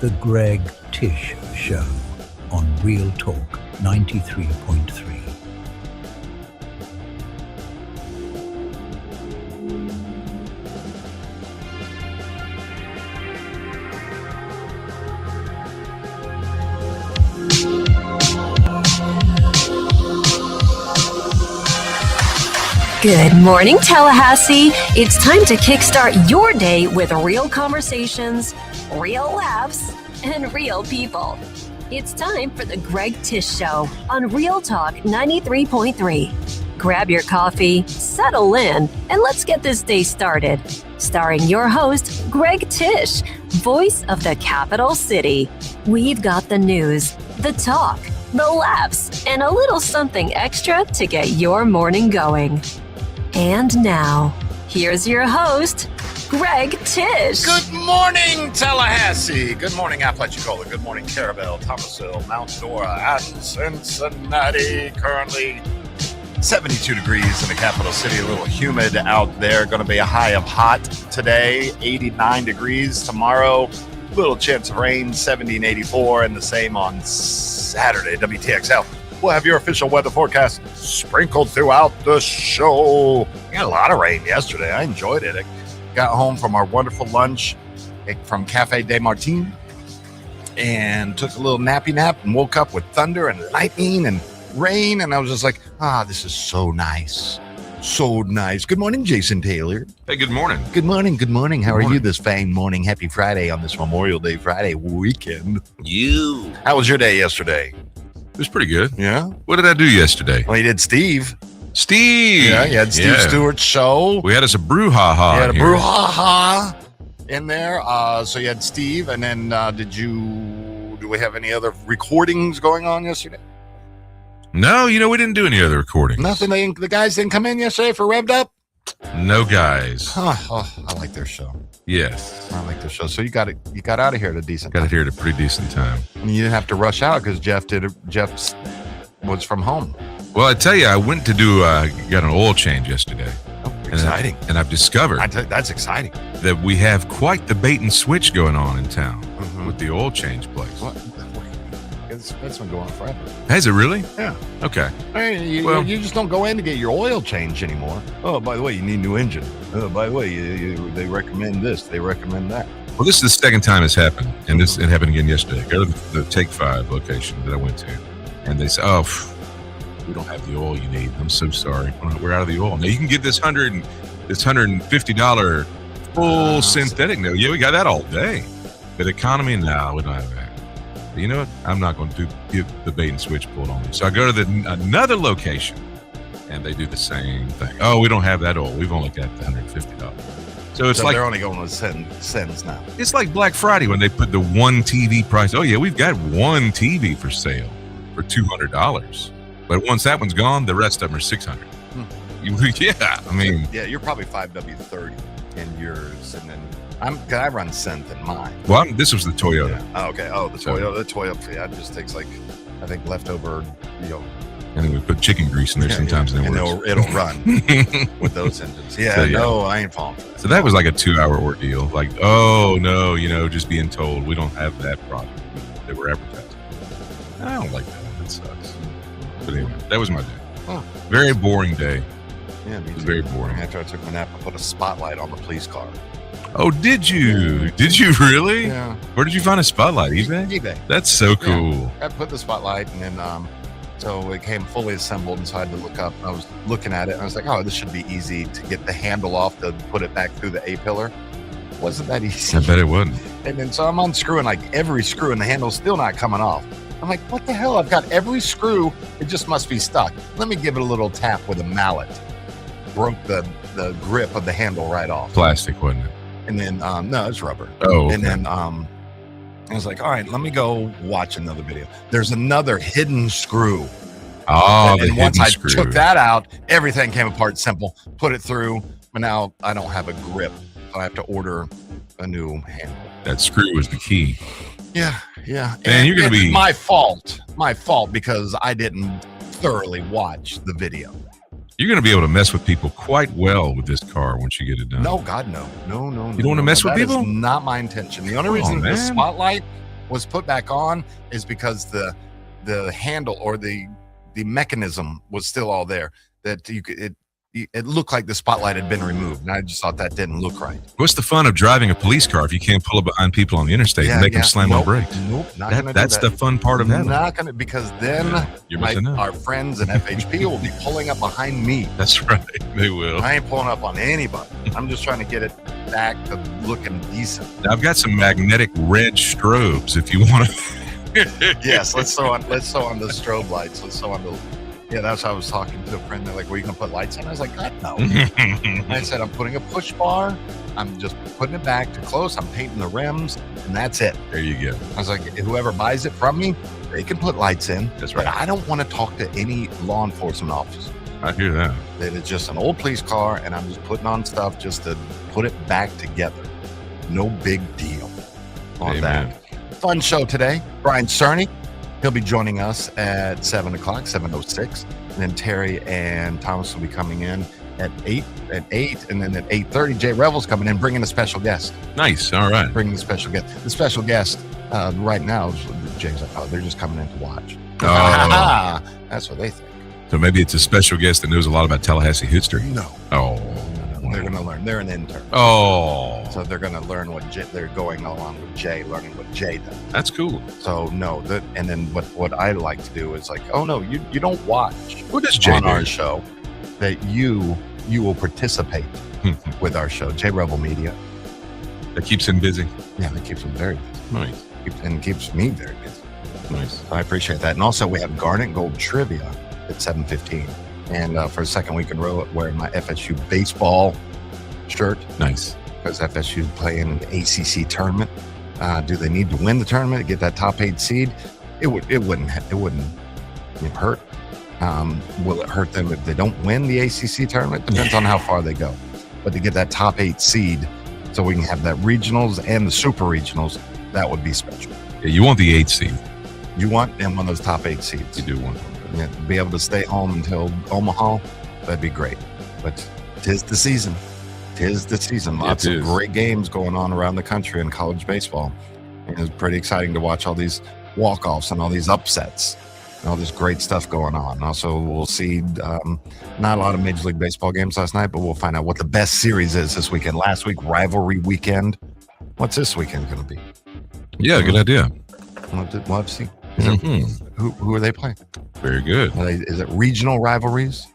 The Greg Tish Show on Real Talk 93.3. Good morning, Tallahassee. It's time to kickstart your day with real conversations, real laughs, and real people. It's time for the Greg Tish Show on Real Talk 93.3. Grab your coffee, settle in, and let's get this day started. Starring your host, Greg Tish, voice of the capital city. We've got the news, the talk, the laughs, and a little something extra to get your morning going. And now, here's your host, Greg Tish. Good morning, Tallahassee. Good morning, Apalachicola. Good morning, Carabel, Thomasville, Mount Dora, and Cincinnati. Currently 72 degrees in the capital city. A little humid out there. Going to be a high of hot today. 89 degrees tomorrow. Little chance of rain, 70 and 84. And the same on Saturday, WTXL. We'll have your official weather forecast sprinkled throughout the show. We got a lot of rain yesterday. I enjoyed it. I got home from our wonderful lunch from Cafe Des Martins and took a little nappy nap and woke up with thunder and lightning and rain. And I was just like, this is so nice. So nice. Good morning, Jason Taylor. Hey, good morning. Good morning. Good morning. How are you this fine morning? Happy Friday on this Memorial Day Friday weekend. How was your day yesterday? It was pretty good. Yeah. What did I do yesterday? Well, you did Steve. Yeah, you had Steve Stewart's show. We had us a brouhaha. You had a brouhaha in there. So you had Steve, and then do we have any other recordings going on yesterday? No, we didn't do any other recordings. Nothing. The guys didn't come in yesterday for Revved Up? No guys. I like their show. Yes. I like their show. So you got out of here at a decent time. Got here at a pretty decent time. And you didn't have to rush out because Jeff was from home. Well, I tell you, I went to got an oil change yesterday. Oh, exciting. And I've discovered that's exciting that we have quite the bait and switch going on in town with the oil change place. What? That's been going on forever. Has it really? Yeah. Okay. You just don't go in to get your oil changed anymore. Oh, by the way, you need a new engine. Oh, by the way, they recommend this. They recommend that. Well, this is the second time it's happened, and it happened again yesterday. I go to the Take 5 location that I went to, and they say, we don't have the oil you need. I'm so sorry. We're out of the oil. Now, you can get this $150 full synthetic. No, yeah, we got that all day. But economy, no, we don't have that. But you know what? I'm not going to get the bait and switch pulled on me. So I go to another location, and they do the same thing. Oh, we don't have that oil. We've only got the $150. So it's like they're only going with cents now. It's like Black Friday when they put the one TV price. Oh, yeah, we've got one TV for sale for $200. But once that one's gone, the rest of them are $600. Yeah, I mean. Yeah, you're probably 5W30 in yours, and then I run Synth in mine. Well, this was the Toyota. Yeah. Oh, okay. Oh, the Toyota. Yeah, it just takes I think leftover, And then we put chicken grease in there sometimes, and it'll run with those engines. Yeah, no, I ain't falling for that. So that was like a 2-hour ordeal. Like, oh no, just being told we don't have that product that we're advertising. I don't like that. That sucks. But anyway, that was my day. Oh. Very boring day. Yeah, it was very boring. After I took my nap, I put a spotlight on the police car. Oh, did you? Yeah. Did you really? Yeah. Where did you find a spotlight? eBay? eBay. That's so cool. Yeah. I put the spotlight, and then so it came fully assembled, and so I had to look up. I was looking at it, and I was like, this should be easy to get the handle off to put it back through the A-pillar. Wasn't that easy? I bet it wasn't. And then so I'm unscrewing every screw, and the handle's still not coming off. I'm like, what the hell? I've got every screw. It just must be stuck. Let me give it a little tap with a mallet. Broke the grip of the handle right off. Plastic, wasn't it? And then, no, it's rubber. Oh, okay. And then I was like, all right, let me go watch another video. There's another hidden screw. Oh, and once I took that out, everything came apart simple. Put it through, but now I don't have a grip. So I have to order a new handle. That screw was the key. Yeah. And you're going to be... My fault because I didn't thoroughly watch the video. You're going to be able to mess with people quite well with this car once you get it done. No, God, no. You don't want to mess with people? That is not my intention. The only reason the spotlight was put back on is because the handle or the mechanism was still all there. That you could it looked like the spotlight had been removed, and I just thought that didn't look right. What's the fun of driving a police car if you can't pull up behind people on the interstate and make them slam on brakes? Nope, not gonna do that's that. the fun part of having. Not gonna, because then You're missing out. our friends in FHP will be pulling up behind me. That's right, they will. I ain't pulling up on anybody. I'm just trying to get it back to looking decent. Now, I've got some magnetic red strobes if you want to. Yes, let's throw on the strobe lights. Let's throw on the. Yeah, that's how I was talking to a friend. They're like, "Were you gonna put lights on?" I was like, "God, no." I said, "I'm putting a push bar. I'm just putting it back to close. I'm painting the rims, and that's it." There you go. I was like, "Whoever buys it from me, they can put lights in." That's right. But I don't want to talk to any law enforcement officer. I hear that. That it's just an old police car, and I'm just putting on stuff just to put it back together. No big deal on Amen. that. Fun show today. Brian Cerny, he'll be joining us at 7 o'clock, 7:06. And then Terry and Thomas will be coming in at 8, and then at 8:30, Jay Revel's coming in, bringing a special guest. Nice. All right. Bringing the special guest. The special guest right now, Jay's like, "Oh, they're just coming in to watch." Oh. That's what they think. So maybe it's a special guest that knows a lot about Tallahassee history. No. Oh. They're going to learn. They're an intern. Oh. So they're going to learn what they're going along with Jay, learning what Jay does. That's cool. So no, and then what I like to do is like, oh no, you don't watch What does Jay on do? our show, that you will participate with our show, Jay Rebel Media. That keeps him busy. Yeah, that keeps him very busy. Nice. Keeps me very busy. Nice. So I appreciate that. And also we have Garnet Gold Trivia at 7:15. And for a second week in a row, wearing my FSU baseball shirt. Nice. Because FSU is playing in the ACC tournament. Do they need to win the tournament to get that top 8 seed? It wouldn't hurt. Will it hurt them if they don't win the ACC tournament? Depends on how far they go. But to get that top 8 seed, so we can have that regionals and the super regionals, that would be special. Yeah, you want the 8th seed. You want them one of those top 8 seeds. You do want them. Yeah, to be able to stay home until Omaha, that'd be great. But 'tis the season. 'Tis the season. Lots of great games going on around the country in college baseball. And it's pretty exciting to watch all these walk-offs and all these upsets and all this great stuff going on. Also, we'll see not a lot of Major League Baseball games last night, but we'll find out what the best series is this weekend. Last week, rivalry weekend. What's this weekend going to be? Yeah, good idea. We'll have to see. Who are they playing? Very good. Is it regional rivalries?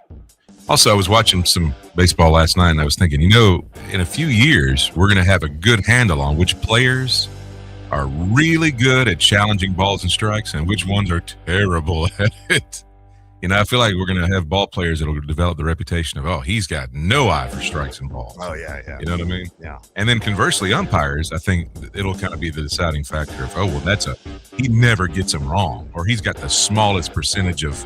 Also, I was watching some baseball last night, and I was thinking, in a few years, we're going to have a good handle on which players are really good at challenging balls and strikes and which ones are terrible at it. I feel like we're going to have ball players that will develop the reputation of, oh, he's got no eye for strikes and balls. Oh, yeah. You know what I mean? Yeah. And then conversely, umpires, I think it'll kind of be the deciding factor of, oh, well, he never gets them wrong, or he's got the smallest percentage of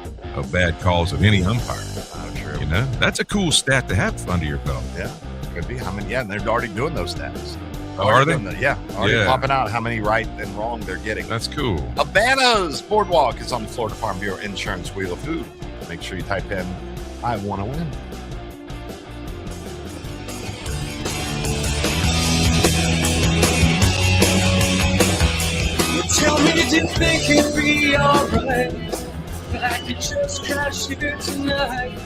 bad calls of any umpire. Oh, true. That's a cool stat to have under your belt. Yeah, could be. How many? Yeah, and they're already doing those stats. Are they? Already popping out how many right and wrong they're getting. That's cool. Havana's Boardwalk is on the Florida Farm Bureau Insurance Wheel of Food. Make sure you type in, "I want to win." You tell me to think it'd be alright, but I could just crash here tonight.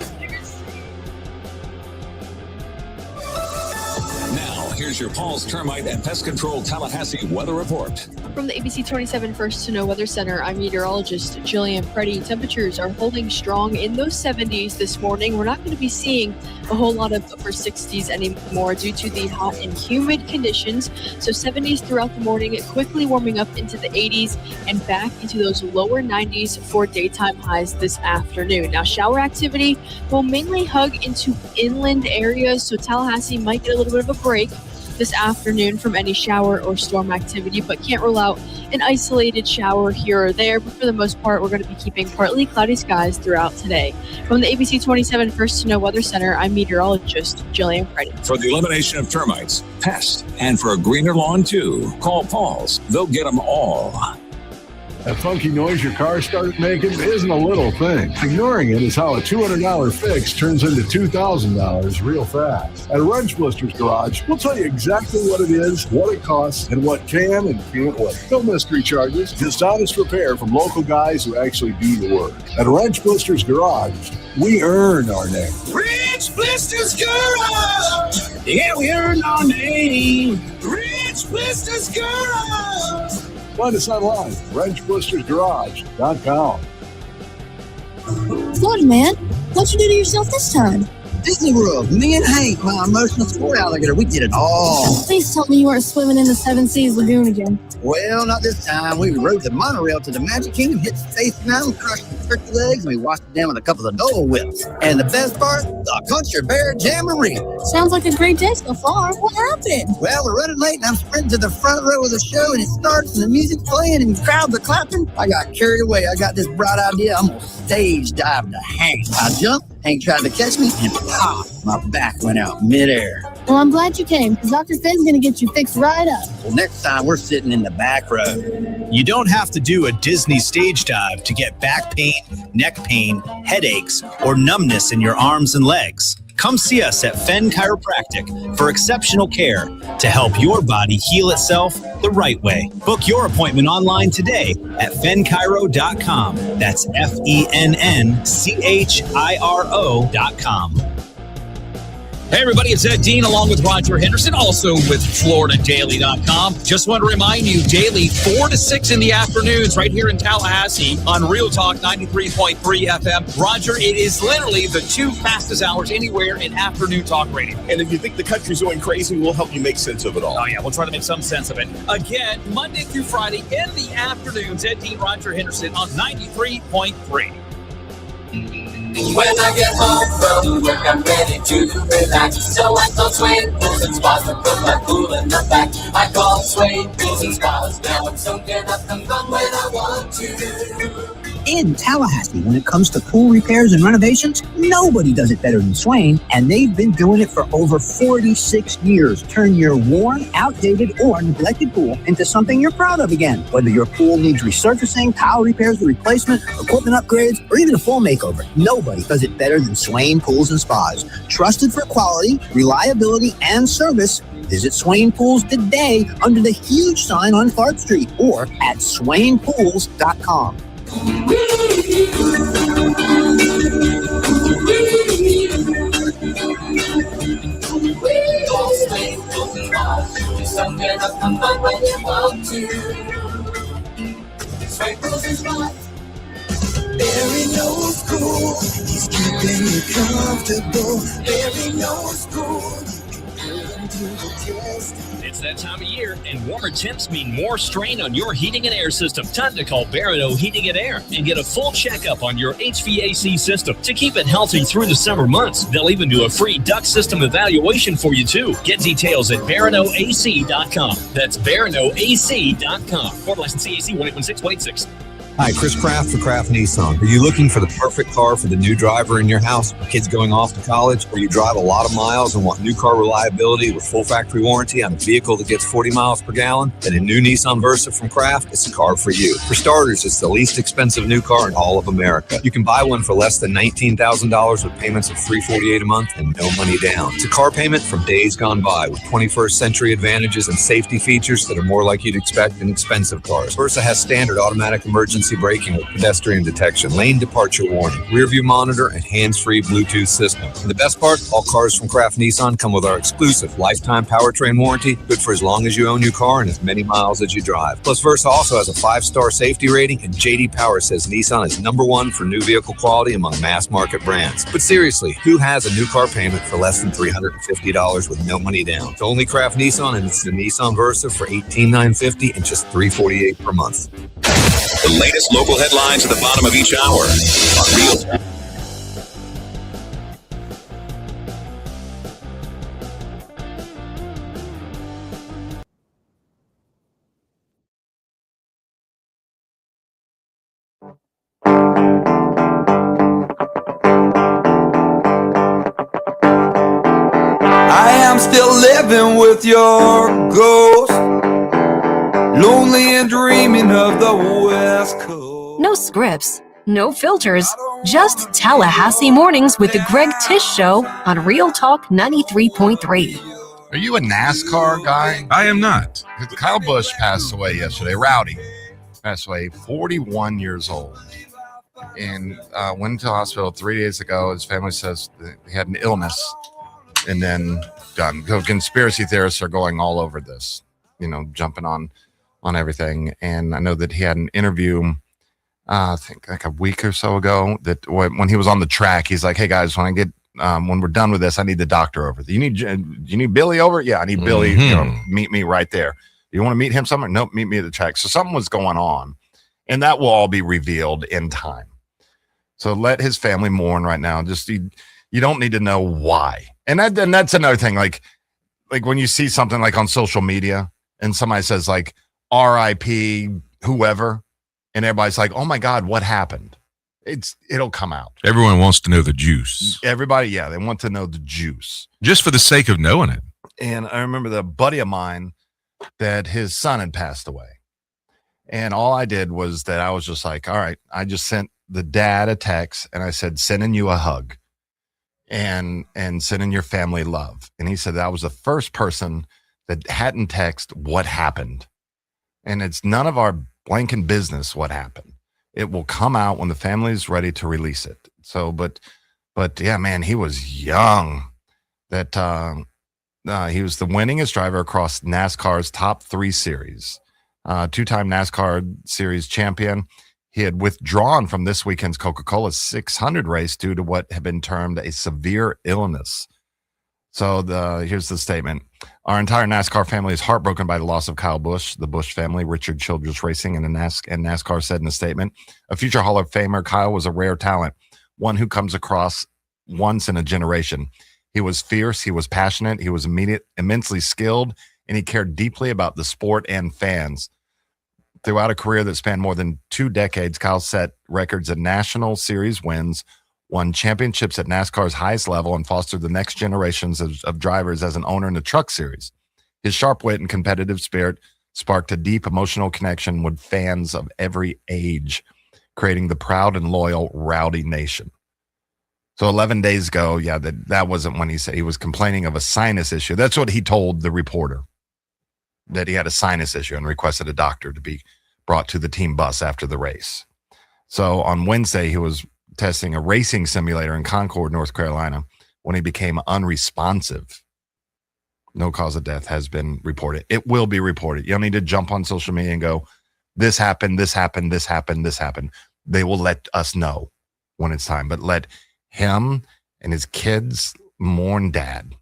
Now, here's your Paul's Termite and Pest Control Tallahassee weather report. From the ABC 27 First to Know Weather Center, I'm meteorologist Jillian Preddy. Temperatures are holding strong in those 70s this morning. We're not going to be seeing a whole lot of upper 60s anymore due to the hot and humid conditions. So 70s throughout the morning, quickly warming up into the 80s and back into those lower 90s for daytime highs this afternoon. Now, shower activity will mainly hug into inland areas, so Tallahassee might get a little bit of a break this afternoon from any shower or storm activity, but can't rule out an isolated shower here or there. But for the most part, we're going to be keeping partly cloudy skies throughout today. From the ABC 27 First to Know Weather Center, I'm meteorologist Jillian Preddy. For the elimination of termites, pests, and for a greener lawn too, call Paul's. They'll get them all. That funky noise your car started making isn't a little thing. Ignoring it is how a $200 fix turns into $2,000 real fast. At Wrench Blisters Garage, we'll tell you exactly what it is, what it costs, and what can and can't wait. No mystery charges, just honest repair from local guys who actually do the work. At Wrench Blisters Garage, we earn our name. Wrench Blisters Garage! Yeah, we earned our name. Wrench Blisters Garage! Find us online, wrenchblistersgarage.com. Florida man, what'd you do to yourself this time? Disney World. Me and Hank, my emotional support alligator, we did it all. Please tell me you weren't swimming in the Seven Seas Lagoon again. Well, not this time. We rode the monorail to the Magic Kingdom, hit Space Mountain, crushed the turkey legs, and we washed it down with a couple of Dole Whips. And the best part, the Country Bear Jamboree. Sounds like a great day so far. What happened? Well, we're running late, and I'm sprinting to the front row of the show, and it starts, and the music's playing, and the crowds are clapping. I got carried away. I got this bright idea. I'm going to stage dive to Hank. I jumped. Hank tried to catch me, and pop, my back went out midair. Well, I'm glad you came, because Dr. Finn's going to get you fixed right up. Well, next time, we're sitting in the back row. You don't have to do a Disney stage dive to get back pain, neck pain, headaches, or numbness in your arms and legs. Come see us at Fenn Chiropractic for exceptional care to help your body heal itself the right way. Book your appointment online today at fennchiro.com. That's FENNCHIRO.com. Hey, everybody, it's Ed Dean along with Roger Henderson, also with FloridaDaily.com. Just want to remind you, daily 4 to 6 in the afternoons right here in Tallahassee on Real Talk 93.3 FM. Roger, it is literally the 2 fastest hours anywhere in afternoon talk radio. And if you think the country's going crazy, we'll help you make sense of it all. Oh, yeah, we'll try to make some sense of it. Again, Monday through Friday in the afternoons, Ed Dean, Roger Henderson on 93.3. When I get home from work, I'm ready to relax. So I call Swain Pools and Spas and put my pool in the back. I call Swain Pools and Spas. Now I'm soaking up and fun when I want to. In Tallahassee, when it comes to pool repairs and renovations, nobody does it better than Swain, and they've been doing it for over 46 years. Turn your worn, outdated, or neglected pool into something you're proud of again. Whether your pool needs resurfacing, tile repairs or replacement, equipment upgrades, or even a full makeover, nobody does it better than Swain Pools and Spas. Trusted for quality, reliability, and service, visit Swain Pools today under the huge sign on Clark Street or at swainpools.com. Barry knows cool, he's keeping you comfortable. Barry knows cool, It's that time of year, and warmer temps mean more strain on your heating and air system. Time to call Barano Heating and Air and get a full checkup on your HVAC system to keep it healthy through the summer months. They'll even do a free duct system evaluation for you, too. Get details at baranoac.com. That's baranoac.com. Ford license CAC 1816186. Hi, Chris Kraft for Kraft Nissan. Are you looking for the perfect car for the new driver in your house, or kids going off to college, or you drive a lot of miles and want new car reliability with full factory warranty on a vehicle that gets 40 miles per gallon? Then a new Nissan Versa from Kraft is the car for you. For starters, it's the least expensive new car in all of America. You can buy one for less than $19,000 with payments of $348 a month and no money down. It's a car payment from days gone by with 21st century advantages and safety features that are more like you'd expect in expensive cars. Versa has standard automatic emergency braking with pedestrian detection, lane departure warning, rear view monitor, and hands-free Bluetooth system. And the best part, all cars from Kraft Nissan come with our exclusive lifetime powertrain warranty, good for as long as you own your car and as many miles as you drive. Plus, Versa also has a 5-star safety rating, and J.D. Power says Nissan is #1 for new vehicle quality among mass market brands. But seriously, who has a new car payment for less than $350 with no money down? It's only Kraft Nissan, and it's the Nissan Versa for $18,950 and just $348 per month. The latest local headlines at the bottom of each hour on Real Talk. I am still living with your ghost. lonely and dreaming of the West Coast. No scripts, no filters, just Tallahassee mornings with the Greg Tish Show on Real Talk 93.3. Are you a NASCAR guy? I am not. Kyle Busch passed away yesterday. Rowdy passed away, 41 years old. And went to the hospital 3 days ago. His family says that he had an illness. And then done. Conspiracy theorists are going all over this, jumping on everything. And I know that he had an interview, I think like a week or so ago, that when he was on the track, he's like, "Hey guys, when I get when we're done with this, I need the doctor over. You need Billy over? Yeah, I need Billy. Meet me right there. You want to meet him somewhere? Nope, meet me at the track." So something was going on, and that will all be revealed in time. So let his family mourn right now. Just you don't need to know why. And that's another thing. Like when you see something like on social media and somebody says like R.I.P. whoever, and everybody's like, "Oh my God, what happened?" It'll come out. Everyone wants to know the juice. Everybody, yeah, they want to know the juice. Just for the sake of knowing it. And I remember the buddy of mine that his son had passed away. And all I did was that I was just like, all right, I just sent the dad a text and I said, sending you a hug and sending your family love. And he said that was the first person that hadn't texted what happened. And it's none of our blanking business what happened. It will come out when the family is ready to release it. So, but yeah, man, he was young. That he was the winningest driver across NASCAR's top 3 series. Two-time NASCAR series champion. He had withdrawn from this weekend's Coca-Cola 600 race due to what had been termed a severe illness. So here's the statement. Our entire NASCAR family is heartbroken by the loss of Kyle Busch. The Busch family, Richard Childress Racing, and NASCAR said in a statement, a future Hall of Famer, Kyle was a rare talent, one who comes across once in a generation. He was fierce, he was passionate, he was immensely skilled, and he cared deeply about the sport and fans. Throughout a career that spanned more than 2 decades, Kyle set records of national series wins, won championships at NASCAR's highest level, and fostered the next generations of drivers as an owner in the truck series. His sharp wit and competitive spirit sparked a deep emotional connection with fans of every age, creating the proud and loyal Rowdy Nation. So 11 days ago, yeah, that wasn't when he said he was complaining of a sinus issue. That's what he told the reporter, that he had a sinus issue and requested a doctor to be brought to the team bus after the race. So on Wednesday, he was testing a racing simulator in Concord, North Carolina, when he became unresponsive. No cause of death has been reported. It will be reported. You don't need to jump on social media and go, this happened, this happened, this happened, this happened. They will let us know when it's time, but let him and his kids mourn dad.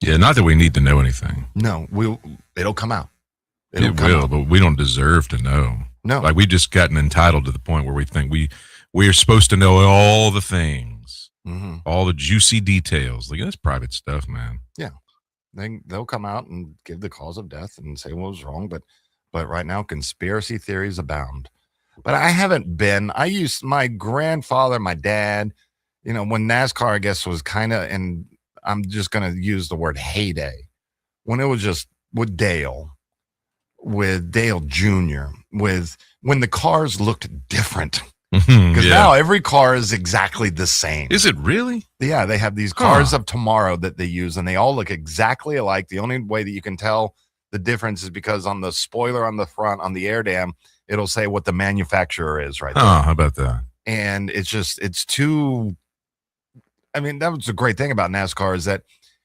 Yeah, not that we need to know anything. No, it'll come out. It will, but we don't deserve to know. No. Like we just gotten entitled to the point where we think we are supposed to know all the things, all the juicy details. Like that's private stuff, man. Yeah. They'll come out and give the cause of death and say what was wrong. But right now, conspiracy theories abound. But I haven't been. I used my grandfather, my dad, when NASCAR, I guess, was kind of, and I'm just going to use the word heyday, when it was just with Dale Jr., when the cars looked different. Because now every car is exactly the same. Is it really? Yeah, they have these cars of tomorrow that they use, and they all look exactly alike. The only way that you can tell the difference is because on the spoiler on the front, on the air dam, it'll say what the manufacturer is right there. Oh, how about that? And it's too... I mean, that was the great thing about NASCAR is that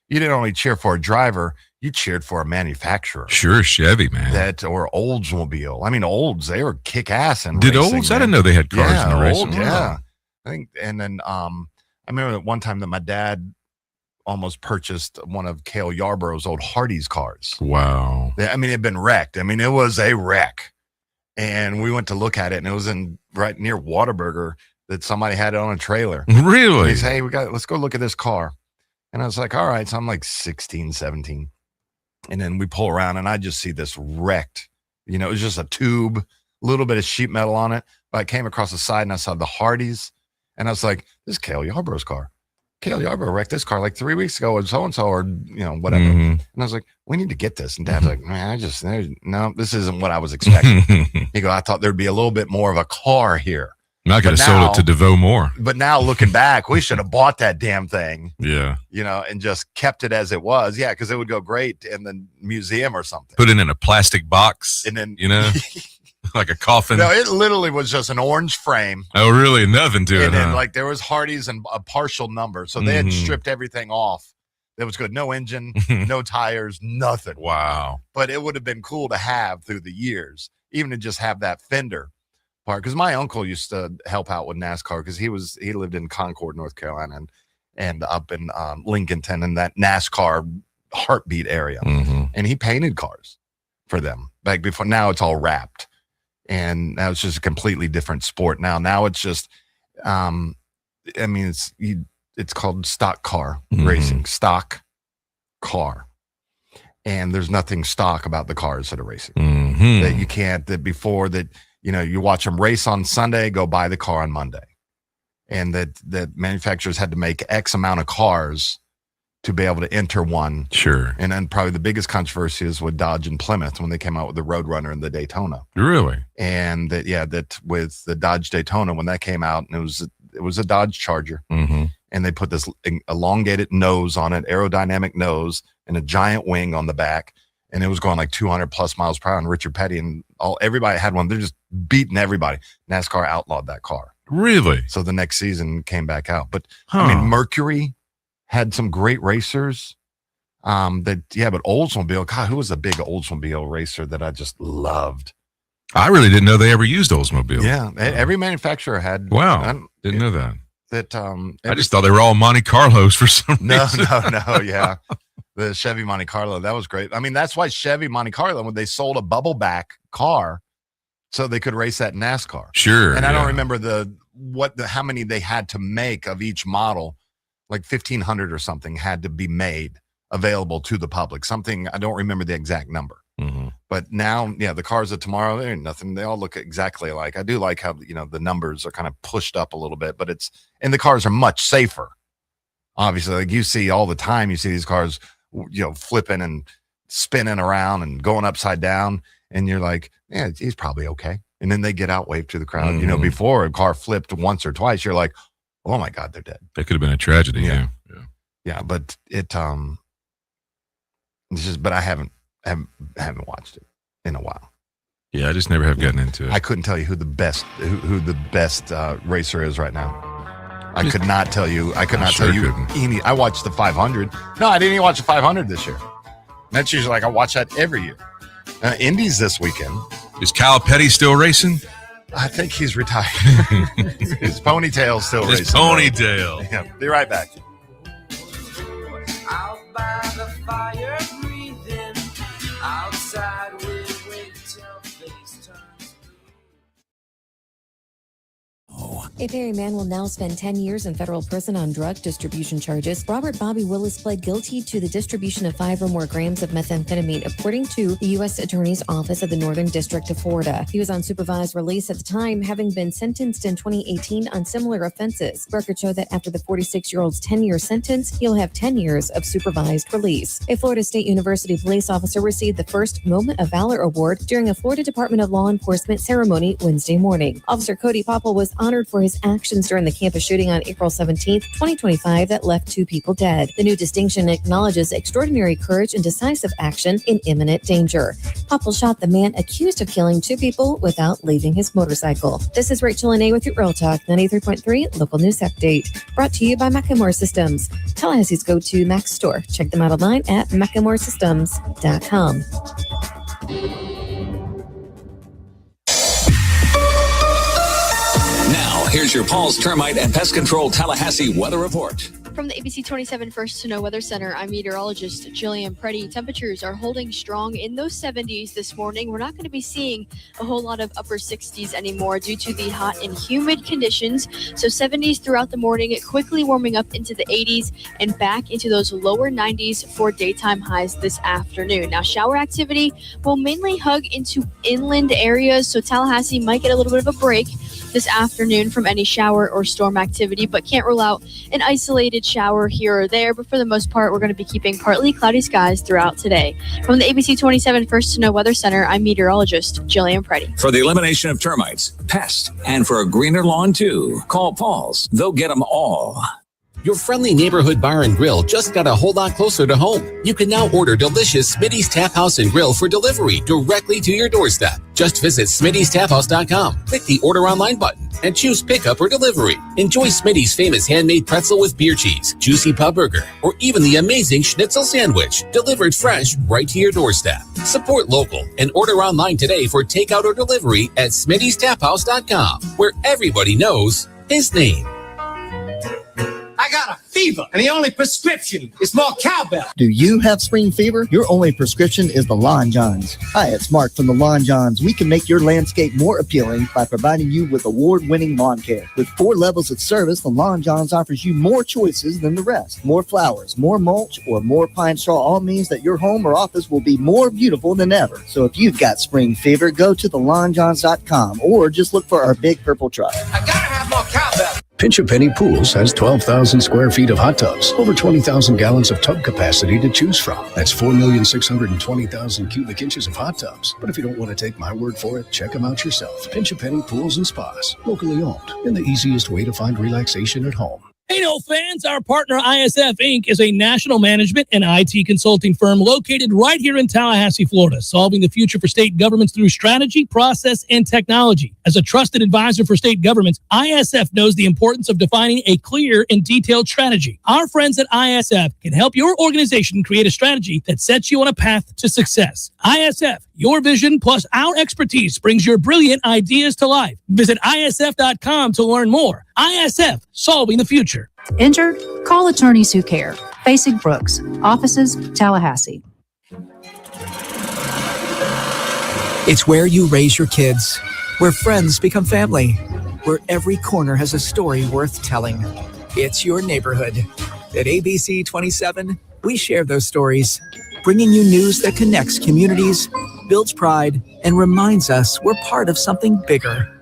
you didn't only cheer for a driver, you cheered for a manufacturer. Sure, Chevy, man. Or Oldsmobile. I mean, Olds, they were kick ass in Did racing, Olds? man. I didn't know they had cars in the racing. Old, yeah. I think, and then I remember that one time that my dad almost purchased one of Cale Yarborough's old Hardee's cars. Wow. I mean, it had been wrecked. I mean, it was a wreck. And we went to look at it, and it was right near Whataburger that somebody had it on a trailer. Really? And he said, hey, let's go look at this car. And I was like, all right. So I'm like 16, 17. And then we pull around and I just see this wrecked, it was just a tube, a little bit of sheet metal on it. But I came across the side and I saw the Hardee's and I was like, this is Cale Yarborough's car. Cale Yarborough wrecked this car like 3 weeks ago or so-and-so or, whatever. Mhm. And I was like, we need to get this. And Dad's like, man, no, this isn't what I was expecting. He go, I thought there'd be a little bit more of a car here. I could have sold it to DeVoe Moore. But now looking back, we should have bought that damn thing. Yeah. And just kept it as it was. Yeah, because it would go great in the museum or something. Put it in a plastic box. And then, like a coffin. No, it literally was just an orange frame. Oh, really? Nothing to it, And then, huh? like, there was Hardee's and a partial number. So they had stripped everything off. It was good. No engine, no tires, nothing. Wow. But it would have been cool to have through the years, even to just have that fender part. Because my uncle used to help out with NASCAR because he lived in Concord, North Carolina, and up in Lincolnton in that NASCAR heartbeat area. And he painted cars for them. Like before, now it's all wrapped. And now it's just a completely different sport. Now it's just, it's called stock car racing, stock car. And there's nothing stock about the cars that are racing. That you can't, that before that, you watch them race on Sunday, go buy the car on Monday. And that manufacturers had to make X amount of cars to be able to enter one. Sure. And then probably the biggest controversy is with Dodge and Plymouth when they came out with the Roadrunner and the Daytona. Really? And that with the Dodge Daytona, when that came out, and it was a Dodge Charger. And they put this elongated nose on it, aerodynamic nose, and a giant wing on the back. And it was going like 200 plus miles per hour. And Richard Petty and everybody had one. They're just beating everybody. NASCAR outlawed that car. Really? So the next season came back out. But Mercury had some great racers. But Oldsmobile, God, who was a big Oldsmobile racer that I just loved? I really didn't know they ever used Oldsmobile. Yeah, every manufacturer had. Wow, didn't know that. I just thought they were all Monte Carlos for some reason. No, yeah. The Chevy Monte Carlo, that was great. I mean, that's why Chevy Monte Carlo, when they sold a bubble back car so they could race that NASCAR. Sure. And I don't remember how many they had to make of each model, like 1,500 or something had to be made available to the public. Something, I don't remember the exact number. But now, the cars of tomorrow, they're nothing. They all look exactly alike. I do like how, the numbers are kind of pushed up a little bit, but and the cars are much safer. Obviously, like you see all the time, you see these cars, flipping and spinning around and going upside down. And you're like, yeah, he's probably okay. And then they get out, wave to the crowd. Before a car flipped once or twice, you're like, oh my God, they're dead. That could have been a tragedy. Yeah. But but I haven't watched it in a while. Yeah, I just never have gotten into it. I couldn't tell you who the best racer is right now. I could not tell you. I could not tell you any. I watched the 500. No, I didn't even watch the 500 this year. That's usually like I watch that every year. Indy's this weekend. Is Kyle Petty still racing? I think he's retired. His ponytail's still racing. His ponytail. Yeah, be right back. Out by the fire breathing, outside we wait till face turns. A Perry man will now spend 10 years in federal prison on drug distribution charges. Robert Bobby Willis pled guilty to the distribution of 5 or more grams of methamphetamine, according to the U.S. Attorney's Office of the Northern District of Florida. He was on supervised release at the time, having been sentenced in 2018 on similar offenses. Records show that after the 46-year-old's 10-year sentence, he'll have 10 years of supervised release. A Florida State University police officer received the first Moment of Valor Award during a Florida Department of Law Enforcement ceremony Wednesday morning. Officer Cody Popple was honored for his actions during the campus shooting on April 17, 2025 that left 2 people dead. The new distinction acknowledges extraordinary courage and decisive action in imminent danger. Popple shot the man accused of killing 2 people without leaving his motorcycle. This is Rachel Lene with your Real Talk 93.3 Local News Update. Brought to you by Macklemore Systems, Tallahassee's go-to Mac store. Check them out online at MacklemoreSystems.com. Now, here's your Paul's Termite and Pest Control Tallahassee weather report. From the ABC 27 First to Know Weather Center, I'm meteorologist Jillian Preddy. Temperatures are holding strong in those 70s this morning. We're not going to be seeing a whole lot of upper 60s anymore due to the hot and humid conditions. So 70s throughout the morning, quickly warming up into the 80s and back into those lower 90s for daytime highs this afternoon. Now, shower activity will mainly hug into inland areas, so Tallahassee might get a little bit of a break. this afternoon from any shower or storm activity, but can't rule out an isolated shower here or there. But for the most part, we're going to be keeping partly cloudy skies throughout today. From the ABC 27 First to Know Weather Center, I'm meteorologist Jillian Preddy. For the elimination of termites, pests, and for a greener lawn too, call Paul's. They'll get them all. Your friendly neighborhood bar and grill just got a whole lot closer to home. You can now order delicious Smitty's Tap House and Grill for delivery directly to your doorstep. Just visit Smitty'sTapHouse.com, click the Order Online button, and choose Pickup or Delivery. Enjoy Smitty's famous handmade pretzel with beer cheese, juicy pub burger, or even the amazing schnitzel sandwich, delivered fresh right to your doorstep. Support local and order online today for takeout or delivery at Smitty'sTapHouse.com, where everybody knows his name. I got a fever, and the only prescription is more cowbell. Do you have spring fever? Your only prescription is the Lawn Johns. Hi, it's Mark from the Lawn Johns. We can make your landscape more appealing by providing you with award-winning lawn care. With 4 levels of service, the Lawn Johns offers you more choices than the rest. More flowers, more mulch, or more pine straw all means that your home or office will be more beautiful than ever. So if you've got spring fever, go to thelawnjohns.com or just look for our big purple truck. I gotta have more cowbell. Pinch a Penny Pools has 12,000 square feet of hot tubs, over 20,000 gallons of tub capacity to choose from. That's 4,620,000 cubic inches of hot tubs. But if you don't want to take my word for it, check them out yourself. Pinch a Penny Pools and Spas, locally owned, and the easiest way to find relaxation at home. Hey, no fans, our partner ISF Inc. is a national management and IT consulting firm located right here in Tallahassee, Florida, solving the future for state governments through strategy, process, and technology. As a trusted advisor for state governments, ISF knows the importance of defining a clear and detailed strategy. Our friends at ISF can help your organization create a strategy that sets you on a path to success. ISF, your vision plus our expertise brings your brilliant ideas to life. Visit ISF.com to learn more. ISF, solving the future. Injured? Call attorneys who care. Facing Brooks. Offices, Tallahassee. It's where you raise your kids, where friends become family, where every corner has a story worth telling. It's your neighborhood. At ABC 27, we share those stories, bringing you news that connects communities, builds pride, and reminds us we're part of something bigger.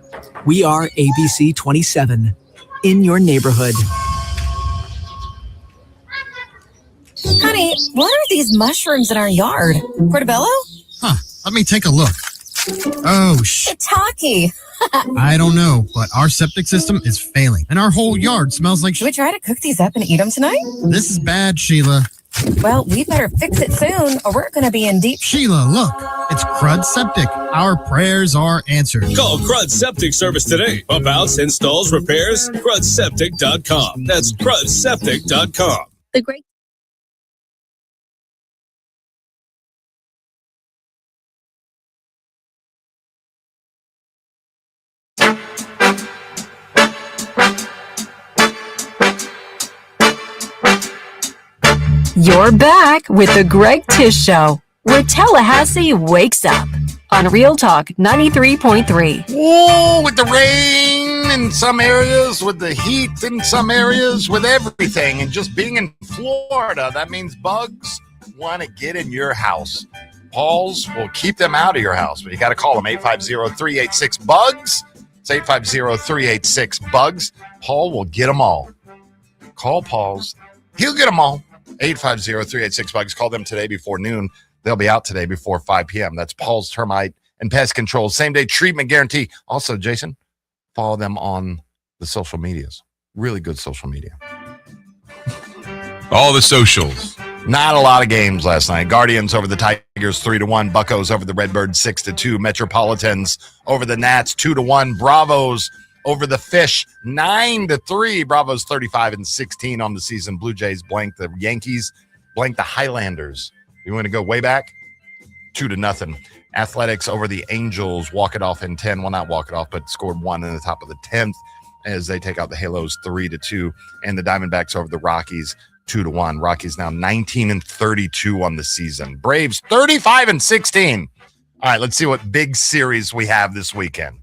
We are ABC 27, in your neighborhood. Honey, what are these mushrooms in our yard? Portobello? Huh, let me take a look. Oh, Shiitake. I don't know, but our septic system is failing, and our whole yard smells like Should we try to cook these up and eat them tonight? This is bad, Sheila. Well, we better fix it soon, or we're going to be in deep... Sheila, look, it's Crud Septic. Our prayers are answered. Call Crud Septic Service today. Pump outs, installs, repairs, crudseptic.com. That's crudseptic.com. The great You're back with the Greg Tish Show, where Tallahassee wakes up on Real Talk 93.3. Oh, with the rain in some areas, with the heat in some areas, with everything. And just being in Florida, that means bugs want to get in your house. Paul's will keep them out of your house, but you got to call them 850-386-BUGS. It's 850-386-BUGS. Paul will get them all. Call Paul's. He'll get them all. 850-386-BUGS. Call them today before noon. They'll be out today before 5 p.m. That's Paul's Termite and Pest Control. Same-day treatment guarantee. Also, Jason, follow them on the social medias. Really good social media. All the socials. Not a lot of games last night. Guardians over the Tigers 3-1. Buccos over the Redbirds 6-2. Metropolitans over the Nats 2-1. Bravos over the Fish 9-3. Bravos 35-16 on the season. Blue Jays blanked the Yankees, blanked the Highlanders. You want to go way back? 2-0. Athletics over the Angels, walk it off in 10. Well, not walk it off, but scored 1 in the top of the 10th as they take out the Halos 3-2. And the Diamondbacks over the Rockies 2-1. Rockies now 19-32 on the season. Braves 35-16. All right, let's see what big series we have this weekend.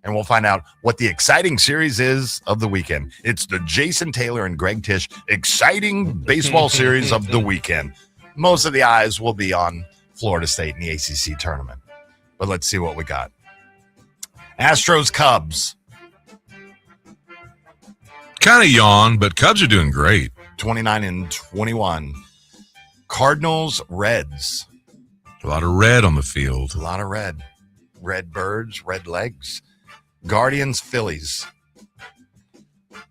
And we'll find out what the exciting series is of the weekend. It's the Jason Taylor and Greg Tish exciting baseball series of the weekend. Most of the eyes will be on Florida State in the ACC tournament. But let's see what we got. Astros Cubs. Kind of yawn, but Cubs are doing great. 29-21. Cardinals, Reds. A lot of red on the field. A lot of red. Red birds, red legs. Guardians, Phillies.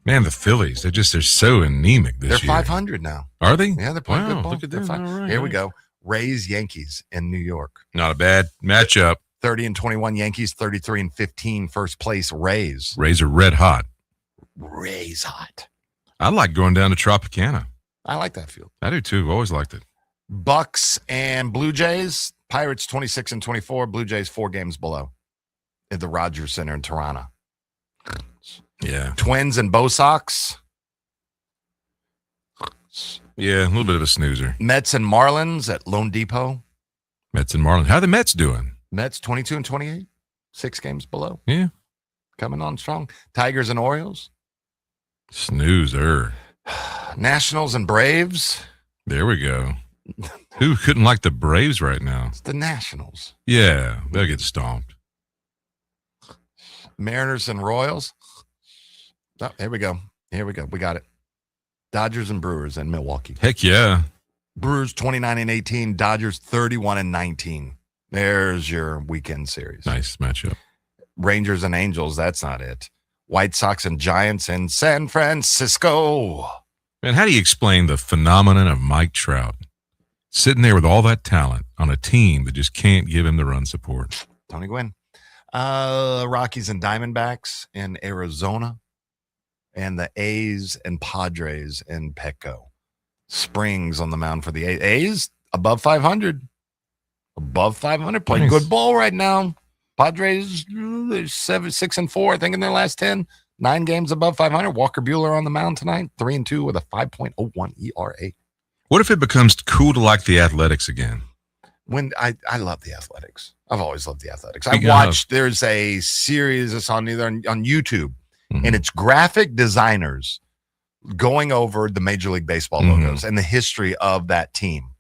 Man, the Phillies, they're so anemic this year. They're 500 now. Are they? Yeah, they're playing good ball. Look at them. All right, Here we go. Rays, Yankees in New York. Not a bad matchup. 30-21 Yankees, 33-15 first place Rays. Rays are red hot. Rays hot. I like going down to Tropicana. I like that field. I do too. Always liked it. Bucks and Blue Jays. Pirates 26-24. Blue Jays 4 games below at the Rogers Center in Toronto. Yeah. Twins and Bo Sox. Yeah, a little bit of a snoozer. Mets and Marlins at Lone Depot. Mets and Marlins. How are the Mets doing? Mets 22-28. 6 games below. Yeah. Coming on strong. Tigers and Orioles. Snoozer. Nationals and Braves. There we go. Who couldn't like the Braves right now? It's the Nationals. Yeah, they'll get stomped. Mariners and Royals. Oh, here we go. We got it. Dodgers and Brewers in Milwaukee. Heck yeah. Brewers 29-18. Dodgers 31-19. There's your weekend series. Nice matchup. Rangers and Angels. That's not it. White Sox and Giants in San Francisco. Man, how do you explain the phenomenon of Mike Trout sitting there with all that talent on a team that just can't give him the run support? Tony Gwynn. Rockies and Diamondbacks in Arizona. And the A's and Padres in Petco. Springs on the mound for the A's. A's above 500. Above 500. Playing good ball right now. Padres 6-4, I think, in their last 10. 9 games above 500. Walker Buehler on the mound tonight. 3-2 with a 5.01 ERA. What if it becomes cool to like the Athletics again? When I love the Athletics. I've always loved the Athletics. I watched, there's a series that's on YouTube, and it's graphic designers going over the Major League Baseball logos and the history of that team.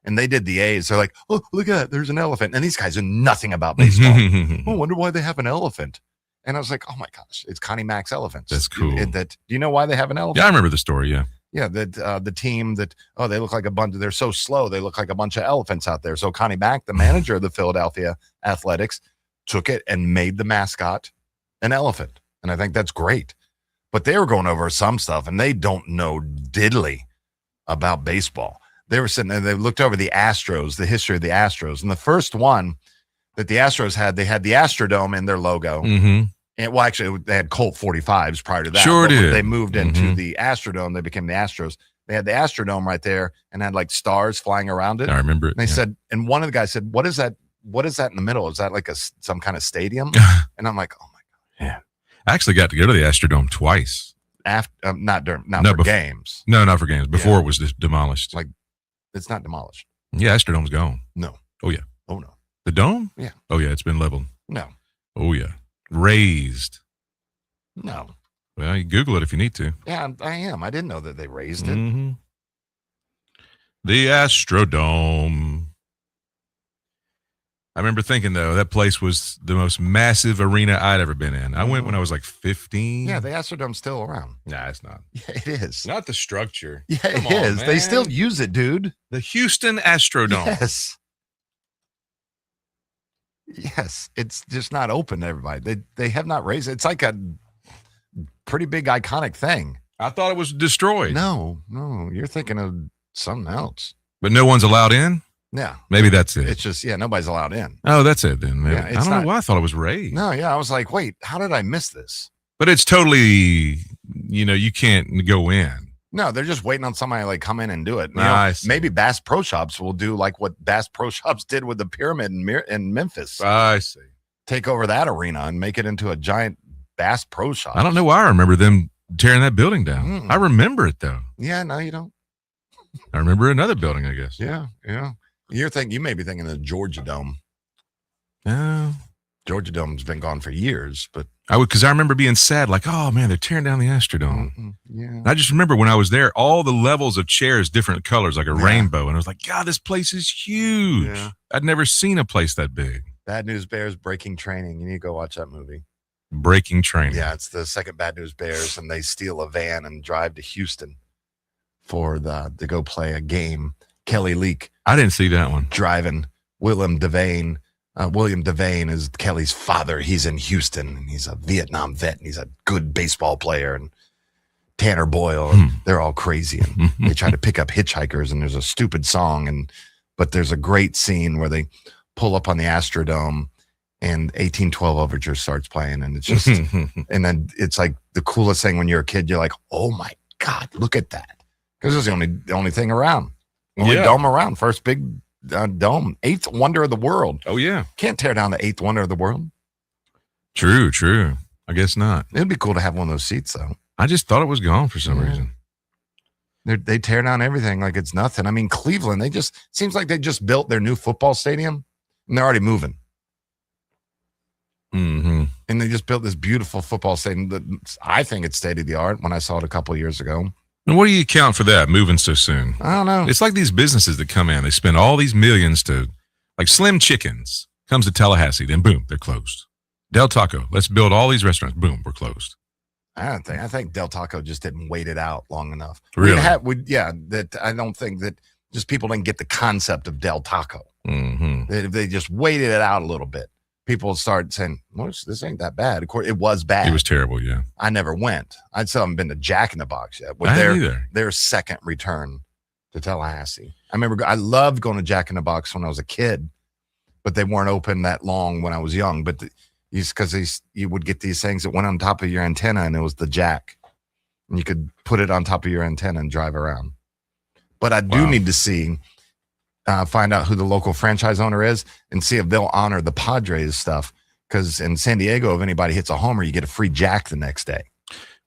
And they did the A's. They're like, oh, look at that. There's an elephant. And these guys know nothing about baseball. I wonder why they have an elephant. And I was like, oh, my gosh, it's Connie Mack's elephants. That's cool. Do you know why they have an elephant? Yeah, I remember the story, yeah. Yeah, that the team that, they look like a bunch, they're so slow, they look like a bunch of elephants out there. So Connie Mack, the manager of the Philadelphia Athletics, took it and made the mascot an elephant. And I think that's great. But they were going over some stuff, and they don't know diddly about baseball. They were sitting there, they looked over the Astros, the history of the Astros. And the first one that the Astros had, they had the Astrodome in their logo. Mm-hmm. And well, actually, they had Colt 45s prior to that. Sure did. They moved into the Astrodome. They became the Astros. They had the Astrodome right there and had like stars flying around it. I remember it. And they said, and one of the guys said, what is that? What is that in the middle? Is that like some kind of stadium? And I'm like, oh my God. Yeah. I actually got to go to the Astrodome twice. After, not for games. No, not for games. Before it was demolished. Like, it's not demolished. Yeah, Astrodome's gone. No. Oh, yeah. Oh, no. The dome? Yeah. Oh, yeah, it's been leveled. No. Oh, yeah. Raised. No. Well, you Google it if you need to. Yeah, I am. I didn't know that they raised it. Mm-hmm. The Astrodome. I remember thinking, though, that place was the most massive arena I'd ever been in. I went when I was like 15. Yeah, the Astrodome's still around. Nah, it's not. Yeah, it is. Not the structure. Yeah, Come it on, is. man. They still use it, dude. The Houston Astrodome. Yes. Yes. It's just not open to everybody. They have not raised it. It's like a pretty big iconic thing. I thought it was destroyed. No, you're thinking of something else. But no one's allowed in? Yeah. Maybe that's it. It's just, nobody's allowed in. Oh, that's it then. Maybe. Yeah, I don't know why I thought it was raised. No, yeah. I was like, wait, how did I miss this? But it's totally, you can't go in. No, they're just waiting on somebody to like come in and do it. Maybe Bass Pro Shops will do like what Bass Pro Shops did with the pyramid in Memphis. I see. Take over that arena and make it into a giant Bass Pro Shop. I don't know why I remember them tearing that building down. I remember it though. Yeah, no, you don't. I remember another building, I guess. Yeah. You may be thinking of the Georgia Dome. No. Georgia Dome's been gone for years, but because I remember being sad, like, oh man, they're tearing down the Astrodome. Yeah. I just remember when I was there, all the levels of chairs, different colors, like a rainbow, and I was like, God, this place is huge. Yeah. I'd never seen a place that big. Bad News Bears breaking training. You need to go watch that movie. breaking training. Yeah, it's the second Bad News Bears, and they steal a van and drive to Houston to go play a game. Kelly Leak. I didn't see that one. Driving William Devane. William Devane is Kelly's father. He's in Houston, and he's a Vietnam vet, and he's a good baseball player. And Tanner Boyle, they're all crazy, and they try to pick up hitchhikers, and there's a stupid song, but there's a great scene where they pull up on the Astrodome, and 1812 Overture starts playing, and it's just, and then it's like the coolest thing when you're a kid. You're like, oh my God, look at that, because it's the only thing around, only dome around, first big dome, eighth wonder of the world. Oh yeah, can't tear down the eighth wonder of the world. True. I guess not. It'd be cool to have one of those seats, though. I just thought it was gone for some reason. They tear down everything like it's nothing. I mean, Cleveland, seems like they just built their new football stadium, and they're already moving. Mm-hmm. And they just built this beautiful football stadium that I think it's state of the art when I saw it a couple of years ago. And what do you account for that moving so soon? I don't know. It's like these businesses that come in, they spend all these millions to, like Slim Chickens comes to Tallahassee, then boom, they're closed. Del Taco, let's build all these restaurants, boom, we're closed. I think Del Taco just didn't wait it out long enough. Really? That I don't think that just people didn't get the concept of Del Taco. Mm-hmm. If they just waited it out a little bit, people would start saying, well, this ain't that bad. Of course, it was bad. It was terrible, yeah. I never went. I still haven't been to Jack in the Box yet. I haven't either. Their second return to Tallahassee. I remember I loved going to Jack in the Box when I was a kid, but they weren't open that long when I was young. But because you would get these things that went on top of your antenna, and it was the jack, and you could put it on top of your antenna and drive around. But I do need to find out who the local franchise owner is and see if they'll honor the Padres stuff. Because in San Diego, if anybody hits a homer, you get a free jack the next day.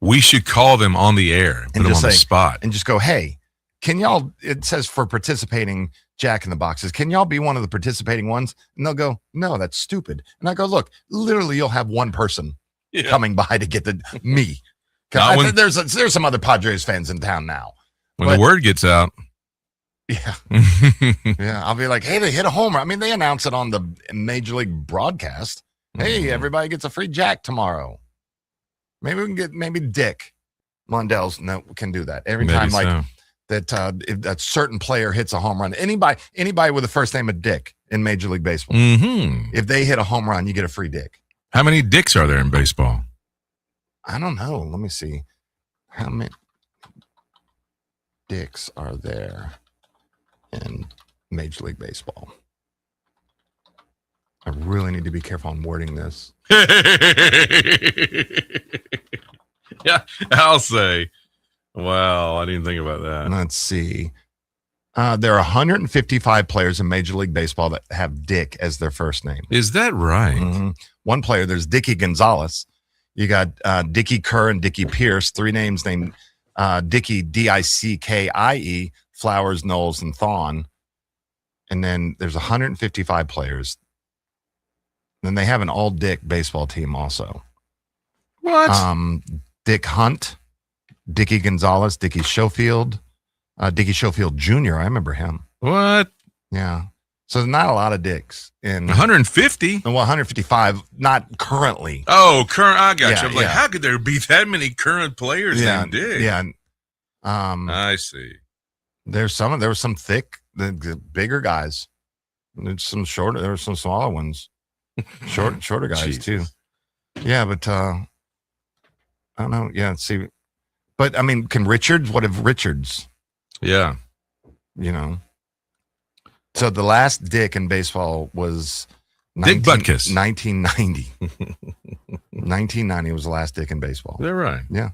We should call them on the air, put them on the spot, and just go, hey, can y'all? It says for participating Jack in the Boxes, can y'all be one of the participating ones? And they'll go, no, that's stupid. And I go, look, literally, you'll have one person coming by to get me. There's some other Padres fans in town now. When the word gets out. Yeah. Yeah. I'll be like, hey, they hit a homer. I mean, they announce it on the Major League broadcast. Hey, everybody gets a free jack tomorrow. Maybe we can get Dick Mondell's can do that. Every time that if that certain player hits a home run, anybody with the first name of Dick in Major League Baseball, if they hit a home run, you get a free Dick. How many Dicks are there in baseball? I don't know. Let me see. How many Dicks are there in Major League Baseball? I really need to be careful on wording this. Yeah, I'll say. Wow, I didn't think about that. Let's see. There are 155 players in Major League Baseball that have Dick as their first name. Is that right? Mm-hmm. One player, there's Dickie Gonzalez. You got Dickie Kerr and Dickie Pierce, three names named Dickie, Dickie, Flowers, Knowles, and Thon. And then there's 155 players. Then they have an all-Dick baseball team also. What? Dick Hunt, Dickie Gonzalez, Dickie Schofield, Dickie Schofield Jr. I remember him. What? Yeah. So there's not a lot of Dicks in 150. Well, 155, not currently. Oh, current. I got Yeah, you. I'm like, yeah. how could there be that many current players named Dick? Yeah. I see. There were some thick, the bigger guys. There's some shorter. There were some smaller ones. Shorter guys too. Yeah, but I don't know. Yeah, see, but I mean, can Richards? What if Richards? Yeah, you know. So the last Dick in baseball was Dick Butkus. 1990. 1990 was the last Dick in baseball. Is that right? Yeah.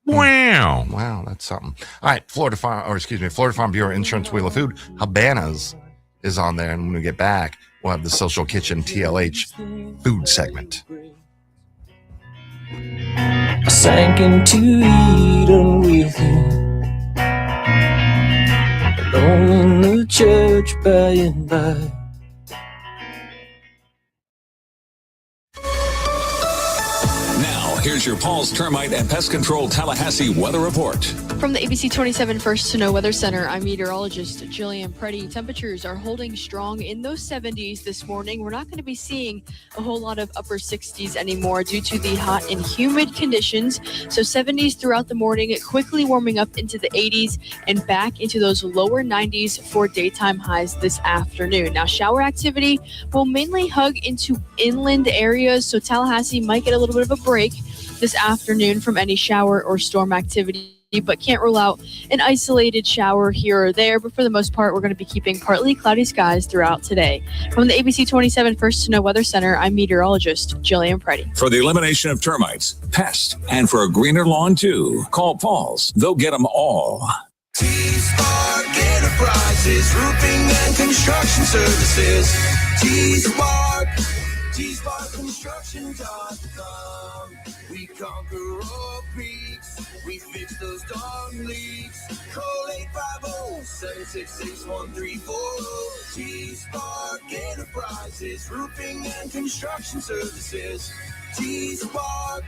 Wow, that's something. All right, Florida Farm Bureau Insurance Wheel of Food. Habanas is on there, and when we get back, we'll have the Social Kitchen TLH food segment. I sank into Eden with you, alone in the church by and by. Now, here's your Paul's Termite and Pest Control Tallahassee weather report. From the ABC 27 First to Know Weather Center, I'm meteorologist Jillian Preddy. Temperatures are holding strong in those 70s this morning. We're not going to be seeing a whole lot of upper 60s anymore due to the hot and humid conditions. So 70s throughout the morning, quickly warming up into the 80s and back into those lower 90s for daytime highs this afternoon. Now, shower activity will mainly hug into inland areas, so Tallahassee might get a little bit of a break this afternoon from any shower or storm activity, but can't rule out an isolated shower here or there. But for the most part, we're going to be keeping partly cloudy skies throughout today. From the ABC 27 First to Know Weather Center, I'm meteorologist Jillian Preddy. For the elimination of termites, pests, and for a greener lawn too, call Paul's. They'll get them all. T-Spark Enterprises, roofing and construction services. T-Spark Construction.com. We conquer all peaks. We fix those darn leaks. Call 850-766-1340. T-Spark Enterprises, roofing and construction services. T-Spark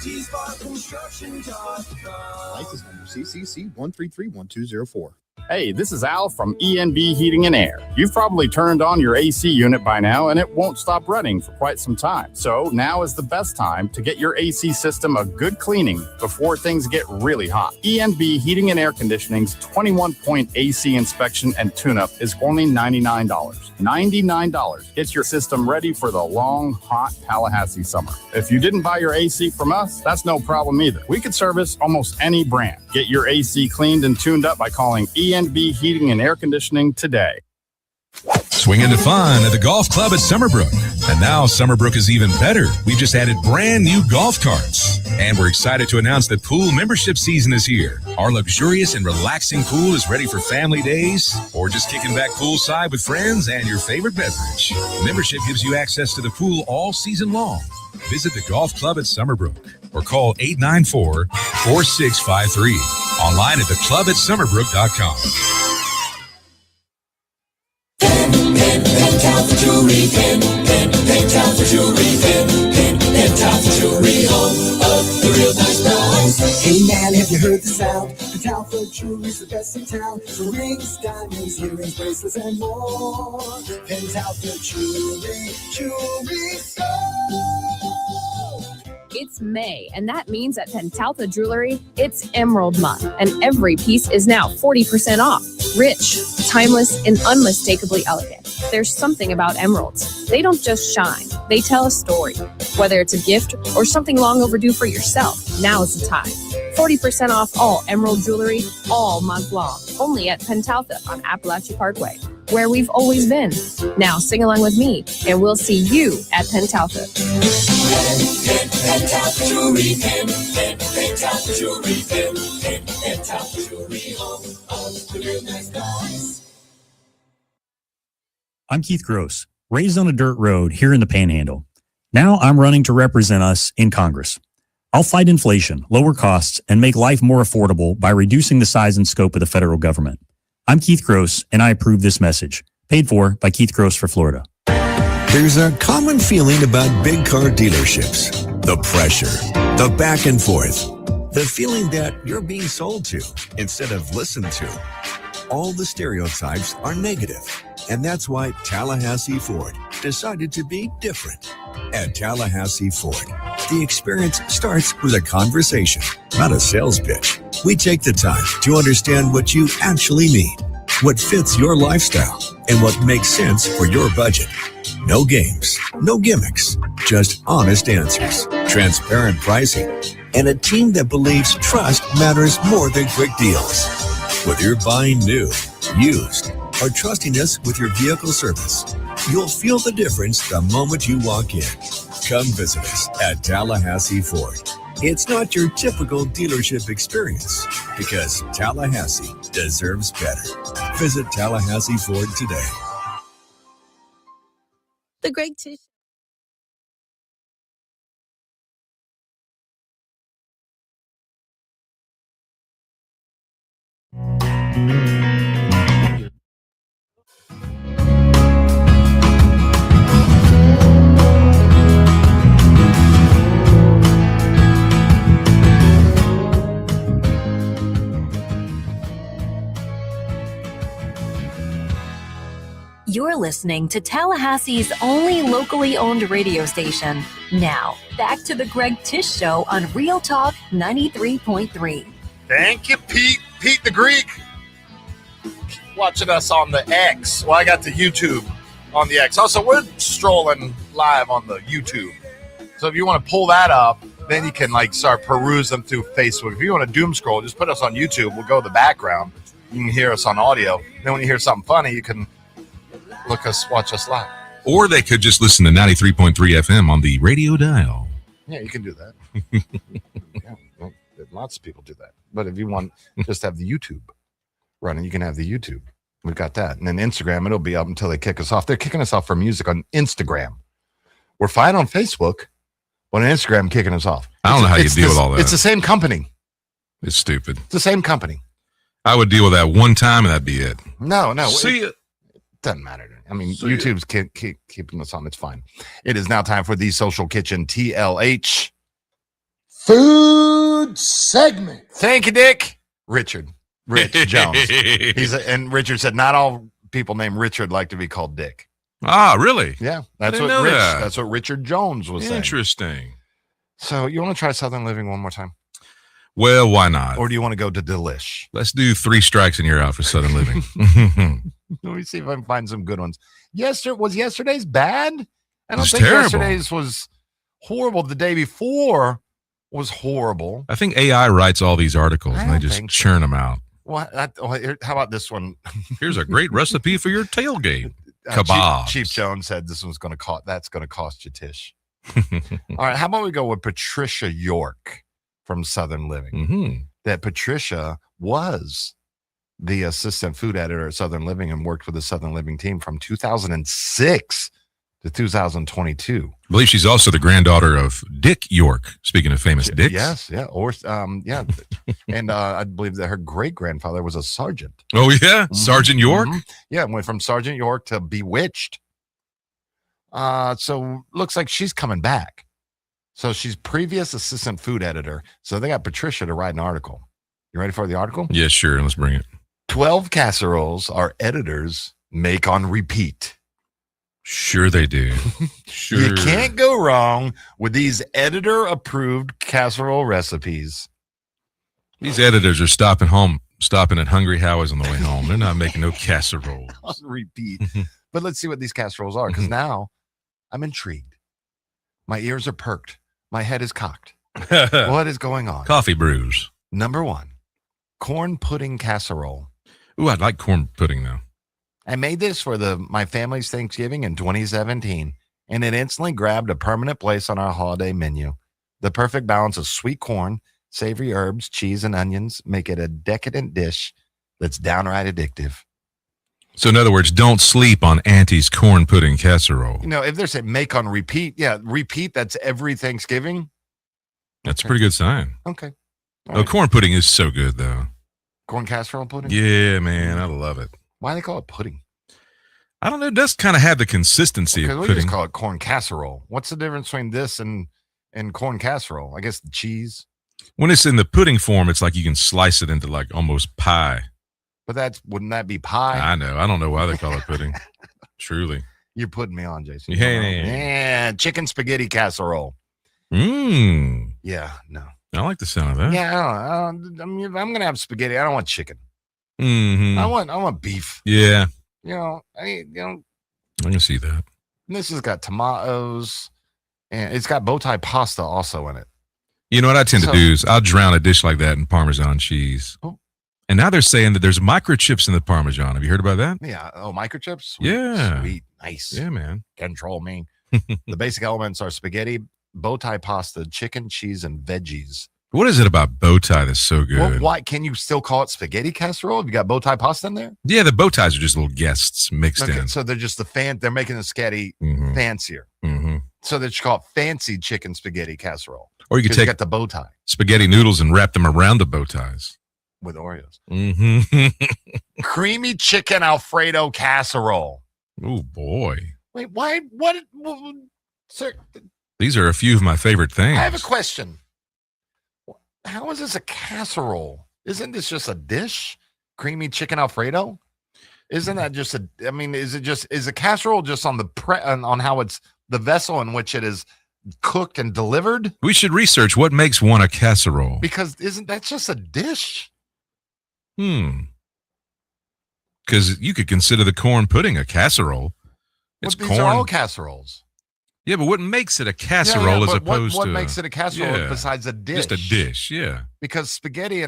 Construction.com. License number CCC 1331204. Hey, this is Al from ENB Heating and Air. You've probably turned on your AC unit by now and it won't stop running for quite some time. So now is the best time to get your AC system a good cleaning before things get really hot. ENB Heating and Air Conditioning's 21-point AC inspection and tune-up is only $99. $99 gets your system ready for the long, hot Tallahassee summer. If you didn't buy your AC from us, that's no problem either. We could service almost any brand. Get your AC cleaned and tuned up by calling ENB Heating and Air Conditioning today. Swing into fun at the golf club at Summerbrook. And now Summerbrook is even better. We've just added brand new golf carts. And we're excited to announce that pool membership season is here. Our luxurious and relaxing pool is ready for family days or just kicking back poolside with friends and your favorite beverage. Membership gives you access to the pool all season long. Visit the golf club at Summerbrook or call 894-4653. Online at theclubatsummerbrook.com. Penthouse Jewelry, Penthouse Jewelry, Penthouse Jewelry, home of the real nice price. Hey man, have you heard the sound? Penthouse Jewelry's the best in town. So rings, diamonds, earrings, bracelets, and more. Penthouse Jewelry, Jewelry Store. It's May, and that means at Pentaltha Jewelry, it's Emerald Month, and every piece is now 40% off. Rich, timeless, and unmistakably elegant. There's something about emeralds. They don't just shine, they tell a story. Whether it's a gift or something long overdue for yourself, now's the time. 40% off all emerald jewelry all month long, only at Pentaltha on Appalachia Parkway, where we've always been. Now sing along with me, and we'll see you at Pentaltha. Penthouse Jewelry, Penthouse Jewelry, Penthouse Jewelry, home of the real nice guys. I'm Keith Gross, raised on a dirt road here in the Panhandle. Now I'm running to represent us in Congress. I'll fight inflation, lower costs, and make life more affordable by reducing the size and scope of the federal government. I'm Keith Gross, and I approve this message. Paid for by Keith Gross for Florida. There's a common feeling about big car dealerships. The pressure, the back and forth, the feeling that you're being sold to instead of listened to. All the stereotypes are negative, and that's why Tallahassee Ford decided to be different. At Tallahassee Ford, the experience starts with a conversation, not a sales pitch. We take the time to understand what you actually need, what fits your lifestyle, and what makes sense for your budget. No games, no gimmicks, just honest answers, transparent pricing, and a team that believes trust matters more than quick deals. Whether you're buying new, used, or trusting us with your vehicle service, you'll feel the difference the moment you walk in. Come visit us at Tallahassee Ford. It's not your typical dealership experience because Tallahassee deserves better. Visit Tallahassee Ford today. The Greg Tish. You're listening to Tallahassee's only locally owned radio station. Now, back to the Greg Tish Show on Real Talk 93.3. Thank you, Pete. Pete the Greek. Watching us on the X. Well, I got the YouTube on the X. Also, we're strolling live on the YouTube. So if you want to pull that up, then you can start perusing through Facebook. If you want to doom scroll, just put us on YouTube. We'll go to the background. You can hear us on audio. Then when you hear something funny, you can watch us live. Or they could just listen to 93.3 FM on the radio dial. Yeah, you can do that. Yeah, well, lots of people do that. But if you want just have the YouTube running, you can have the YouTube. We've got that. And then Instagram, it'll be up until they kick us off. They're kicking us off for music on Instagram. We're fine on Facebook, but on Instagram, kicking us off. I don't know how you deal with all that. It's the same company. It's stupid. It's the same company. I would deal with that one time and that'd be it. No. See it doesn't matter. I mean, YouTube's keeping us on. It's fine. It is now time for the Social Kitchen TLH food segment. Thank you, Dick. Rich Jones. And Richard said, not all people named Richard like to be called Dick. Ah, really? Yeah. That's what Richard Jones was saying. Interesting. So you want to try Southern Living one more time? Well, why not? Or do you want to go to Delish? Let's do 3 strikes and you're out for Southern Living. Let me see if I can find some good ones. Was yesterday's bad? I don't think terrible. Yesterday's was horrible. The day before was horrible. I think AI writes all these articles and they just churn them out. Well, how about this one? Here's a great recipe for your tailgate. Kebab. Chief Jones said this one's going to cost. That's going to cost you, Tish. All right. How about we go with Patricia York from Southern Living? Mm-hmm. That Patricia was the assistant food editor at Southern Living and worked with the Southern Living team from 2006 to 2022. I believe she's also the granddaughter of Dick York. Speaking of famous dicks. Yes, yeah. Or yeah. And I believe that her great grandfather was a sergeant. Oh yeah, Sergeant York. Mm-hmm. Yeah, went from Sergeant York to Bewitched. So looks like she's coming back. So she's previous assistant food editor. So they got Patricia to write an article. You ready for the article? Yeah, sure. Let's bring it. 12 casseroles our editors make on repeat. Sure they do. Sure. You can't go wrong with these editor-approved casserole recipes. These editors are stopping at Hungry Howie's on the way home. They're not making no casseroles. On repeat. But let's see what these casseroles are, because now I'm intrigued. My ears are perked. My head is cocked. What is going on? Coffee brews. Number 1, corn pudding casserole. Ooh, I'd like corn pudding, though. I made this for my family's Thanksgiving in 2017, and it instantly grabbed a permanent place on our holiday menu. The perfect balance of sweet corn, savory herbs, cheese, and onions make it a decadent dish that's downright addictive. So, in other words, don't sleep on Auntie's corn pudding casserole. You know, if there's a make on repeat, repeat, that's every Thanksgiving. That's a pretty good sign. Okay. Oh, corn pudding is so good, though. Corn casserole pudding? Yeah, man, I love it. Why do they call it pudding? I don't know. It does kind of have the consistency of We pudding. just call it corn casserole. What's the difference between this and corn casserole? I guess the cheese. When it's in the pudding form, it's like you can slice it into like almost pie. But wouldn't that be pie? I know. I don't know why they call it pudding. Truly. You're putting me on, Jason. Yeah. Chicken spaghetti casserole. Yeah, no. I like the sound of that. Yeah, I mean, if I'm going to have spaghetti, I don't want chicken. Mm-hmm. I want beef. Yeah. You know, I can see that. This has got tomatoes, and it's got bow tie pasta also in it. You know what I tend to do is I'll drown a dish like that in Parmesan cheese. Oh. And now they're saying that there's microchips in the Parmesan. Have you heard about that? Yeah. Oh, microchips? Sweet, Yeah. Sweet. Nice. Yeah, man. Control me. The basic elements are spaghetti, bow tie pasta, chicken, cheese, and veggies. What is it about bow tie that's so good? Well, why can you still call it spaghetti casserole? Have you got bow tie pasta in there? Yeah, the bow ties are just little guests mixed in. So they're just they're making the spaghetti fancier. Mm-hmm. So they should call it fancy chicken spaghetti casserole. Or you could take got the bow tie spaghetti noodles and wrap them around the bow ties. With Oreos. Mm-hmm. Creamy chicken Alfredo casserole. Oh, boy. Wait, why? What? Sir, These are a few of my favorite things. I have a question. How is this a casserole? Isn't this just a dish? Creamy chicken Alfredo? Isn't that just is a casserole just on on how it's the vessel in which it is cooked and delivered? We should research what makes one a casserole. Because isn't that just a dish? Because you could consider the corn pudding a casserole. It's These corn. are all casseroles. Yeah, but what makes it a casserole as opposed what to makes it a casserole besides a dish? Just a dish, yeah. Because spaghetti,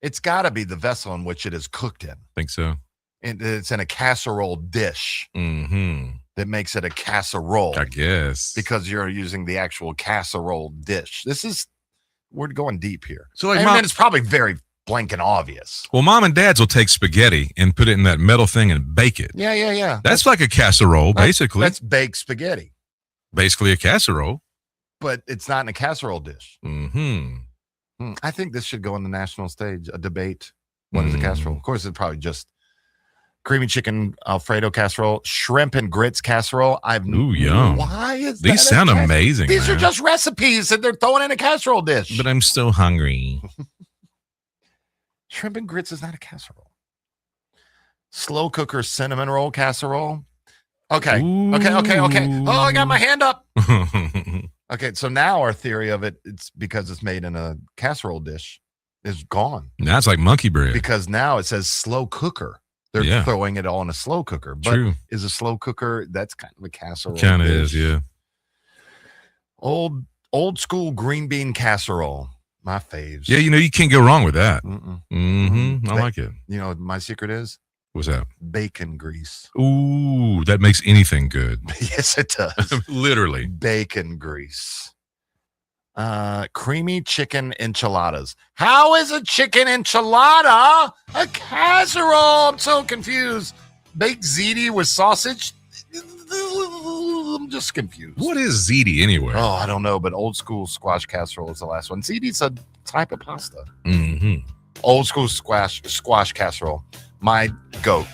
it's got to be the vessel in which it is cooked in. Think so. And it's in a casserole dish. Mm-hmm. That makes it a casserole. I guess. Because you're using the actual casserole dish. We're going deep here. So and it's probably very blank and obvious. Well, mom and dads will take spaghetti and put it in that metal thing and bake it. Yeah. That's like a casserole, basically. That's baked spaghetti. Basically a casserole. But it's not in a casserole dish. Mm-hmm. I think this should go on the national stage, a debate. What is a casserole? Of course, it's probably just creamy chicken Alfredo casserole, shrimp and grits casserole. Ooh, yum. Why is These sound amazing. These man. are just recipes that they're throwing in a casserole dish. But I'm still hungry. Shrimp and grits is not a casserole. Slow cooker cinnamon roll casserole. Okay. Ooh. Okay. Oh, I got my hand up. Okay, so now our theory of it's because it's made in a casserole dish is gone. Now it's like monkey bread. Because now it says slow cooker. They're throwing it all in a slow cooker. But True. Is a slow cooker, that's kind of a casserole. Kind of is, yeah. Old school green bean casserole. My faves. Yeah, you can't go wrong with that. Mm-hmm. I like it. You know what my secret is? What's that? Bacon grease. Ooh, that makes anything good. Yes, it does. Literally. Bacon grease. Creamy chicken enchiladas. How is a chicken enchilada a casserole? I'm so confused. Baked ziti with sausage. I'm just confused. What is ziti anyway? Oh, I don't know, but old school squash casserole is the last one. Ziti's a type of pasta. Mm-hmm. Old school squash casserole. My goat.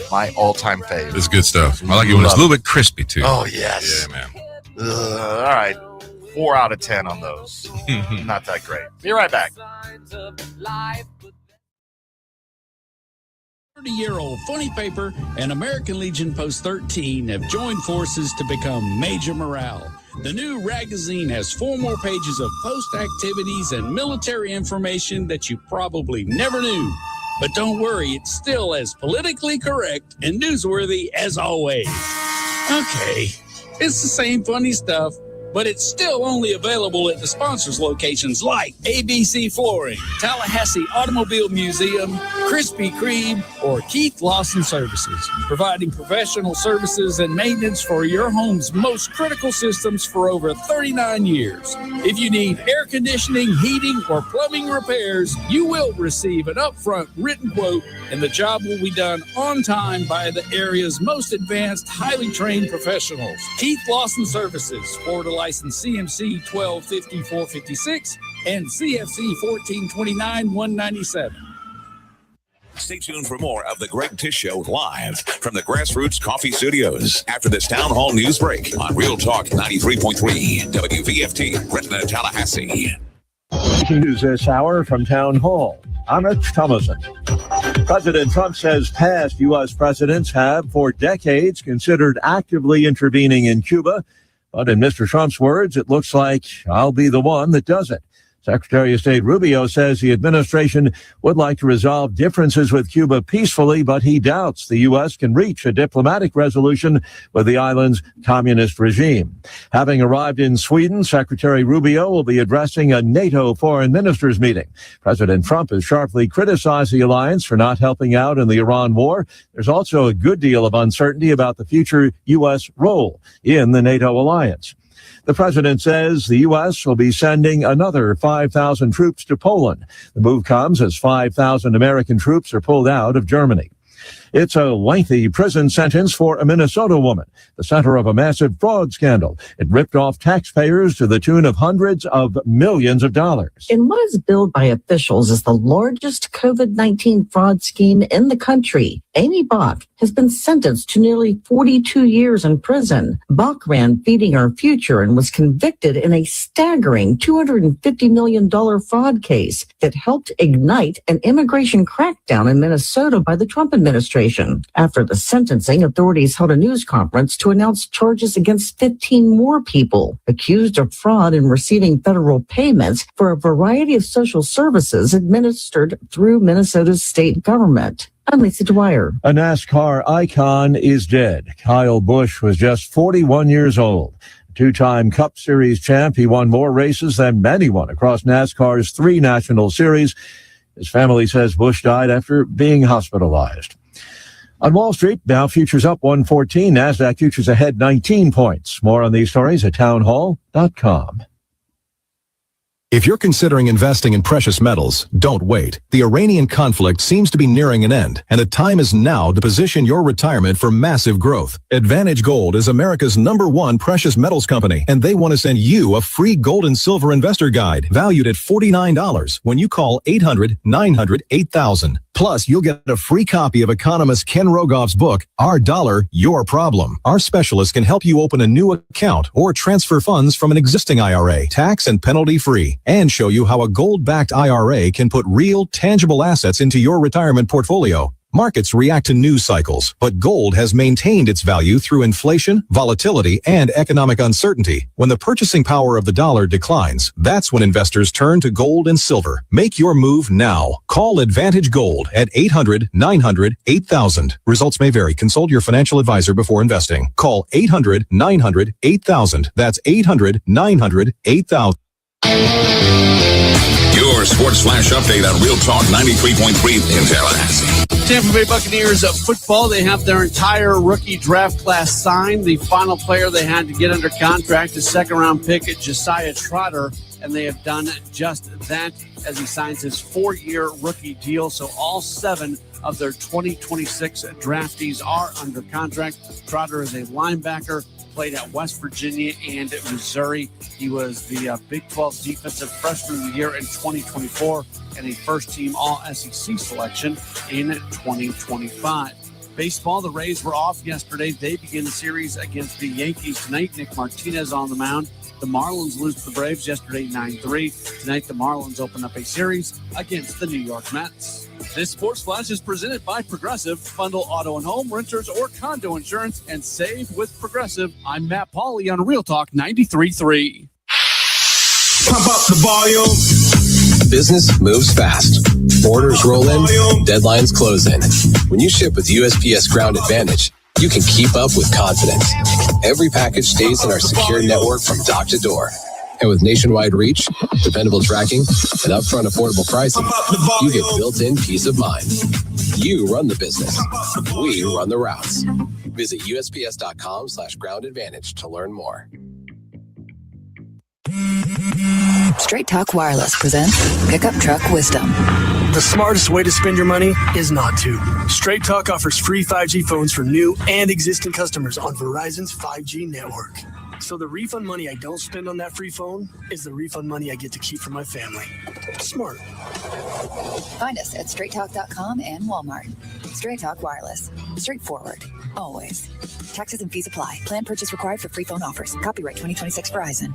My all-time fave. It's good stuff. I like it when it's a little bit crispy too. Oh, yes. Yeah, man. All right. 4 out of 10 on those. Not that great. Be right back. 30-year-old Funny Paper and American Legion Post 13 have joined forces to become Major Morale. The new magazine has 4 more pages of post activities and military information that you probably never knew. But don't worry, it's still as politically correct and newsworthy as always. Okay, it's the same funny stuff, but it's still only available at the sponsors' locations like ABC Flooring, Tallahassee Automobile Museum, Krispy Kreme, or Keith Lawson Services, providing professional services and maintenance for your home's most critical systems for over 39 years. If you need air conditioning, heating, or plumbing repairs, you will receive an upfront written quote, and the job will be done on time by the area's most advanced, highly trained professionals. Keith Lawson Services, Florida license CMC 125456 and CFC 1429-197. Stay tuned for more of the Greg Tish Show live from the Grassroots Coffee Studios after this town hall news break on Real Talk 93.3 WVFT, Retina, Tallahassee. Breaking news this hour from Town Hall. I'm Rich Thomason. President Trump says past U.S. presidents have for decades considered actively intervening in Cuba. But in Mr. Trump's words, it looks like I'll be the one that does it. Secretary of State Rubio says the administration would like to resolve differences with Cuba peacefully, but he doubts the U.S. can reach a diplomatic resolution with the island's communist regime. Having arrived in Sweden, Secretary Rubio will be addressing a NATO foreign ministers meeting. President Trump has sharply criticized the alliance for not helping out in the Iran war. There's also a good deal of uncertainty about the future U.S. role in the NATO alliance. The president says the U.S. will be sending another 5,000 troops to Poland. The move comes as 5,000 American troops are pulled out of Germany. It's a lengthy prison sentence for a Minnesota woman, the center of a massive fraud scandal. It ripped off taxpayers to the tune of hundreds of millions of dollars. In what is billed by officials as the largest COVID-19 fraud scheme in the country, Amy Bach has been sentenced to nearly 42 years in prison. Bach ran Feeding Our Future and was convicted in a staggering $250 million fraud case that helped ignite an immigration crackdown in Minnesota by the Trump administration. After the sentencing, authorities held a news conference to announce charges against 15 more people accused of fraud in receiving federal payments for a variety of social services administered through Minnesota's state government. I'm Lisa Dwyer. A NASCAR icon is dead. Kyle Busch was just 41 years old. Two-time Cup Series champ, he won more races than anyone across NASCAR's 3 national series. His family says Busch died after being hospitalized. On Wall Street, Dow futures up 114, NASDAQ futures ahead 19 points. More on these stories at townhall.com. If you're considering investing in precious metals, don't wait. The Iranian conflict seems to be nearing an end, and the time is now to position your retirement for massive growth. Advantage Gold is America's #1 precious metals company, and they want to send you a free gold and silver investor guide valued at $49 when you call 800-900-8000. Plus, you'll get a free copy of economist Ken Rogoff's book, Our Dollar, Your Problem. Our specialists can help you open a new account or transfer funds from an existing IRA, tax and penalty free, and show you how a gold-backed IRA can put real, tangible assets into your retirement portfolio. Markets react to news cycles, but gold has maintained its value through inflation, volatility, and economic uncertainty. When the purchasing power of the dollar declines, that's when investors turn to gold and silver. Make your move now. Call Advantage Gold at 800-900-8000. Results may vary. Consult your financial advisor before investing. Call 800-900-8000. That's 800-900-8000. Your Sports Flash update on Real Talk 93.3 in Tallahassee. Tampa Bay Buccaneers of football, they have their entire rookie draft class signed. The final player they had to get under contract is second-round pick Josiah Trotter, and they have done just that as he signs his 4-year rookie deal. So all 7 of their 2026 draftees are under contract. Trotter is a linebacker, played at West Virginia and Missouri. He was the Big 12 Defensive Freshman of the Year in 2024 and a first-team All-SEC selection in 2025. Baseball, the Rays were off yesterday. They begin the series against the Yankees tonight. Nick Martinez on the mound. The Marlins lose to the Braves yesterday 9-3. Tonight, the Marlins open up a series against the New York Mets. This Sports Flash is presented by Progressive. Bundle auto and home, renters, or condo insurance and save with Progressive. I'm Matt Pauley on Real Talk 93.3. Pump up the volume. Business moves fast. Orders roll in, deadlines close in. When you ship with USPS Ground Advantage, you can keep up with confidence. Every package stays in our secure network from dock to door. And with nationwide reach, dependable tracking, and upfront affordable pricing, you get built-in peace of mind. You run the business. We run the routes. Visit USPS.com/Ground Advantage to learn more. Straight Talk Wireless presents Pickup Truck Wisdom. The smartest way to spend your money is not to. Straight Talk offers free 5G phones for new and existing customers on Verizon's 5G network. So the refund money I don't spend on that free phone is the refund money I get to keep for my family. Smart. Find us at straighttalk.com and Walmart. Straight Talk Wireless. Straightforward. Always. Taxes and fees apply. Plan purchase required for free phone offers. Copyright 2026 Verizon.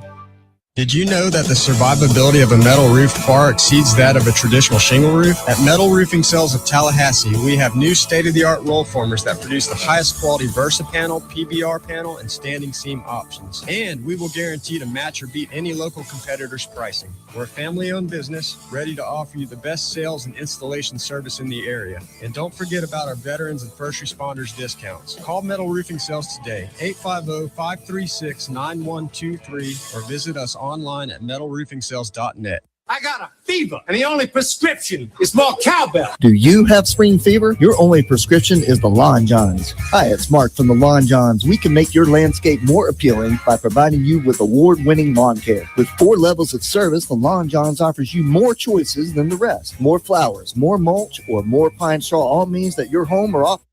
Did you know that the survivability of a metal roof far exceeds that of a traditional shingle roof? At Metal Roofing Sales of Tallahassee, we have new state-of-the-art roll formers that produce the highest quality Versa panel, PBR panel, and standing seam options. And we will guarantee to match or beat any local competitor's pricing. We're a family-owned business, ready to offer you the best sales and installation service in the area. And don't forget about our veterans and first responders discounts. Call Metal Roofing Sales today, 850-536-9123, or visit us online at metalroofing.sales.net. I got a fever, and the only prescription is more cowbell. Do you have spring fever? Your only prescription is the Lawn Johns. Hi, it's Mark from the Lawn Johns. We can make your landscape more appealing by providing you with award-winning lawn care. With 4 levels of service, the Lawn Johns offers you more choices than the rest. More flowers, more mulch, or more pine straw all means that your home or office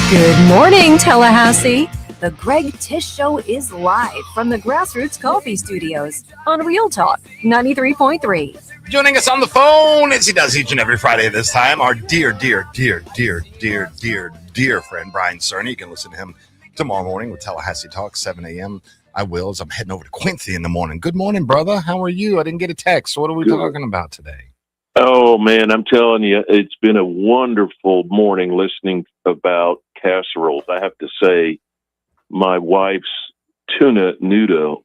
Good morning, Tallahassee. The Greg Tish Show is live from the Grassroots Coffee Studios on Real Talk 93.3. Joining us on the phone, as he does each and every Friday at this time, our dear friend Brian Cerny. You can listen to him tomorrow morning with Tallahassee Talk, 7 a.m. I will, as I'm heading over to Quincy in the morning. Good morning, brother. How are you? I didn't get a text. What are we talking about today? Oh, man, I'm telling you, it's been a wonderful morning listening about casseroles. I have to say, my wife's tuna noodle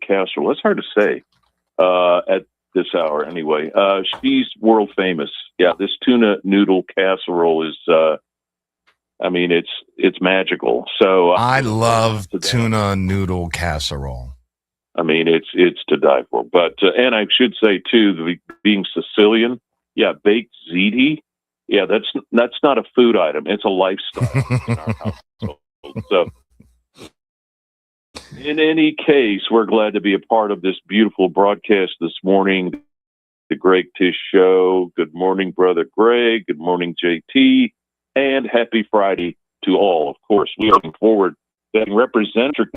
casserole. That's hard to say at this hour anyway. She's world famous. Yeah, this tuna noodle casserole is, it's magical. So I love tuna noodle casserole. I mean, it's to die for. But and I should say too, being Sicilian, baked ziti, that's not a food item. It's a lifestyle in our household. So, in any case, we're glad to be a part of this beautiful broadcast this morning, the Greg Tish Show. Good morning, Brother Greg. Good morning, JT. And happy Friday to all. Of course, we are looking forward to having Representative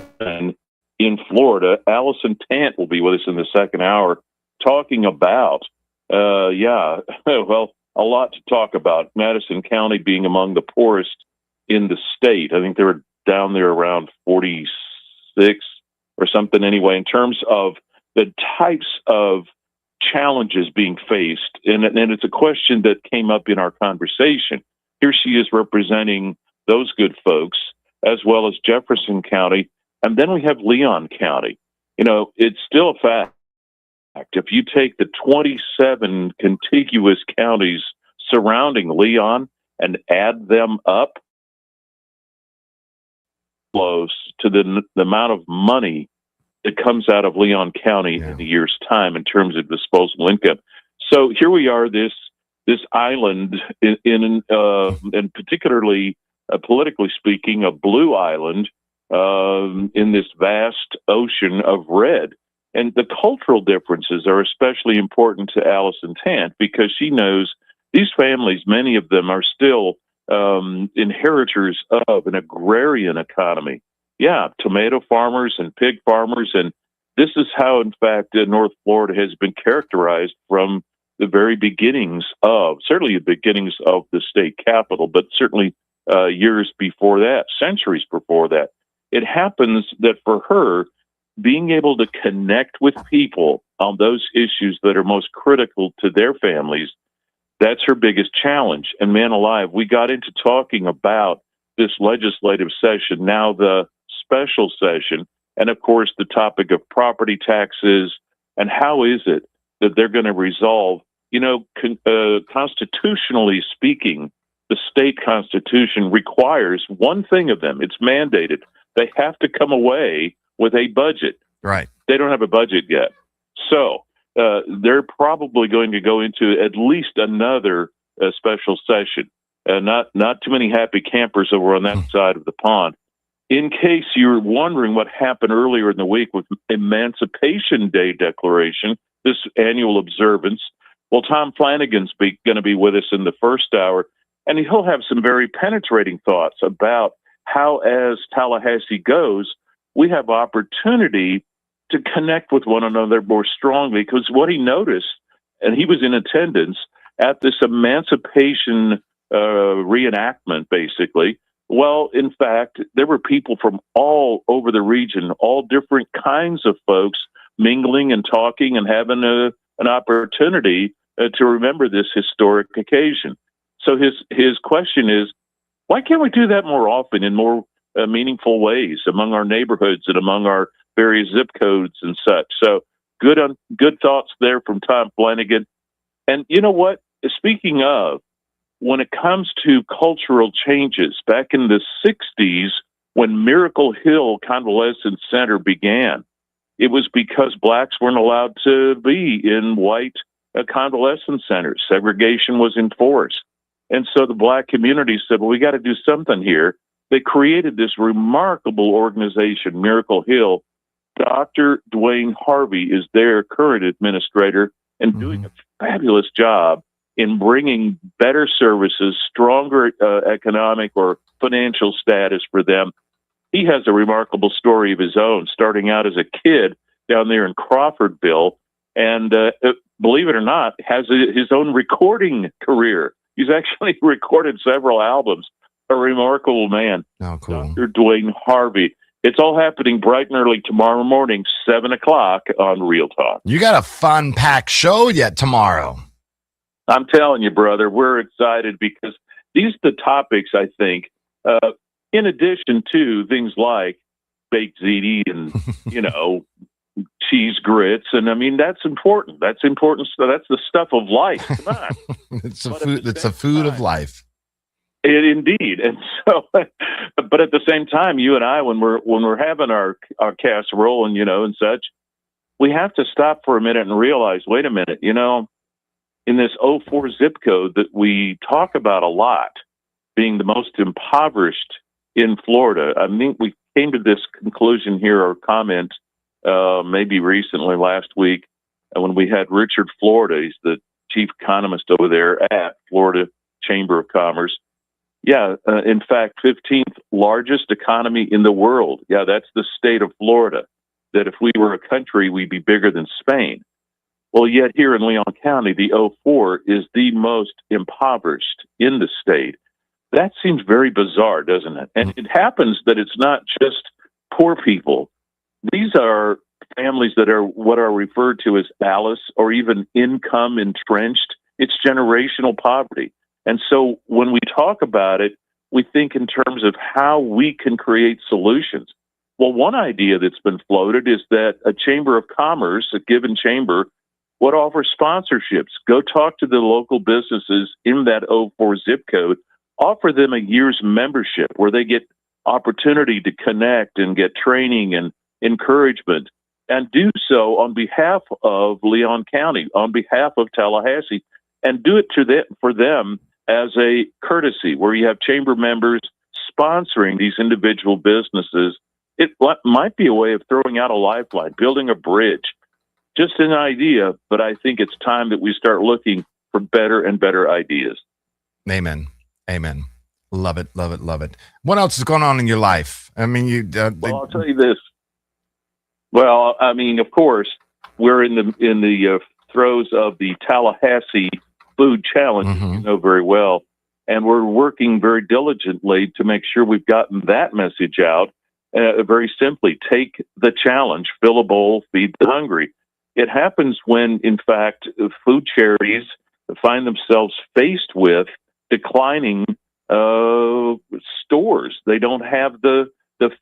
in Florida. Allison Tant will be with us in the second hour talking about, a lot to talk about. Madison County being among the poorest in the state. I think they were down there around 46 or something anyway, in terms of the types of challenges being faced. And it's a question that came up in our conversation. Here she is representing those good folks, as well as Jefferson County. And then we have Leon County. You know, it's still a fact. If you take the 27 contiguous counties surrounding Leon and add them up, close to the amount of money that comes out of Leon County in a year's time in terms of disposable income. So here we are, this island and particularly politically speaking, a blue island in this vast ocean of red. And the cultural differences are especially important to Allison Tant because she knows these families, many of them are still inheritors of an agrarian economy. Yeah, tomato farmers and pig farmers. And this is how, in fact, North Florida has been characterized from the very beginnings of, certainly the beginnings of the state capital, but certainly years before that, centuries before that. It happens that for her, being able to connect with people on those issues that are most critical to their families, that's her biggest challenge. And man alive, we got into talking about this legislative session, now the special session, and of course the topic of property taxes and how is it that they're going to resolve, constitutionally speaking, the state constitution requires one thing of them. It's mandated. They have to come away with a budget. Right. They don't have a budget yet. So they're probably going to go into at least another special session. Not too many happy campers over on that side of the pond. In case you're wondering what happened earlier in the week with Emancipation Day Declaration, this annual observance, well, Tom Flanagan's going to be with us in the first hour, and he'll have some very penetrating thoughts about how, as Tallahassee goes, we have opportunity to connect with one another more strongly, because what he noticed, and he was in attendance at this emancipation reenactment, basically. Well, in fact, there were people from all over the region, all different kinds of folks mingling and talking and having an opportunity to remember this historic occasion. So his question is, why can't we do that more often in more meaningful ways among our neighborhoods and among our various zip codes and such? So good thoughts there from Tom Flanagan. And you know what? Speaking of, when it comes to cultural changes, back in the 60s, when Miracle Hill Convalescent Center began, it was because blacks weren't allowed to be in white convalescent centers. Segregation was enforced. And so the black community said, well, we got to do something here. They created this remarkable organization, Miracle Hill. Dr. Dwayne Harvey is their current administrator and doing a fabulous job in bringing better services, stronger economic or financial status for them. He has a remarkable story of his own, starting out as a kid down there in Crawfordville, and believe it or not, has his own recording career. He's actually recorded several albums. A remarkable man. Oh, cool. Dr. Dwayne Harvey. It's all happening bright and early tomorrow morning, 7 o'clock on Real Talk. You got a fun packed show yet tomorrow. I'm telling you, brother, we're excited because these are the topics, I think, in addition to things like baked ziti and, cheese grits. And I mean, that's important. That's important. So that's the stuff of life. Come on. It's a food of life. Indeed. And so, but at the same time, you and I, when we're having our casserole and such, we have to stop for a minute and realize, wait a minute, in this 04 zip code that we talk about a lot, being the most impoverished in Florida. I mean, we came to this conclusion here or comment maybe recently last week when we had Richard Florida. He's the chief economist over there at Florida Chamber of Commerce. Yeah, in fact, 15th largest economy in the world. Yeah, that's the state of Florida. That if we were a country, we'd be bigger than Spain. Well, yet here in Leon County, the 04 is the most impoverished in the state. That seems very bizarre, doesn't it? And it happens that it's not just poor people. These are families that are what are referred to as ALICE or even income entrenched. It's generational poverty. And so when we talk about it, we think in terms of how we can create solutions. Well, one idea that's been floated is that a chamber of commerce, a given chamber, would offer sponsorships. Go talk to the local businesses in that 04 zip code, offer them a year's membership where they get opportunity to connect and get training and encouragement, and do so on behalf of Leon County, on behalf of Tallahassee, and do it for them as a courtesy, where you have chamber members sponsoring these individual businesses. It might be a way of throwing out a lifeline, building a bridge. Just an idea, but I think it's time that we start looking for better and better ideas. Amen. Amen. Love it, love it, love it. What else is going on in your life? I mean, well, I'll tell you this. Well, I mean, of course, we're in the throes of the Tallahassee Food Challenge, as you know very well, and we're working very diligently to make sure we've gotten that message out. Very simply, take the challenge, fill a bowl, feed the hungry. It happens when, in fact, food charities find themselves faced with declining stores. They don't have the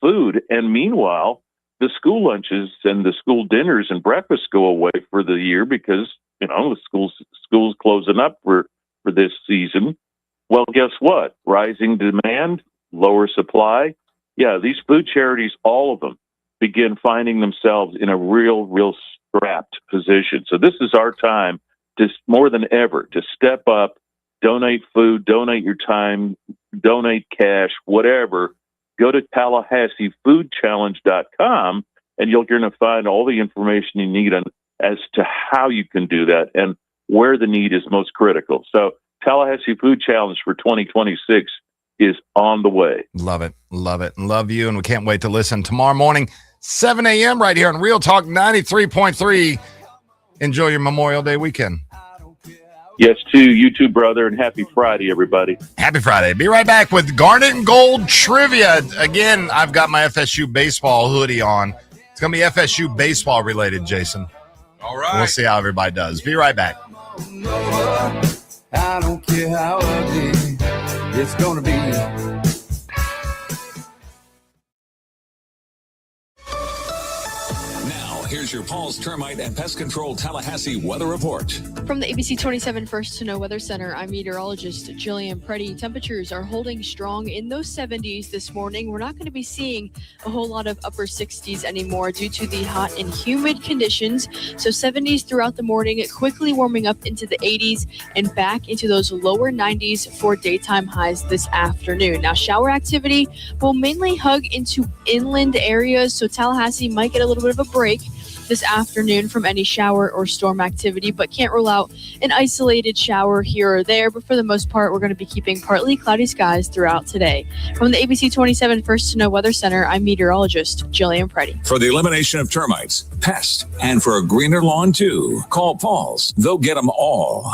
food, and meanwhile, the school lunches and the school dinners and breakfasts go away for the year because the school's closing up for this season. Well, guess what? Rising demand, lower supply. Yeah, these food charities, all of them, begin finding themselves in a real strapped position. So this is our time to, more than ever, to step up, donate food, donate your time, donate cash, whatever. Go to TallahasseeFoodChallenge.com, and you're going to find all the information you need as to how you can do that and where the need is most critical. So Tallahassee Food Challenge for 2026 is on the way. Love it. Love it. Love you. And we can't wait to listen tomorrow morning, 7 a.m. right here on Real Talk 93.3. Enjoy your Memorial Day weekend. Yes, too. You too, brother. And happy Friday, everybody. Happy Friday. Be right back with Garnet and Gold Trivia. Again, I've got my FSU baseball hoodie on. It's going to be FSU baseball related, Jason. All right. We'll see how everybody does. Be right back. I don't care how ugly it's gonna be. Now, here's your Paul's Termite and Pest Control Tallahassee weather report. From the ABC 27 First to Know Weather Center, I'm meteorologist Jillian Preddy. Temperatures are holding strong in those 70s this morning. We're not going to be seeing a whole lot of upper 60s anymore due to the hot and humid conditions. So 70s throughout the morning, quickly warming up into the 80s and back into those lower 90s for daytime highs this afternoon. Now, shower activity will mainly hug into inland areas, so Tallahassee might get a little bit of a break. this afternoon from any shower or storm activity, but can't rule out an isolated shower here or there. But for the most part, we're going to be keeping partly cloudy skies throughout today. From the ABC 27 First to Know Weather Center, I'm meteorologist Jillian Preddy. For the elimination of termites, pests, and for a greener lawn too, call Paul's. They'll get them all.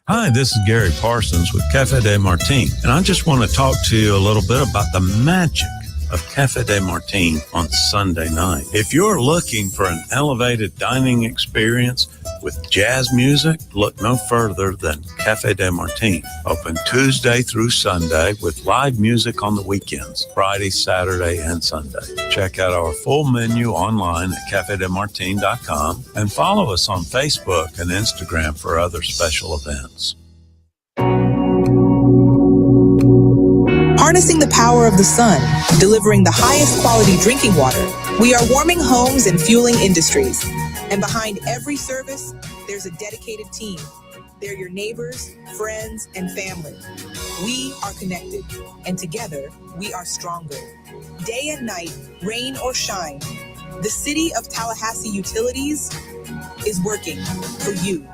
Hi, this is Gary Parsons with Cafe de Martin, and I just want to talk to you a little bit about the magic of Cafe de Martin on Sunday night. If you're looking for an elevated dining experience with jazz music, look no further than Cafe de Martin. Open Tuesday through Sunday with live music on the weekends, Friday, Saturday, and Sunday. Check out our full menu online at cafedemartin.com and follow us on Facebook and Instagram for other special events. Harnessing the power of the sun, delivering the highest quality drinking water, we are warming homes and fueling industries. And behind every service, there's a dedicated team. They're your neighbors, friends, and family. We are connected, and together, we are stronger. Day and night, rain or shine, the City of Tallahassee Utilities is working for you.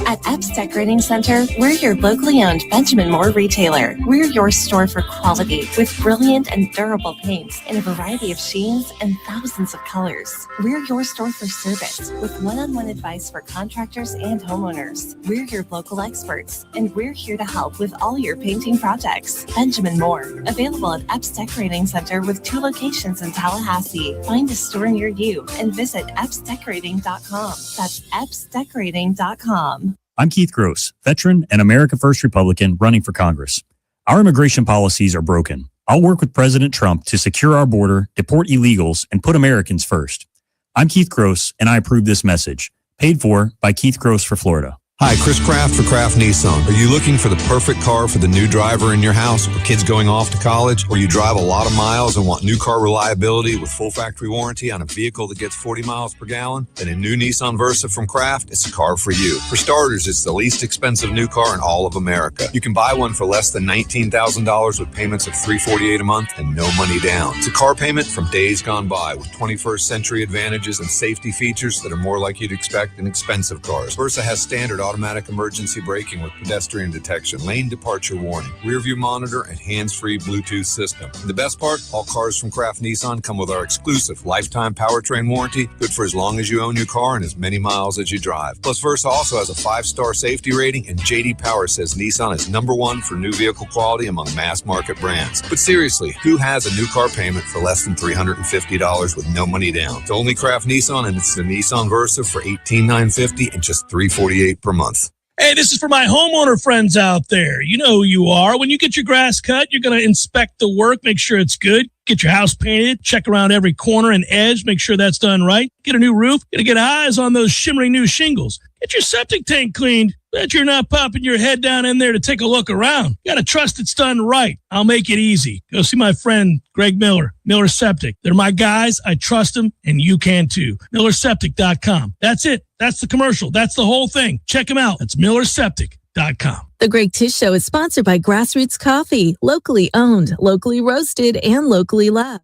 At Epps Decorating Center, we're your locally owned Benjamin Moore retailer. We're your store for quality with brilliant and durable paints in a variety of sheens and thousands of colors. We're your store for service with one-on-one advice for contractors and homeowners. We're your local experts, and we're here to help with all your painting projects. Benjamin Moore, available at Epps Decorating Center with 2 locations in Tallahassee. Find a store near you and visit EppsDecorating.com. That's EppsDecorating.com. I'm Keith Gross, veteran and America First Republican running for Congress. Our immigration policies are broken. I'll work with President Trump to secure our border, deport illegals, and put Americans first. I'm Keith Gross, and I approve this message. Paid for by Keith Gross for Florida. Hi, Chris Kraft for Kraft Nissan. Are you looking for the perfect car for the new driver in your house, or kids going off to college, or you drive a lot of miles and want new car reliability with full factory warranty on a vehicle that gets 40 miles per gallon? Then a new Nissan Versa from Kraft is a car for you. For starters, it's the least expensive new car in all of America. You can buy one for less than $19,000 with payments of $348 a month and no money down. It's a car payment from days gone by with 21st century advantages and safety features that are more like you'd expect in expensive cars. Versa has standard automatic emergency braking with pedestrian detection, lane departure warning, rear view monitor, and hands-free Bluetooth system. And the best part, all cars from Kraft Nissan come with our exclusive lifetime powertrain warranty, good for as long as you own your car and as many miles as you drive. Plus, Versa also has a 5-star safety rating, and J.D. Power says Nissan is #1 for new vehicle quality among mass market brands. But seriously, who has a new car payment for less than $350 with no money down? It's only Kraft Nissan, and it's the Nissan Versa for $18,950 and just $348 per month. Hey, this is for my homeowner friends out there. You know who you are. When you get your grass cut, you're going to inspect the work, make sure it's good. Get your house painted, check around every corner and edge, make sure that's done right. Get a new roof, got to get eyes on those shimmering new shingles. Get your septic tank cleaned. Bet you're not popping your head down in there to take a look around. You got to trust it's done right. I'll make it easy. Go see my friend Greg Miller, Miller Septic. They're my guys. I trust them, and you can too. MillerSeptic.com. That's it. That's the commercial. That's the whole thing. Check them out. That's MillerSeptic.com. The Greg Tish Show is sponsored by Grassroots Coffee, locally owned, locally roasted, and locally loved.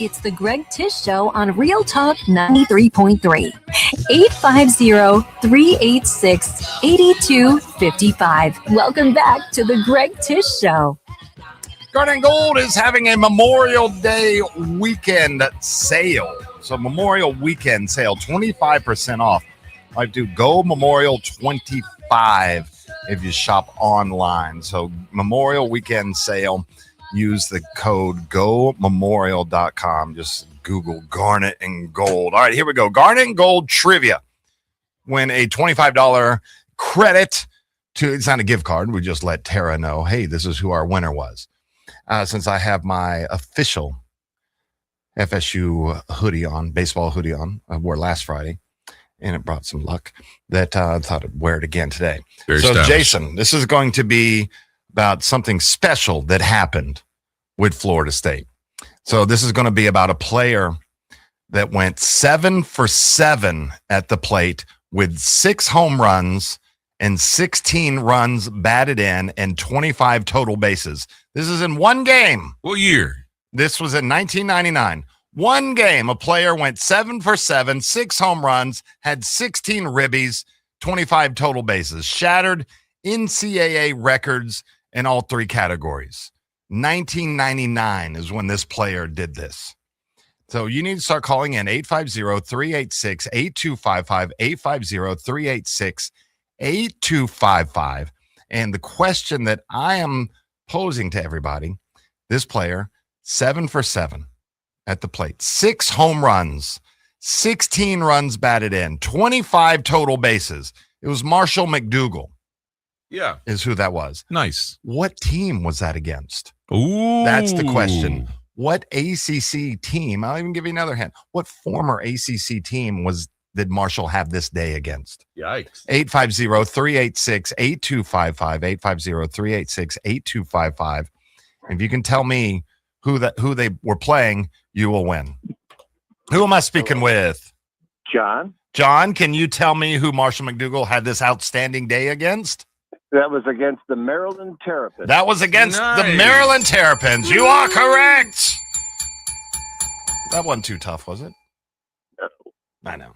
It's the Greg Tish Show on Real Talk 93.3. 850-386-8255. Welcome back to the Greg Tish Show. Garden Gold is having a Memorial Day weekend sale. So Memorial Weekend sale, 25% off. I do Go Memorial 25 if you shop online. So Memorial Weekend sale. Use the code GoMemorial.com. Just Google Garnet and Gold. All right, here we go. Garnet and Gold trivia. Win a $25 credit to, it's not a gift card. We just let Tara know, hey, this is who our winner was. Since I have my official FSU hoodie on, baseball hoodie on, I wore last Friday, and it brought some luck that I thought I'd wear it again today. Very so, stylish. Jason, this is going to be about something special that happened with Florida State. So this is going to be about a player that went 7 for 7 at the plate with 6 home runs and 16 runs batted in and 25 total bases. This is in one game. What year? This was in 1999. One game, a player went 7 for 7, 6 home runs, had 16 ribbies, 25 total bases, shattered NCAA records in all 3 categories. 1999 is when this player did this. So you need to start calling in 850-386-8255, 850-386-8255. And the question that I am posing to everybody, this player, 7 for 7 at the plate, 6 home runs, 16 runs batted in, 25 total bases. It was Marshall McDougal. Yeah. Is who that was. Nice. What team was that against? Ooh. That's the question. What ACC team? I'll even give you another hint. What former ACC team did Marshall have this day against? Yikes. 850-386-8255, 850-386-8255. If you can tell me who they were playing, you will win. Who am I speaking with? John. John, can you tell me who Marshall McDougal had this outstanding day agast? That was against the Maryland Terrapins. That was against the Maryland Terrapins. You are correct. That wasn't too tough, was it? No. I know.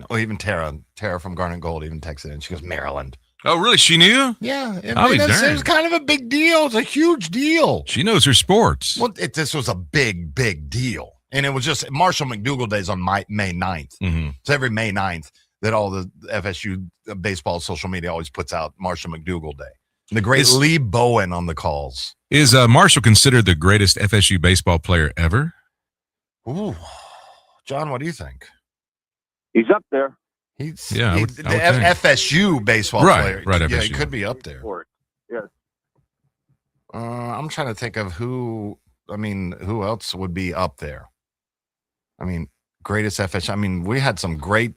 Oh, even Tara from Garnet Gold even texted in. She goes, Maryland. Oh, really? She knew? Yeah. It darn. was kind of a big deal. It's a huge deal. She knows her sports. Well, this was a big, big deal. And it was just Marshall McDougal Days on May 9th. Mm-hmm. It's every May 9th that all the FSU baseball social media always puts out Marshall McDougal Day. The great Lee Bowen on the calls. Is Marshall considered the greatest FSU baseball player ever? Ooh. John, what do you think? He's up there. He's I would the think. FSU baseball player. Right, Yeah, FSU. he could be up there. Yes. I'm trying to think of who else would be up there? Greatest FSU. We had some great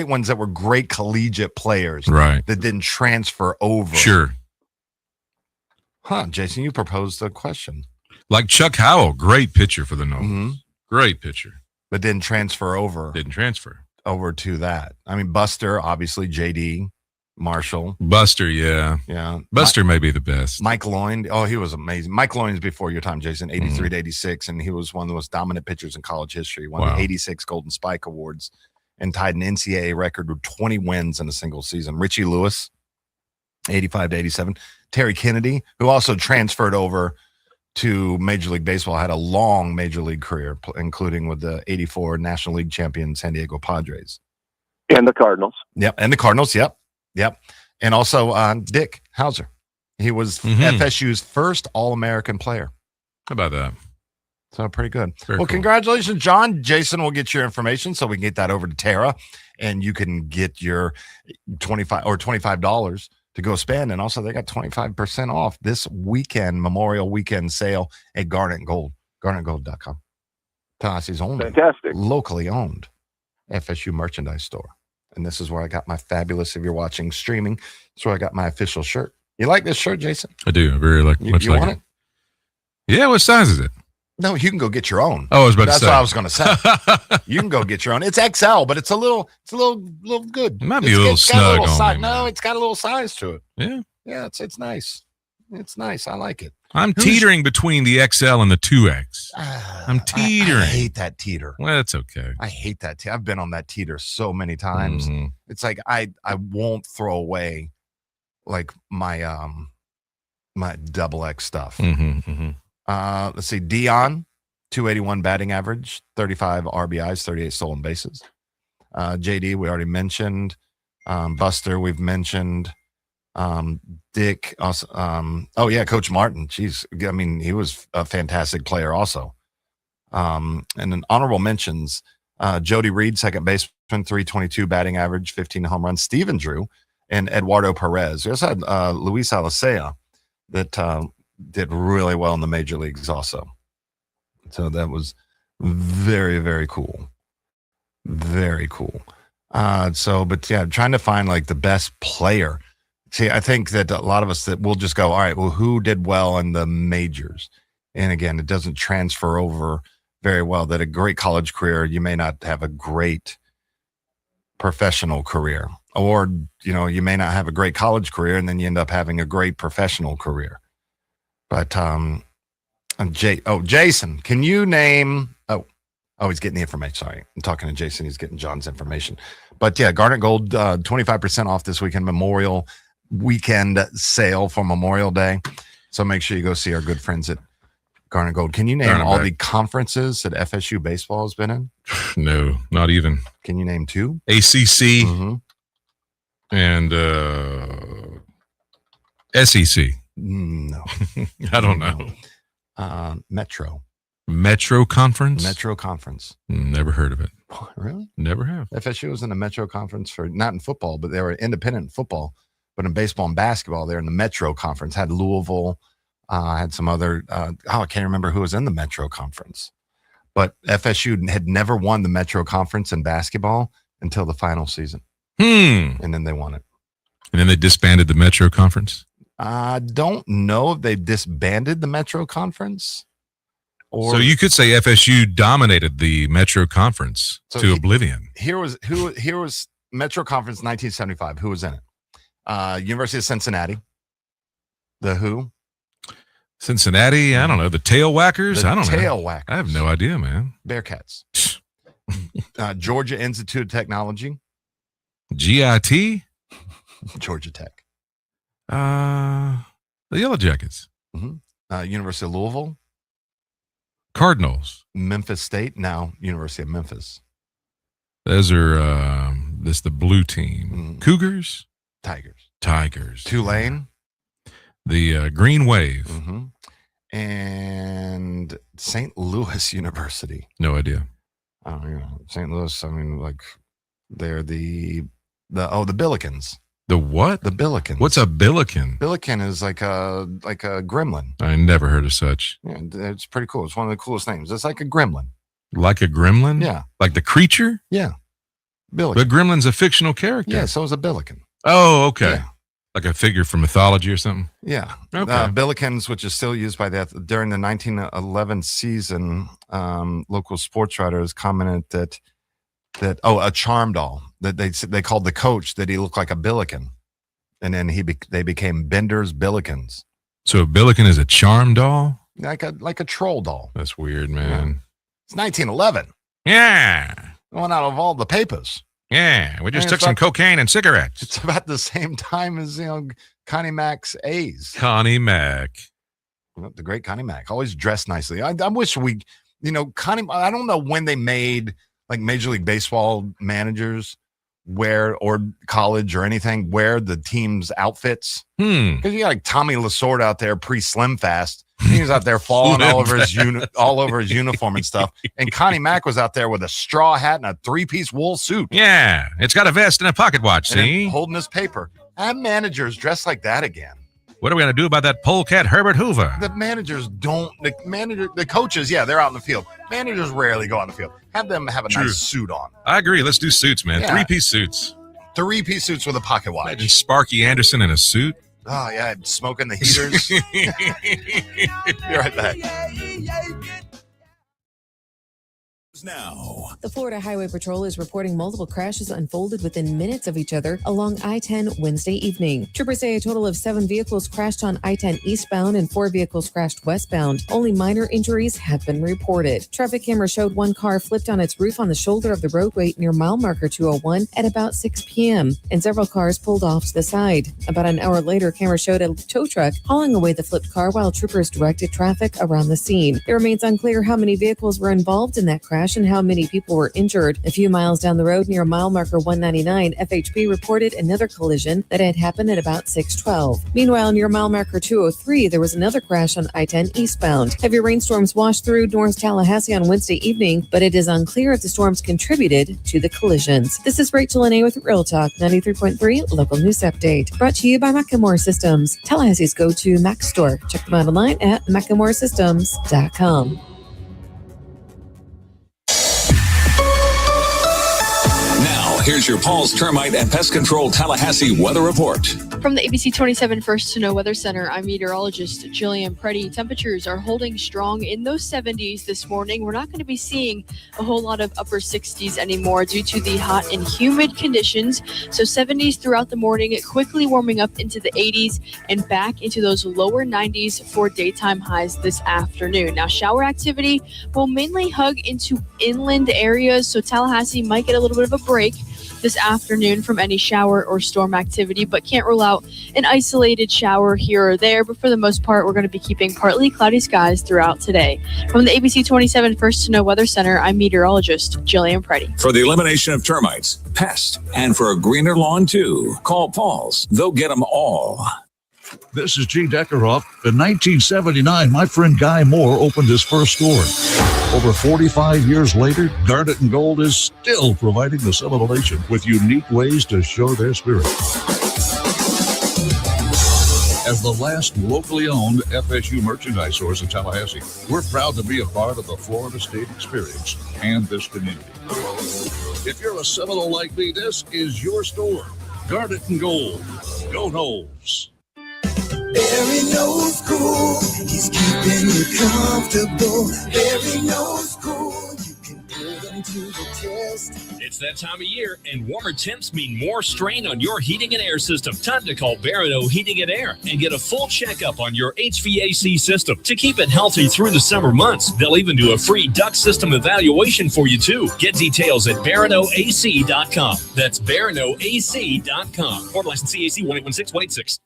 ones that were great collegiate players. Right. That didn't transfer over. Sure. Huh, Jason, you proposed a question. Like Chuck Howell, great pitcher for the Nobles. Mm-hmm. Great pitcher. But didn't transfer over. Didn't transfer over to that. Buster, obviously, JD, Marshall. Buster, yeah. Yeah. Buster may be the best. Mike Loyne. Oh, he was amazing. Mike Loyne's before your time, Jason, 83 to 86, and he was one of the most dominant pitchers in college history. Won the 86 Golden Spike Awards and tied an NCAA record with 20 wins in a single season. Richie Lewis, 85 to 87. Terry Kennedy, who also transferred over to Major League Baseball, had a long Major League career, including with the 84 National League champion San Diego Padres. And the Cardinals. Yep, and the Cardinals, yep. And also Dick Hauser. He was FSU's first All-American player. How about that? So pretty good. Very cool. Congratulations, John. Jason will get your information so we can get that over to Tara, and you can get your $25 to go spend. And also they got 25% off this weekend, Memorial Weekend sale at Garnet Gold, garnetgold.com. Tennessee only fantastic, locally owned FSU merchandise store. And this is where I got my fabulous, if you're watching streaming, it's where I got my official shirt. You like this shirt, Jason? I do. I very much like want it. Yeah, what size is it? No, you can go get your own. Oh, I was about to say. That's what I was going to say. You can go get your own. It's XL, but it's a little good. It might be a little snug on me. No, it's got a little size to it. Yeah. Yeah, it's nice. It's nice. I like it. I'm teetering between the XL and the 2X. I'm teetering. I hate that teeter. Well, that's okay. I hate that. I've been on that teeter so many times. Mm-hmm. It's like I won't throw away like my my XXL stuff. Mm-hmm, mm-hmm. Let's see. Dion, 281 batting average, 35 RBIs, 38 stolen bases. JD, we already mentioned. Buster, we've mentioned. Dick, also, Coach Martin. Jeez, he was a fantastic player also. And then honorable mentions, Jody Reed, second baseman, 322 batting average, 15 home runs. Steven Drew and Eduardo Perez. We also had Luis Alicea that did really well in the major leagues also. So that was very, very cool. Very cool. Trying to find like the best player See, I think that a lot of us that will just go, all right, well, who did well in the majors? And again, it doesn't transfer over very well. That a great college career, you may not have a great professional career, or you may not have a great college career, and then you end up having a great professional career. But Jason, can you name? Oh, he's getting the information. Sorry, I'm talking to Jason. He's getting John's information. But yeah, Garnet Gold, 25% off this weekend, Memorial Weekend sale for Memorial Day. So make sure you go see our good friends at Garnet Gold. Can you name all the conferences that FSU baseball has been in? No, not even. Can you name two? ACC and SEC. No. I don't know. Metro Conference? Metro Conference. Never heard of it. Really? Never have. FSU was in the Metro Conference for, not in football, but they were independent in football. But in baseball and basketball, they're in the Metro Conference. Had Louisville, had some other, I can't remember who was in the Metro Conference. But FSU had never won the Metro Conference in basketball until the final season. And then they won it. And then they disbanded the Metro Conference? I don't know if they disbanded the Metro Conference. So you could say FSU dominated the Metro Conference to oblivion. Here was Metro Conference 1975. Who was in it? University of Cincinnati. The who? Cincinnati, I don't know. The Tail Whackers? I don't know. Tail Whackers. I have no idea, man. Bearcats. Georgia Institute of Technology. GIT? Georgia Tech. The Yellow Jackets. University of Louisville. Cardinals. Memphis State, now University of Memphis. Those are the blue team. Cougars? Tigers. Tulane. The Green Wave. And St. Louis University. No idea. St. Louis, they're the Billikens. The what? The Billikens. What's a Billiken? Billiken is like a gremlin. I never heard of such. Yeah, it's pretty cool. It's one of the coolest names. It's like a gremlin. Like a gremlin? Yeah. Like the creature? Yeah. Billiken. But gremlin's a fictional character. Yeah, so is a Billiken. Oh, okay. Yeah. Like a figure from mythology or something? Yeah. Okay. Billikens, which is still used by during the 1911 season, local sports writers commented that a charm doll that they called the coach that he looked like a Billiken, and then they became Bender's Billikens. So a Billiken is a charm doll, like a troll doll. That's weird, man. Yeah. It's 1911. Yeah, going out of all the papers. Yeah, we just took some cocaine and cigarettes. It's about the same time as Connie Mack's A's. Connie Mack, the great Connie Mack, always dressed nicely. I wish we, Connie. I don't know when they made like Major League Baseball managers or college or anything wear the team's outfits. Because you got like Tommy Lasorda out there pre-Slim Fast. He was out there falling all over his uniform and stuff. And Connie Mack was out there with a straw hat and a 3-piece wool suit. Yeah, it's got a vest and a pocket watch, see? Holding his paper. Have managers dressed like that again. What are we going to do about that polecat Herbert Hoover? The managers don't. The coaches, yeah, they're out in the field. Managers rarely go on the field. Have them have a nice suit on. I agree. Let's do suits, man. Yeah. 3-piece suits. 3-piece suits with a pocket watch. Imagine Sparky Anderson in a suit. Oh, yeah, smoking the heaters. Be right back. Now, the Florida Highway Patrol is reporting multiple crashes unfolded within minutes of each other along I-10 Wednesday evening. Troopers say a total of 7 vehicles crashed on I-10 eastbound and 4 vehicles crashed westbound. Only minor injuries have been reported. Traffic cameras showed one car flipped on its roof on the shoulder of the roadway near mile marker 201 at about 6 p.m., and several cars pulled off to the side. About an hour later, cameras showed a tow truck hauling away the flipped car while troopers directed traffic around the scene. It remains unclear how many vehicles were involved in that crash and how many people were injured. A few miles down the road near mile marker 199, FHP reported another collision that had happened at about 6:12. Meanwhile, near mile marker 203, there was another crash on I-10 eastbound. Heavy rainstorms washed through North Tallahassee on Wednesday evening, but it is unclear if the storms contributed to the collisions. This is Rachel Lene with Real Talk 93.3 Local News Update, brought to you by Macklemore Systems, Tallahassee's go-to Mac store. Check them out online at MacklemoreSystems.com. here's your Paul's Termite and Pest Control Tallahassee weather report. From the ABC 27 First to Know Weather Center, I'm meteorologist Jillian Preddy. Temperatures are holding strong in those 70s this morning. We're not going to be seeing a whole lot of upper 60s anymore due to the hot and humid conditions. So 70s throughout the morning, quickly warming up into the 80s and back into those lower 90s for daytime highs this afternoon. Now, shower activity will mainly hug into inland areas, so Tallahassee might get a little bit of a break this afternoon from any shower or storm activity, but can't rule out an isolated shower here or there. But for the most part, we're going to be keeping partly cloudy skies throughout today. From the ABC 27 First to Know Weather Center, I'm meteorologist Jillian Preddy. For the elimination of termites, pests, and for a greener lawn too, call Paul's. They'll get them all. This is G. Deckeroff. In 1979, my friend Guy Moore opened his first store. Over 45 years later, Garnet and Gold is still providing the Seminole Nation with unique ways to show their spirit. As the last locally owned FSU merchandise source in Tallahassee, we're proud to be a part of the Florida State experience and this community. If you're a Seminole like me, this is your store. Garnet and Gold. Go Knowles. Barry knows cool, he's keeping you comfortable. Barry knows cool, you can put him to the test. It's that time of year, and warmer temps mean more strain on your heating and air system. Time to call Barano Heating and Air and get a full checkup on your HVAC system to keep it healthy through the summer months. They'll even do a free duct system evaluation for you, too. Get details at baranoac.com. That's baranoac.com. Order license CAC 1816186.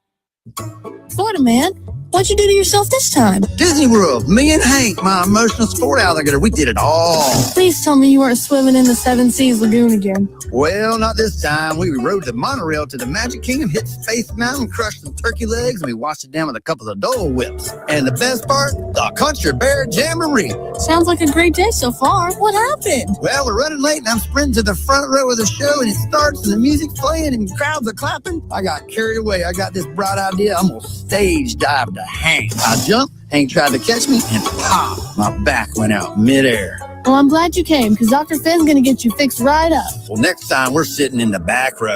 Florida man, what'd you do to yourself this time? Disney World. Me and Hank, my emotional sport alligator, we did it all. Please tell me you weren't swimming in the Seven Seas Lagoon again. Well, not this time. We rode the monorail to the Magic Kingdom, hit Space Mountain, crushed some turkey legs, and we washed it down with a couple of Dole Whips. And the best part, the Country Bear Jamboree. Sounds like a great day so far. What happened? Well, we're running late, and I'm sprinting to the front row of the show, and it starts, and the music's playing, and crowds are clapping. I got carried away. I got this bright idea. I'm going to stage dive to Hank. I jumped, Hank tried to catch me, and pop, my back went out midair. Well, I'm glad you came, because Dr. Finn's going to get you fixed right up. Well, next time, we're sitting in the back row.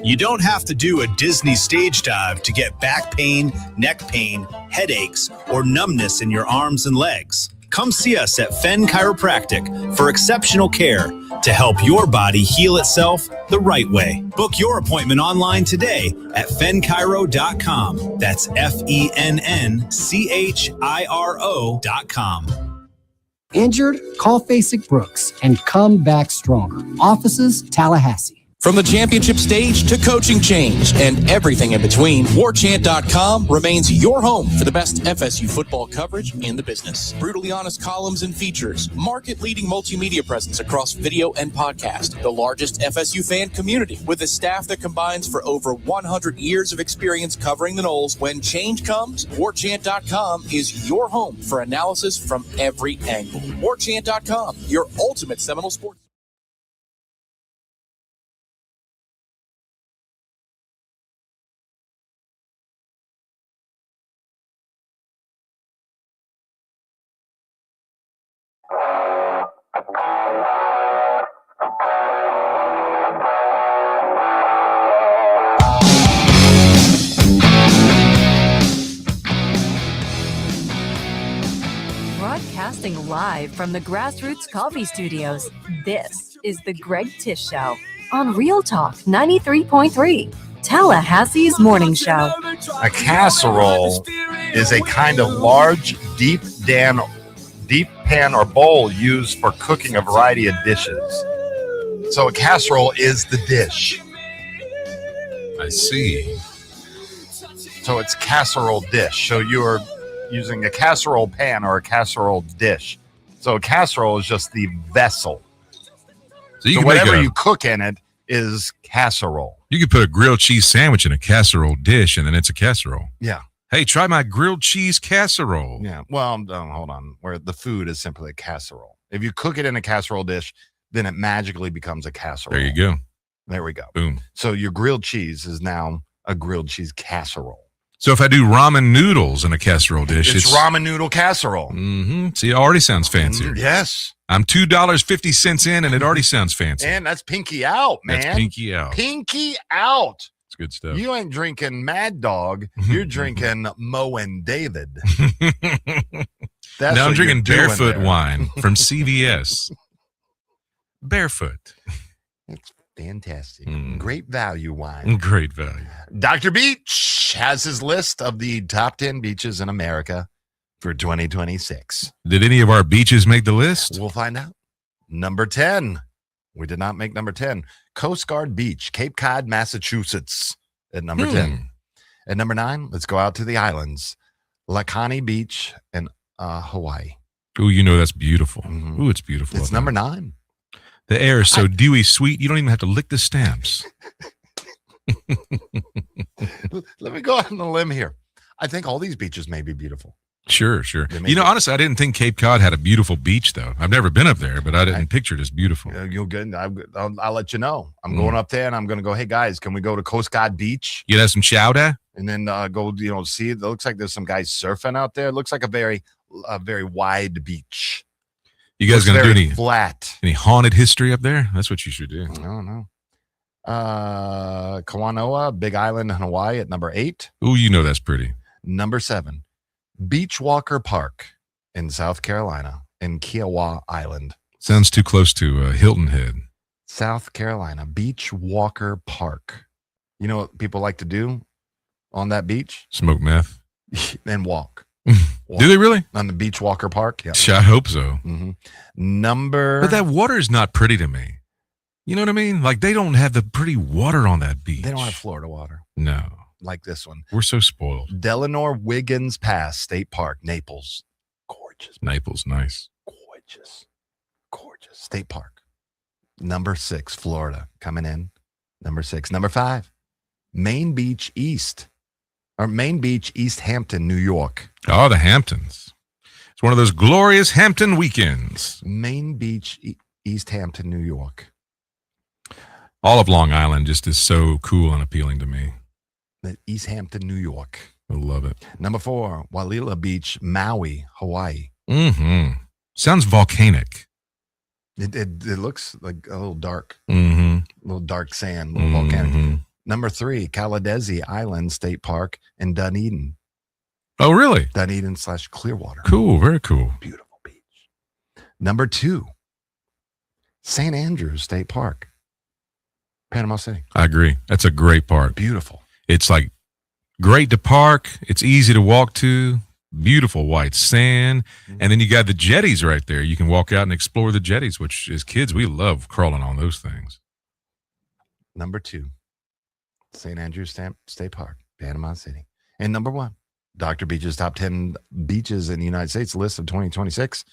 You don't have to do a Disney stage dive to get back pain, neck pain, headaches, or numbness in your arms and legs. Come see us at Fenn Chiropractic for exceptional care to help your body heal itself the right way. Book your appointment online today at fennchiro.com. That's FENNCHIRO.com. Injured? Call Facek Brooks and come back stronger. Offices, Tallahassee. From the championship stage to coaching change and everything in between, WarChant.com remains your home for the best FSU football coverage in the business. Brutally honest columns and features, market-leading multimedia presence across video and podcast, the largest FSU fan community with a staff that combines for over 100 years of experience covering the Noles. When change comes, WarChant.com is your home for analysis from every angle. WarChant.com, your ultimate Seminole sports. Broadcasting live from the Grassroots Coffee Studios, this is the Greg Tish Show on Real Talk 93.3, Tallahassee's morning show. A casserole is a kind of large, deep pan or bowl used for cooking a variety of dishes. So a casserole is the dish. I see. So it's casserole dish. So you are using a casserole pan or a casserole dish. So a casserole is just the vessel. So you So can whatever make you cook in it is casserole. You could put a grilled cheese sandwich in a casserole dish, and then it's a casserole. Yeah. Hey, try my grilled cheese casserole. Yeah. Well, hold on. Where the food is simply a casserole. If you cook it in a casserole dish, then it magically becomes a casserole. There you go. There we go. Boom. So your grilled cheese is now a grilled cheese casserole. So if I do ramen noodles in a casserole dish, It's ramen noodle casserole. Mm-hmm. See, it already sounds fancier. Yes. I'm $2.50 in, and it already sounds fancy. And that's pinky out, man. That's pinky out. Pinky out. It's good stuff. You ain't drinking Mad Dog. You're drinking Mo and David. That's now I'm what drinking you're doing barefoot there. wine from CVS. Barefoot. It's fantastic. Great value wine. Great value. Dr. Beach has his list of the top 10 beaches in America for 2026. Did any of our beaches make the list? We'll find out. Number 10. We did not make number 10. Coast Guard Beach, Cape Cod, Massachusetts at number 10. At number 9, let's go out to the islands. Lakanai Beach in Hawaii. Oh, you know that's beautiful. Ooh, it's beautiful. It's number 9. The air is so dewy sweet, you don't even have to lick the stamps. Let me go out on a limb here. I think all these beaches may be beautiful. Sure. You know, honestly, I didn't think Cape Cod had a beautiful beach, though. I've never been up there, but I didn't picture it as beautiful. You're good. I'll let you know. I'm going up there, and I'm going to go, hey, guys, can we go to Coast Guard Beach? You have some chowder? And then go, see it. It looks like there's some guys surfing out there. It looks like a very wide beach. You guys going to do any flat? Any haunted history up there? That's what you should do. I don't know. Kauanoa, Big Island in Hawaii at number 8. Ooh, you know that's pretty. Number 7, Beachwalker Park in South Carolina in Kiowa Island. Sounds too close to Hilton Head. South Carolina, Beachwalker Park. You know what people like to do on that beach? Smoke meth. And walk. Do they really? On the Beachwalker Park? Yeah. I hope so. Number. But that water is not pretty to me. You know what I mean? Like, they don't have the pretty water on that beach. They don't have Florida water. No. Like this one. We're so spoiled. Delano Wiggins Pass State Park, Naples. Gorgeous. Naples, nice. Gorgeous. State Park. Number 6, Florida, coming in. Number 6. Number 5, Main Beach, East Hampton, New York. Oh, the Hamptons. It's one of those glorious Hampton weekends. Main Beach, East Hampton, New York. All of Long Island just is so cool and appealing to me. East Hampton, New York. I love it. Number 4, Wailea Beach, Maui, Hawaii. Sounds volcanic. It looks like a little dark. A little dark sand, a little volcanic. Number 3, Caladesi Island State Park in Dunedin. Oh, really? Dunedin / Clearwater. Cool, very cool. Beautiful beach. Number 2, St. Andrews State Park, Panama City. I agree. That's a great park. Beautiful. It's like great to park. It's easy to walk to. Beautiful white sand. And then you got the jetties right there. You can walk out and explore the jetties, which as kids, we love crawling on those things. Number 2, St. Andrews State Park, Panama City. And number 1, Dr. Beach's top 10 beaches in the United States list of 2026.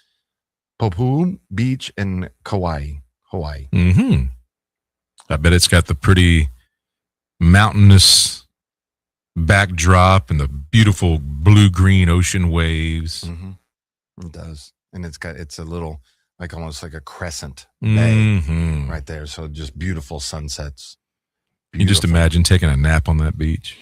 Popoo Beach in Kauai, Hawaii. I bet it's got the pretty mountainous backdrop and the beautiful blue-green ocean waves. It does. And it's a little, like almost like a crescent bay right there. So just beautiful sunsets. You just imagine taking a nap on that beach.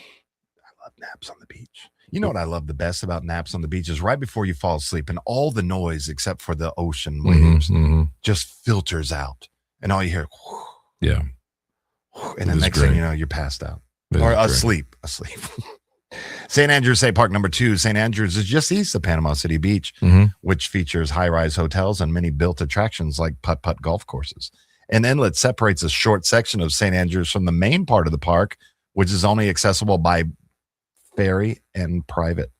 I love naps on the beach. You know what I love the best about naps on the beach is right before you fall asleep and all the noise except for the ocean waves just filters out. And all you hear, yeah. And the next thing you know, you're passed out. Or asleep. St. Andrews State Park, number 2. St. Andrews is just east of Panama City Beach, which features high-rise hotels and many built attractions like putt-putt golf courses. An inlet separates a short section of St. Andrews from the main part of the park, which is only accessible by ferry and private.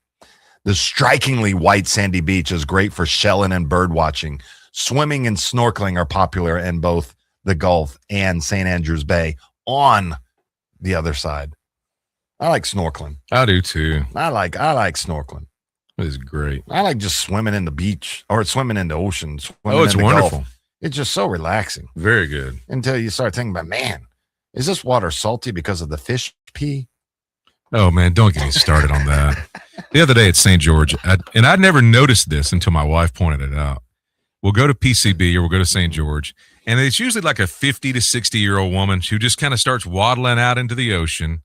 The strikingly white sandy beach is great for shelling and bird watching. Swimming and snorkeling are popular in both the Gulf and St. Andrews Bay on the other side. I like snorkeling. I do too. I like snorkeling. It is great. I like just swimming in the beach or swimming in the ocean. It's wonderful. Gulf. It's just so relaxing. Very good. Until you start thinking about, man, is this water salty because of the fish pee? Oh, man, don't get me started on that. The other day at St. George, and I'd never noticed this until my wife pointed it out. We'll go to PCB or we'll go to St. George, and it's usually like a 50 to 60-year-old woman who just kind of starts waddling out into the ocean,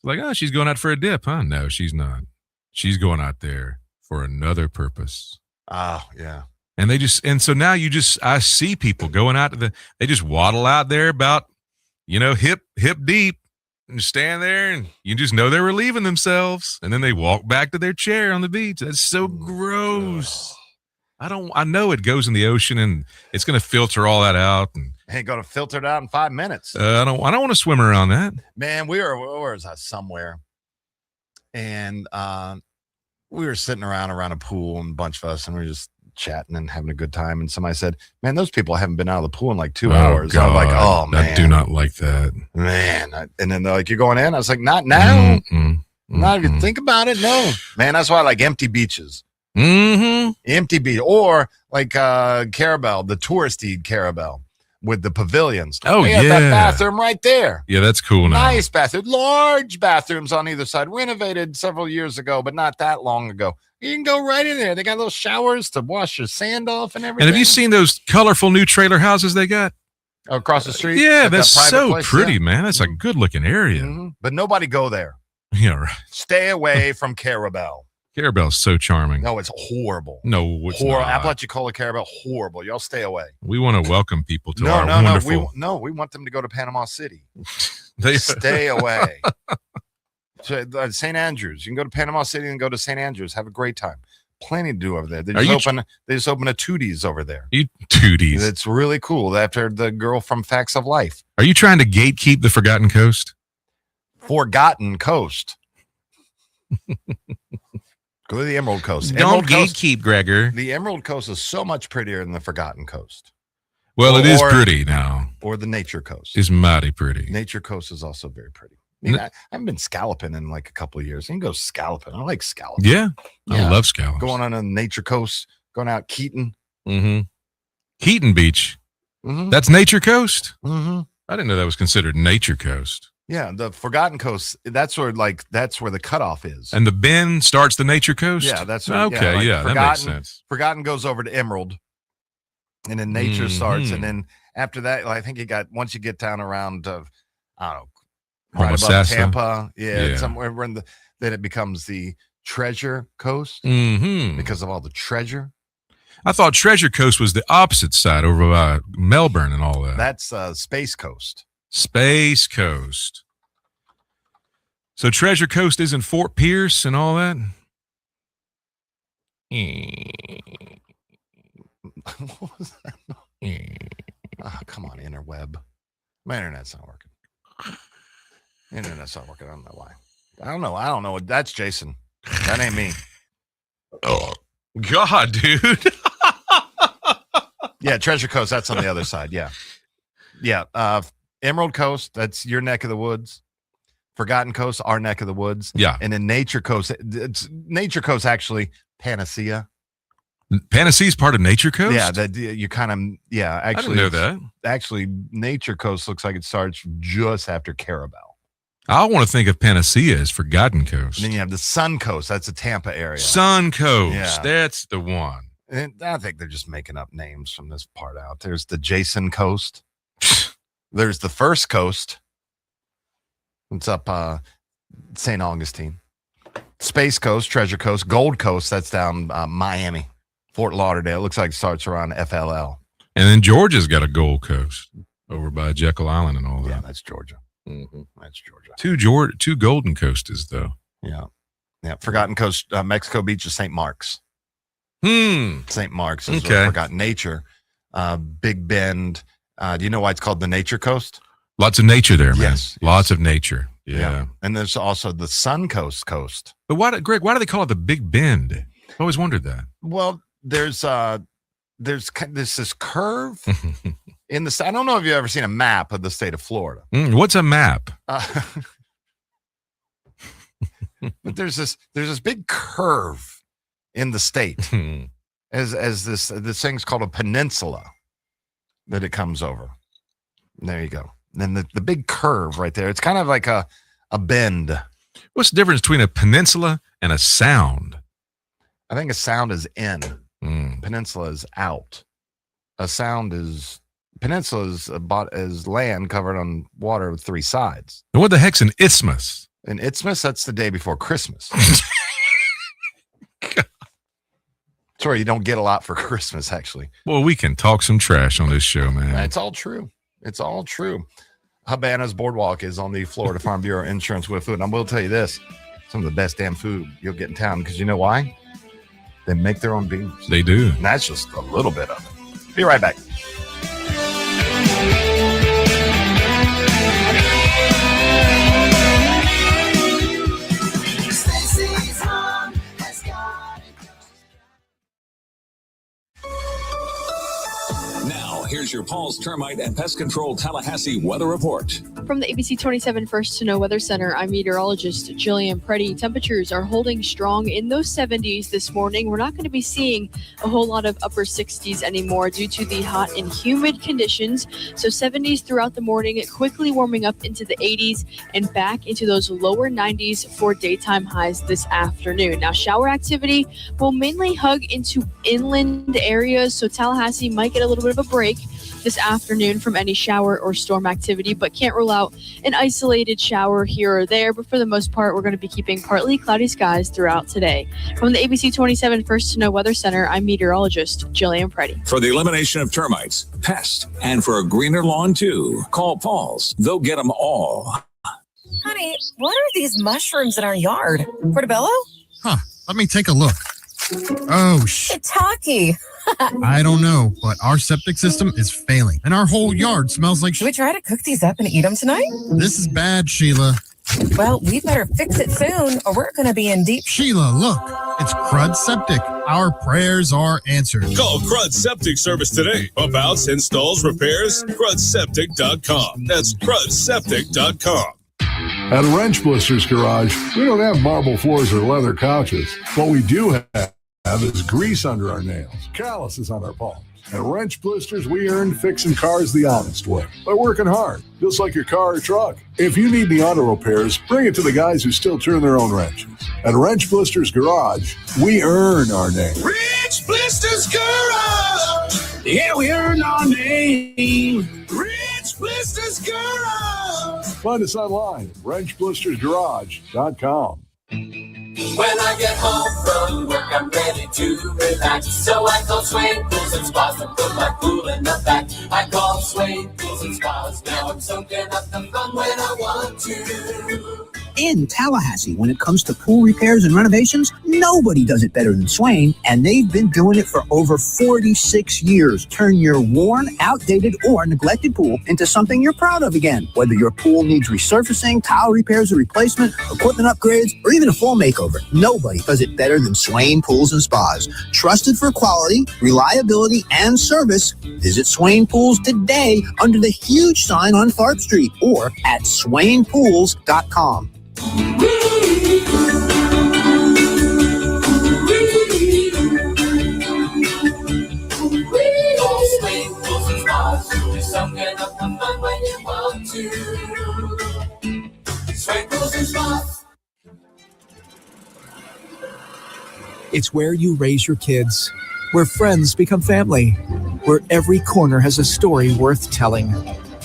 Like, oh, she's going out for a dip, huh? No, she's not. She's going out there for another purpose. Oh, yeah. And so now I see people going out they just waddle out there about, hip deep and stand there and you just know they were leaving themselves. And then they walk back to their chair on the beach. That's so gross. I know it goes in the ocean and it's going to filter all that out. And ain't going to filter it out in 5 minutes. I don't want to swim around that. Man, where was I? Somewhere. And we were sitting around a pool and a bunch of us, and we were just chatting and having a good time. And somebody said, man, those people haven't been out of the pool in like 2 hours. God. I'm like, oh, man. I do not like that. Man. And then they're like, you're going in? I was like, not now. Not even think about it. No. Man, that's why I like empty beaches. Mm-hmm. Empty beach. Or like Carabel, the touristy Carabel with the pavilions. Oh, they have that bathroom right there. Yeah, that's cool now. Nice bathroom. Large bathrooms on either side. Renovated several years ago, but not that long ago. You can go right in there. They got little showers to wash your sand off and everything. And have you seen those colorful new trailer houses they got? Across the street? Yeah, that's so place, pretty, man. That's a good-looking area. Mm-hmm. But nobody go there. Yeah, right. Stay away from Carabel. Carabel's so charming. No, it's horrible. No, it's horrible. not. Apalachicola Carabel, horrible. Y'all stay away. We want to welcome people to our wonderful... We want them to go to Panama City. Stay away. St. Andrews. You can go to Panama City and go to St. Andrews. Have a great time. Plenty to do over there. They just open a Tooties over there. Tooties. It's really cool. After the girl from Facts of Life. Are you trying to gatekeep the Forgotten Coast? Forgotten Coast. Go to the Emerald Coast. Don't gatekeep, Gregor. The Emerald Coast is so much prettier than the Forgotten Coast. Well, it is pretty now. Or the Nature Coast. It's mighty pretty. Nature Coast is also very pretty. I haven't been scalloping in like a couple of years. You can go scalloping. I like scalloping. Yeah. I love scallops. Going on a Nature Coast, going out Keaton. Mm-hmm. Keaton Beach. Mm-hmm. That's Nature Coast? Mm-hmm. I didn't know that was considered Nature Coast. Yeah, the Forgotten Coast, that's where the cutoff is. And the Bend starts the Nature Coast? Yeah, that's where, okay, that makes sense. Forgotten goes over to Emerald. And then Nature starts. And then after that, I think once you get down around I don't know, right above Tampa, somewhere then it becomes the Treasure Coast because of all the treasure. I thought Treasure Coast was the opposite side over by Melbourne and all that. That's Space Coast. Space Coast. So Treasure Coast isn't Fort Pierce and all that? What was that? Oh, come on, interweb. My internet's not working. Internet's not working. I don't know why. I don't know. That's Jason. That ain't me. Oh, God, dude. Yeah, Treasure Coast. That's on the other side. Yeah. Yeah. Emerald Coast. That's your neck of the woods. Forgotten Coast, our neck of the woods. Yeah. And then Nature Coast. It's Nature Coast, actually, Panacea. Panacea's part of Nature Coast? Yeah, that you kind of, actually. I didn't know that. Actually, Nature Coast looks like it starts just after Carabel. I want to think of Panacea as Forgotten Coast. And then you have the Sun Coast. That's the Tampa area. Sun Coast. Yeah. That's the one. And I think they're just making up names from this part out. There's the Jason Coast. There's the First Coast. It's up St. Augustine. Space Coast, Treasure Coast, Gold Coast. That's down Miami, Fort Lauderdale. It looks like it starts around FLL. And then Georgia's got a Gold Coast over by Jekyll Island and all that. Yeah, that's Georgia. Mm-hmm. That's Georgia. Two Golden Coasters, though. Yeah. Yeah. Forgotten Coast, Mexico Beach is St. Mark's. St. Mark's is Forgotten Nature. Big Bend. Do you know why it's called the Nature Coast? Lots of nature there, man. Yes. Lots of nature. Yeah. And there's also the Sun Coast. But why do they call it the Big Bend? I always wondered that. Well, there's this curve in the. I don't know if you've ever seen a map of the state of Florida. What's a map? But there's this big curve in the state as this thing's called a peninsula that it comes over. There you go. Then the big curve right there. It's kind of like a bend. What's the difference between a peninsula and a sound? I think a sound is in. Peninsula is out. Peninsula is land covered on water with three sides. And what the heck's an isthmus? And Isthmus, that's the day before Christmas. Sorry, you don't get a lot for Christmas, actually. Well, we can talk some trash on this show, man. It's all true. It's all true. Habana's Boardwalk is on the Florida Farm Bureau Insurance with food. And I will tell you this, some of the best damn food you'll get in town, because you know why? They make their own beans. They do. And that's just a little bit of it. Be right back. Now, here's your Paul's Termite and Pest Control Tallahassee weather report. From the ABC 27 First to Know Weather Center, I'm meteorologist Jillian Preddy. Temperatures are holding strong in those 70s this morning. We're not going to be seeing a whole lot of upper 60s anymore due to the hot and humid conditions. So 70s throughout the morning, quickly warming up into the 80s and back into those lower 90s for daytime highs this afternoon. Now, shower activity will mainly hug into inland areas, so Tallahassee might get a little bit of a break this afternoon from any shower or storm activity, but can't rule out an isolated shower here or there. But for the most part, we're going to be keeping partly cloudy skies throughout today. From the ABC 27 First to Know Weather Center, I'm meteorologist Jillian Preddy. For the elimination of termites, pests, and for a greener lawn too, call Paul's. They'll get them all. Honey, what are these mushrooms in our yard? Portobello? Huh, let me take a look. Oh, Shiitake. I don't know, but our septic system is failing, and our whole yard smells like. Should we try to cook these up and eat them tonight? This is bad, Sheila. Well, we better fix it soon, or we're going to be in deep. Sheila, look, it's Crud Septic. Our prayers are answered. Call Crud Septic Service today. Pump outs, installs, repairs. CrudSeptic.com. That's CrudSeptic.com. At Wrench Blisters Garage, we don't have marble floors or leather couches. What we do have is grease under our nails, calluses on our palms. At Wrench Blisters, we earn fixing cars the honest way, by working hard, just like your car or truck. If you need the auto repairs, bring it to the guys who still turn their own wrenches. At Wrench Blisters Garage, we earn our name. Wrench Blisters Garage. Yeah, we earn our name. Wrench Blisters Garage. Find us online at wrenchblistersgarage.com. When I get home from work, I'm ready to relax. So I call Swain Pools and Spas to put my pool in the back. I call Swain Pools and Spas. Now I'm soaking up the fun when I want to. In Tallahassee, when it comes to pool repairs and renovations, nobody does it better than Swain, and they've been doing it for over 46 years. Turn your worn, outdated, or neglected pool into something you're proud of again. Whether your pool needs resurfacing, tile repairs or replacement, equipment upgrades, or even a full makeover, nobody does it better than Swain Pools and Spas. Trusted for quality, reliability, and service. Visit Swain Pools today under the huge sign on Tharp Street or at swainpools.com. It's where you raise your kids, where friends become family, where every corner has a story worth telling.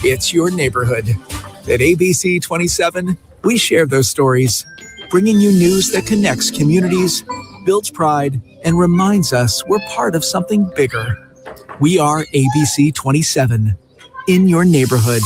It's your neighborhood. At ABC 27, we share those stories, bringing you news that connects communities, builds pride, and reminds us we're part of something bigger. We are ABC 27, in your neighborhood.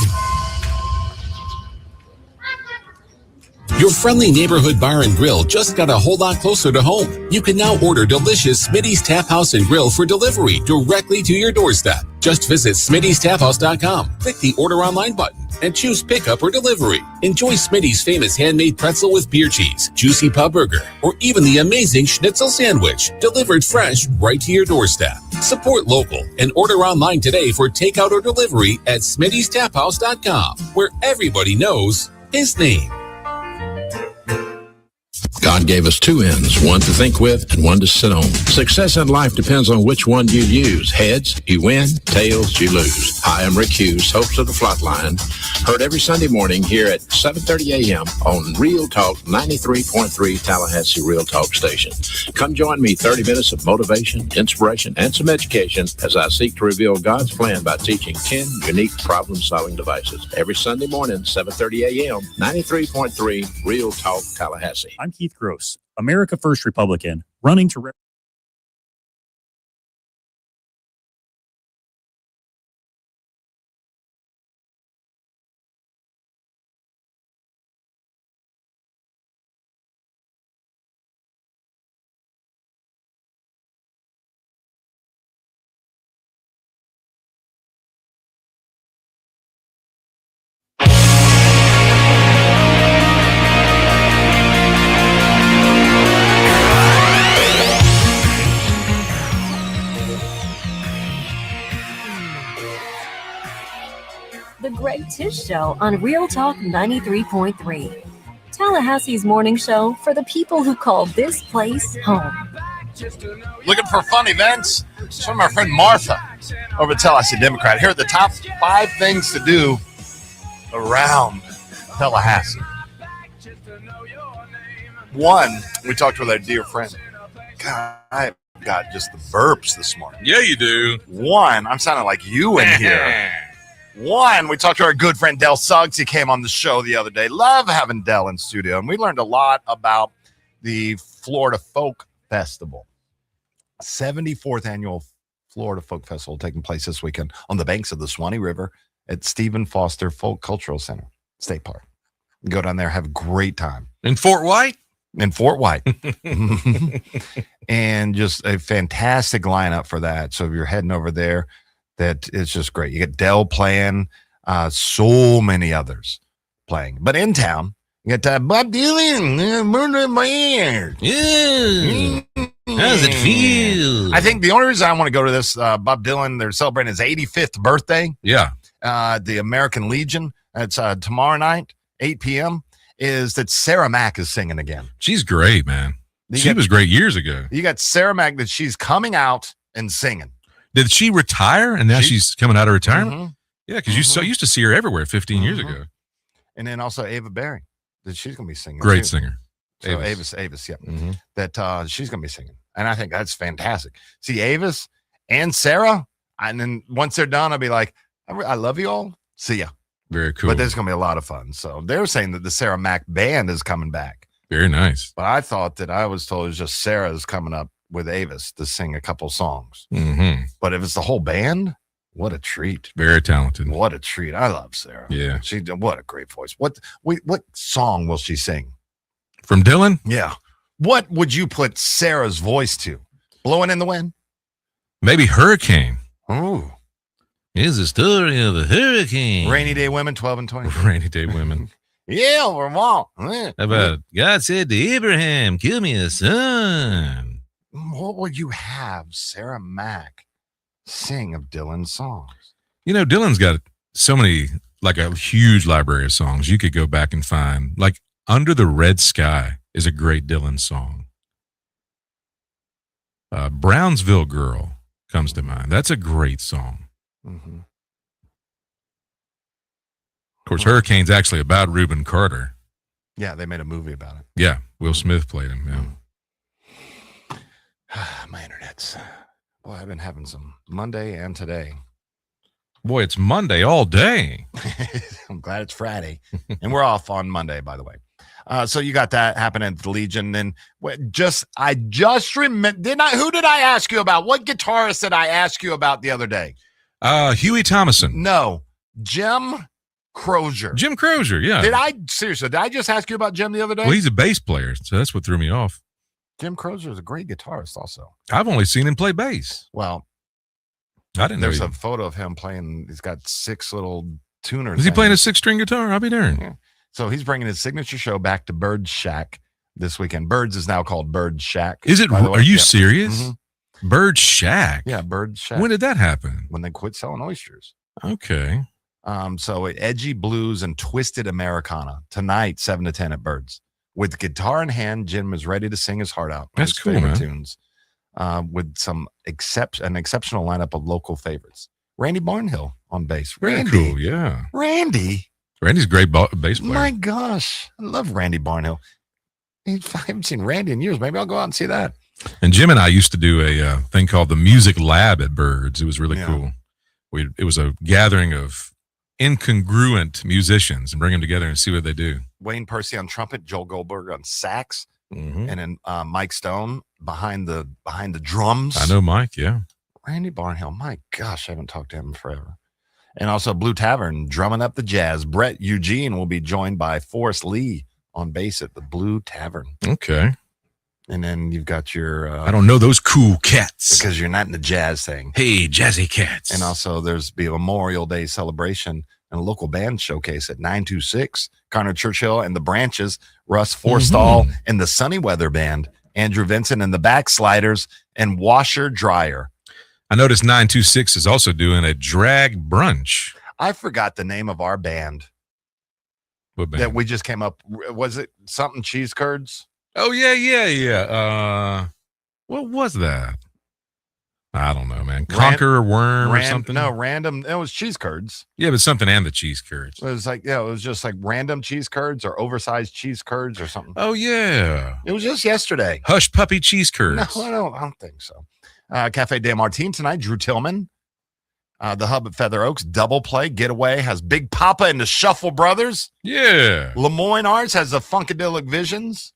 Your friendly neighborhood bar and grill just got a whole lot closer to home. You can now order delicious Smitty's Tap House and Grill for delivery directly to your doorstep. Just visit Smitty'sTapHouse.com, click the Order Online button, and choose pickup or delivery. Enjoy Smitty's famous handmade pretzel with beer cheese, juicy pub burger, or even the amazing schnitzel sandwich, delivered fresh right to your doorstep. Support local and order online today for takeout or delivery at Smitty'sTapHouse.com, where everybody knows his name. Got God gave us two ends, one to think with and one to sit on. Success in life depends on which one you use. Heads, you win. Tails, you lose. Hi, I'm Rick Hughes, host of The Flatline. Heard every Sunday morning here at 7:30 a.m. on Real Talk 93.3 Tallahassee Real Talk Station. Come join me 30 minutes of motivation, inspiration, and some education as I seek to reveal God's plan by teaching 10 unique problem-solving devices. Every Sunday morning, 7:30 a.m., 93.3 Real Talk Tallahassee. I'm Keith Gross, America First Republican, running to The Greg Tish Show on Real Talk 93.3. Tallahassee's morning show for the people who call this place home. Looking for fun events? It's from our friend Martha over at Tallahassee Democrat. Here are the top 5 things to do around Tallahassee. 1, we talked with our dear friend. God, I've got just the burps this morning. Yeah, you do. 1, I'm sounding like you in here. 1, we talked to our good friend Del Suggs. He came on the show the other day. Love having Del in studio. And we learned a lot about the Florida Folk Festival. 74th annual Florida Folk Festival taking place this weekend on the banks of the Swanee River at Stephen Foster Folk Cultural Center, State Park. Go down there, have a great time. In Fort White? In Fort White. And just a fantastic lineup for that. So if you're heading over there, that is just great. You get Dell playing, so many others playing. But in town, you get Bob Dylan, Murder in My Ear. Yeah. How's it feel? I think the only reason I want to go to this, Bob Dylan, they're celebrating his 85th birthday. Yeah. The American Legion. It's tomorrow night, 8 p.m., is that Sarah Mack is singing again. She's great, man. She was great years ago. You got Sarah Mack that she's coming out and singing. Did she retire and now she's coming out of retirement? Mm-hmm. Yeah, because you used to see her everywhere 15 years ago. And then also Ava Berry, that she's going to be singing. Great too. singer. So Avis, yeah. Mm-hmm. That she's going to be singing. And I think that's fantastic. See, Avis and Sarah, and then once they're done, I'll be like, I love you all. See ya. Very cool. But there's going to be a lot of fun. So they're saying that the Sarah Mack band is coming back. Very nice. But I thought that I was told it was just Sarah's coming up with Avis to sing a couple songs. Mm-hmm. But if it's the whole band, what a treat. Very talented. What a treat. I love Sarah. Yeah. What a great voice. What song will she sing? From Dylan? Yeah. What would you put Sarah's voice to? Blowing in the Wind? Maybe Hurricane. Oh. Here's the story of a hurricane. Rainy Day Women, 12 and 20. Rainy Day Women. Yeah, we're all. How about God said to Abraham, kill me a son. What would you have Sarah Mack sing of Dylan's songs? You know, Dylan's got so many, like a huge library of songs you could go back and find. Like Under the Red Sky is a great Dylan song. Brownsville Girl comes to mind. That's a great song. Mm-hmm. Of course, Hurricane's actually about Reuben Carter. Yeah, they made a movie about it. Yeah, Will Smith played him. Yeah. My internet's. Boy, I've been having some Monday and today. Boy, it's Monday all day. I'm glad it's Friday. And we're off on Monday, by the way. So you got that happening at the Legion. And I just remember, who did I ask you about? What guitarist did I ask you about the other day? Huey Thomason. No, Jim Crozier. Jim Crozier, yeah. Did I just ask you about Jim the other day? Well, he's a bass player, so that's what threw me off. Jim Crozier is a great guitarist also. I've only seen him play bass. Well, I didn't know. There's a photo of him playing. He's got 6 little tuners. Is he playing a 6-string guitar? I'll be darned. Yeah. So he's bringing his signature show back to Bird's Shack this weekend. Bird's is now called Bird's Shack. Is it? Are you serious? Mm-hmm. Bird's Shack? Yeah, Bird's Shack. When did that happen? When they quit selling oysters. Okay. So edgy blues and twisted Americana tonight, 7 to 10 at Bird's with guitar in hand, Jim is ready to sing his heart out. That's his cool, favorite man. Tunes, with an exceptional lineup of local favorites. Randy Barnhill on bass. Very Randy, cool, yeah. Randy's a great bass player. My gosh, I love Randy Barnhill. I haven't seen Randy in years. Maybe I'll go out and see that. And Jim and I used to do a thing called the Music Lab at Birds. It was really cool. It was a gathering of incongruent musicians and bring them together and see what they do. Wayne Percy on trumpet, Joel Goldberg on sax, Mm-hmm. and then Mike Stone behind the drums. I know Mike, yeah. Randy Barnhill, my gosh, I haven't talked to him in forever. And also Blue Tavern drumming up the jazz. Brett Eugene will be joined by Forrest Lee on bass at the Blue Tavern. Okay. And then you've got your... I don't know those cool cats. Because you're not in the jazz thing. Hey, jazzy cats. And also there's be a Memorial Day celebration and a local band showcase at 926. Connor Churchill and the Branches, Russ Forstall and the Sunny Weather Band, Andrew Vincent and the Backsliders, and Washer Dryer. I noticed 926 is also doing a drag brunch. I forgot the name of our band. What band? That we just came up. Was it something Cheese Curds? Oh, yeah. What was that? I don't know, man. Conqueror Worm or something? No, random. It was Cheese Curds. Yeah, but something and the cheese curds. It was like, it was just like random cheese curds or oversized cheese curds or something. Oh, yeah. It was just yesterday. Hush Puppy cheese curds. No, I don't think so. Cafe de Martin tonight, Drew Tillman. The Hub at Feather Oaks, Double Play, Getaway has Big Papa and the Shuffle Brothers. Yeah. Lemoyne Arts has the Funkadelic Visions.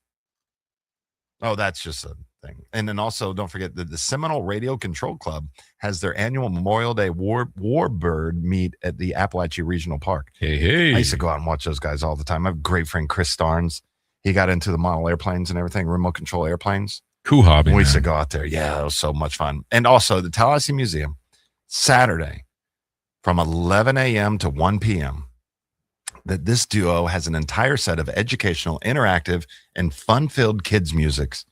Oh, that's just a thing. And then also, don't forget that the Seminole Radio Control Club has their annual Memorial Day Warbird meet at the Appalachia Regional Park. Hey. I used to go out and watch those guys all the time. I have a great friend, Chris Starnes. He got into the model airplanes and everything, remote control airplanes. Cool hobby. We used to go out there. Yeah, it was so much fun. And also the Tallahassee Museum, Saturday from 11 a.m. to 1 p.m. that this duo has an entire set of educational, interactive, and fun-filled kids' musics.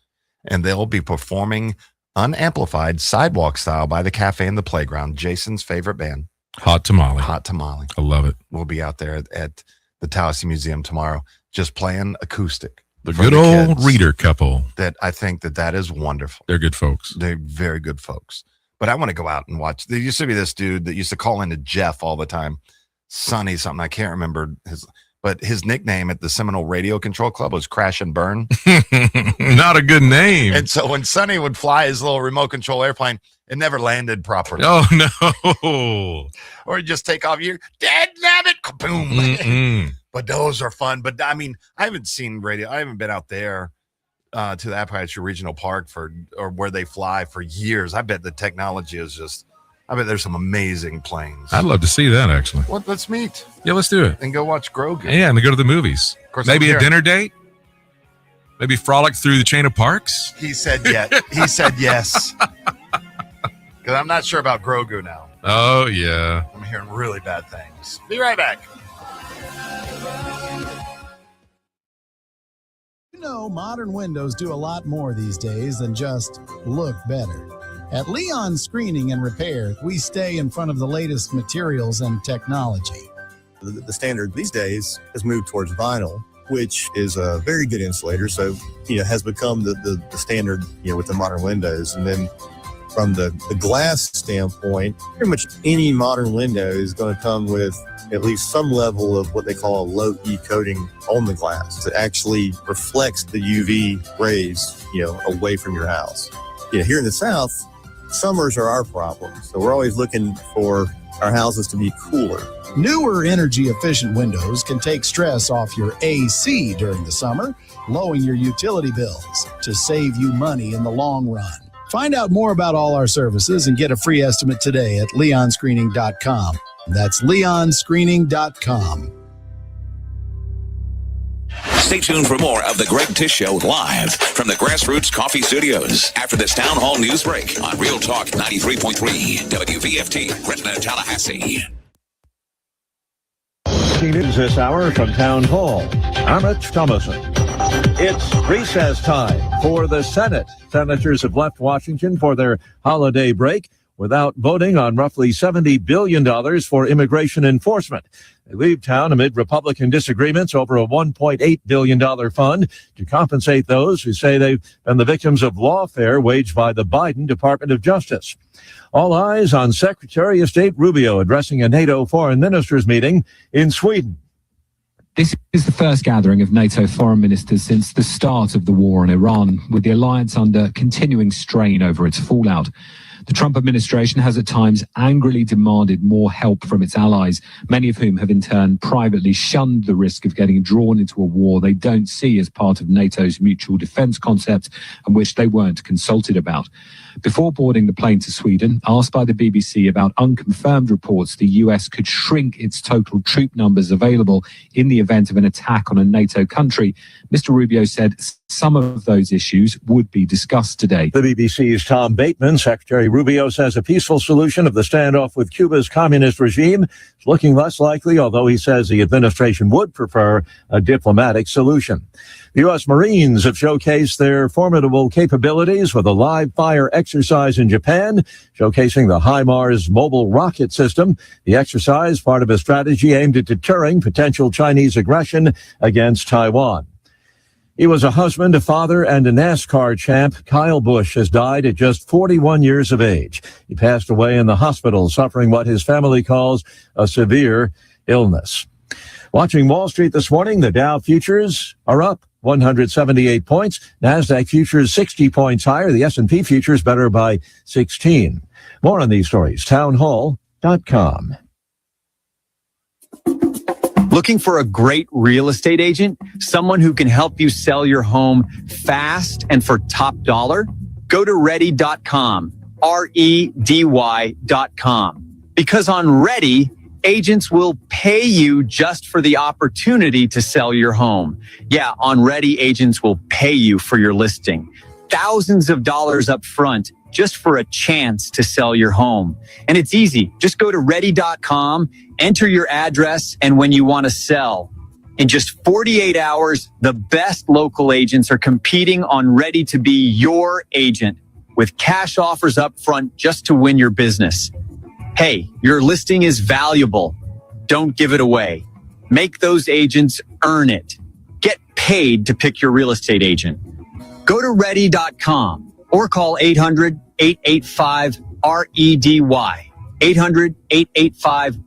And they'll be performing unamplified sidewalk style by the cafe and the playground. Jason's favorite band. Hot Tamale. Hot Tamale. I love it. We'll be out there at the Tallahassee Museum tomorrow, just playing acoustic. The good old Reader couple. That I think that is wonderful. They're good folks. They're very good folks. But I want to go out and watch. There used to be this dude that used to call into Jeff all the time. Sonny something. I can't remember but his nickname at the Seminole Radio Control Club was Crash and Burn. Not a good name. And so when Sonny would fly his little remote control airplane, it never landed properly. Oh, no. Or he'd just take off. You're dead, nabbit, kaboom. But those are fun. But I mean, I haven't seen radio. I haven't been out there to the Appalachia Regional Park or where they fly for years. I bet the technology is just, I bet there's some amazing planes. I'd love to see that, actually. Well, let's meet. Yeah, let's do it. And go watch Grogu. Yeah, and go to the movies. Of course, maybe a dinner date. Maybe frolic through the chain of parks. He said yes. He said yes. Because I'm not sure about Grogu now. Oh, yeah. I'm hearing really bad things. Be right back. You know, modern windows do a lot more these days than just look better. At Leon Screening and Repair, we stay in front of the latest materials and technology. The standard these days has moved towards vinyl, which is a very good insulator. So, has become the standard, with the modern windows. And then from the glass standpoint, pretty much any modern window is going to come with at least some level of what they call a low E coating on the glass. It actually reflects the UV rays, away from your house. Here in the South, summers are our problem. So we're always looking for our houses to be cooler. Newer energy-efficient windows can take stress off your AC during the summer, lowering your utility bills to save you money in the long run. Find out more about all our services and get a free estimate today at leonscreening.com. That's leonscreening.com. Stay tuned for more of The Greg Tish Show live from the Grassroots Coffee Studios after this Town Hall news break on Real Talk 93.3 WVFT, Gretna, Tallahassee. News this hour from Town Hall. I'm Rich Thomason. It's recess time for the Senate. Senators have left Washington for their holiday break. without voting on roughly $70 billion for immigration enforcement. They leave town amid Republican disagreements over a $1.8 billion fund to compensate those who say they've been the victims of lawfare waged by the Biden Department of Justice. All eyes on Secretary of State Rubio addressing a NATO foreign ministers meeting in Sweden. This is the first gathering of NATO foreign ministers since the start of the war in Iran, with the alliance under continuing strain over its fallout. The Trump administration has at times angrily demanded more help from its allies, many of whom have in turn privately shunned the risk of getting drawn into a war they don't see as part of NATO's mutual defense concept and which they weren't consulted about. Before boarding the plane to Sweden, asked by the BBC about unconfirmed reports the US could shrink its total troop numbers available in the event of an attack on a NATO country, Mr. Rubio said some of those issues would be discussed today. The BBC's Tom Bateman, Secretary Rubio says a peaceful solution of the standoff with Cuba's communist regime is looking less likely, although he says the administration would prefer a diplomatic solution. The U.S. Marines have showcased their formidable capabilities with a live fire exercise in Japan, showcasing the HIMARS mobile rocket system. The exercise, part of a strategy aimed at deterring potential Chinese aggression against Taiwan. He was a husband, a father, and a NASCAR champ. Kyle Busch has died at just 41 years of age. He passed away in the hospital, suffering what his family calls a severe illness. Watching Wall Street this morning, the Dow futures are up 178 points. NASDAQ futures 60 points higher. The S&P futures better by 16. More on these stories, townhall.com. Looking for a great real estate agent? Someone who can help you sell your home fast and for top dollar? Go to ready.com, REDY.com. Because on Ready, agents will pay you just for the opportunity to sell your home. Yeah, on Ready, agents will pay you for your listing. Thousands of dollars up front just for a chance to sell your home. And it's easy. Just go to ready.com, enter your address, and when you want to sell. In just 48 hours, the best local agents are competing on Ready to be your agent with cash offers up front just to win your business. Hey, your listing is valuable. Don't give it away. Make those agents earn it. Get paid to pick your real estate agent. Go to ready.com or call 800-885-REDY. 800-885.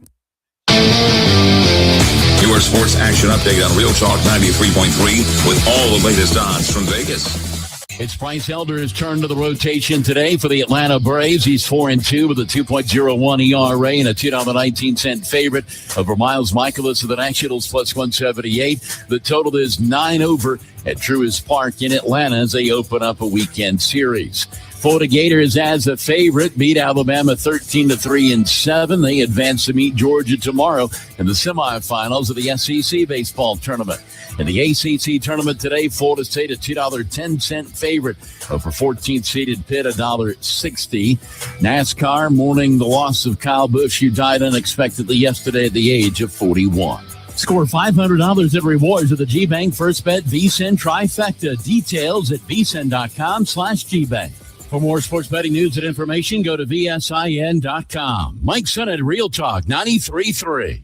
Your sports action update on Real Talk 93.3 with all the latest odds from Vegas. It's Bryce Elder's turn to the rotation today for the Atlanta Braves. He's 4-2 with a 2.01 ERA and a $2.19 favorite over Miles Michaelis of the Nationals plus 178. The total is 9 over at Truist Park in Atlanta as they open up a weekend series. Florida Gators as a favorite beat Alabama 13-3-7. They advance to meet Georgia tomorrow in the semifinals of the SEC baseball tournament. In the ACC tournament today, Florida State a $2.10 favorite over 14th seeded Pitt $1.60. NASCAR mourning the loss of Kyle Busch, who died unexpectedly yesterday at the age of 41. Score $500 in rewards with the GBank First Bet VSiN Trifecta. Details at vsin.com/GBank. For more sports betting news and information, go to vsin.com. Mike Sennett, Real Talk 93.3.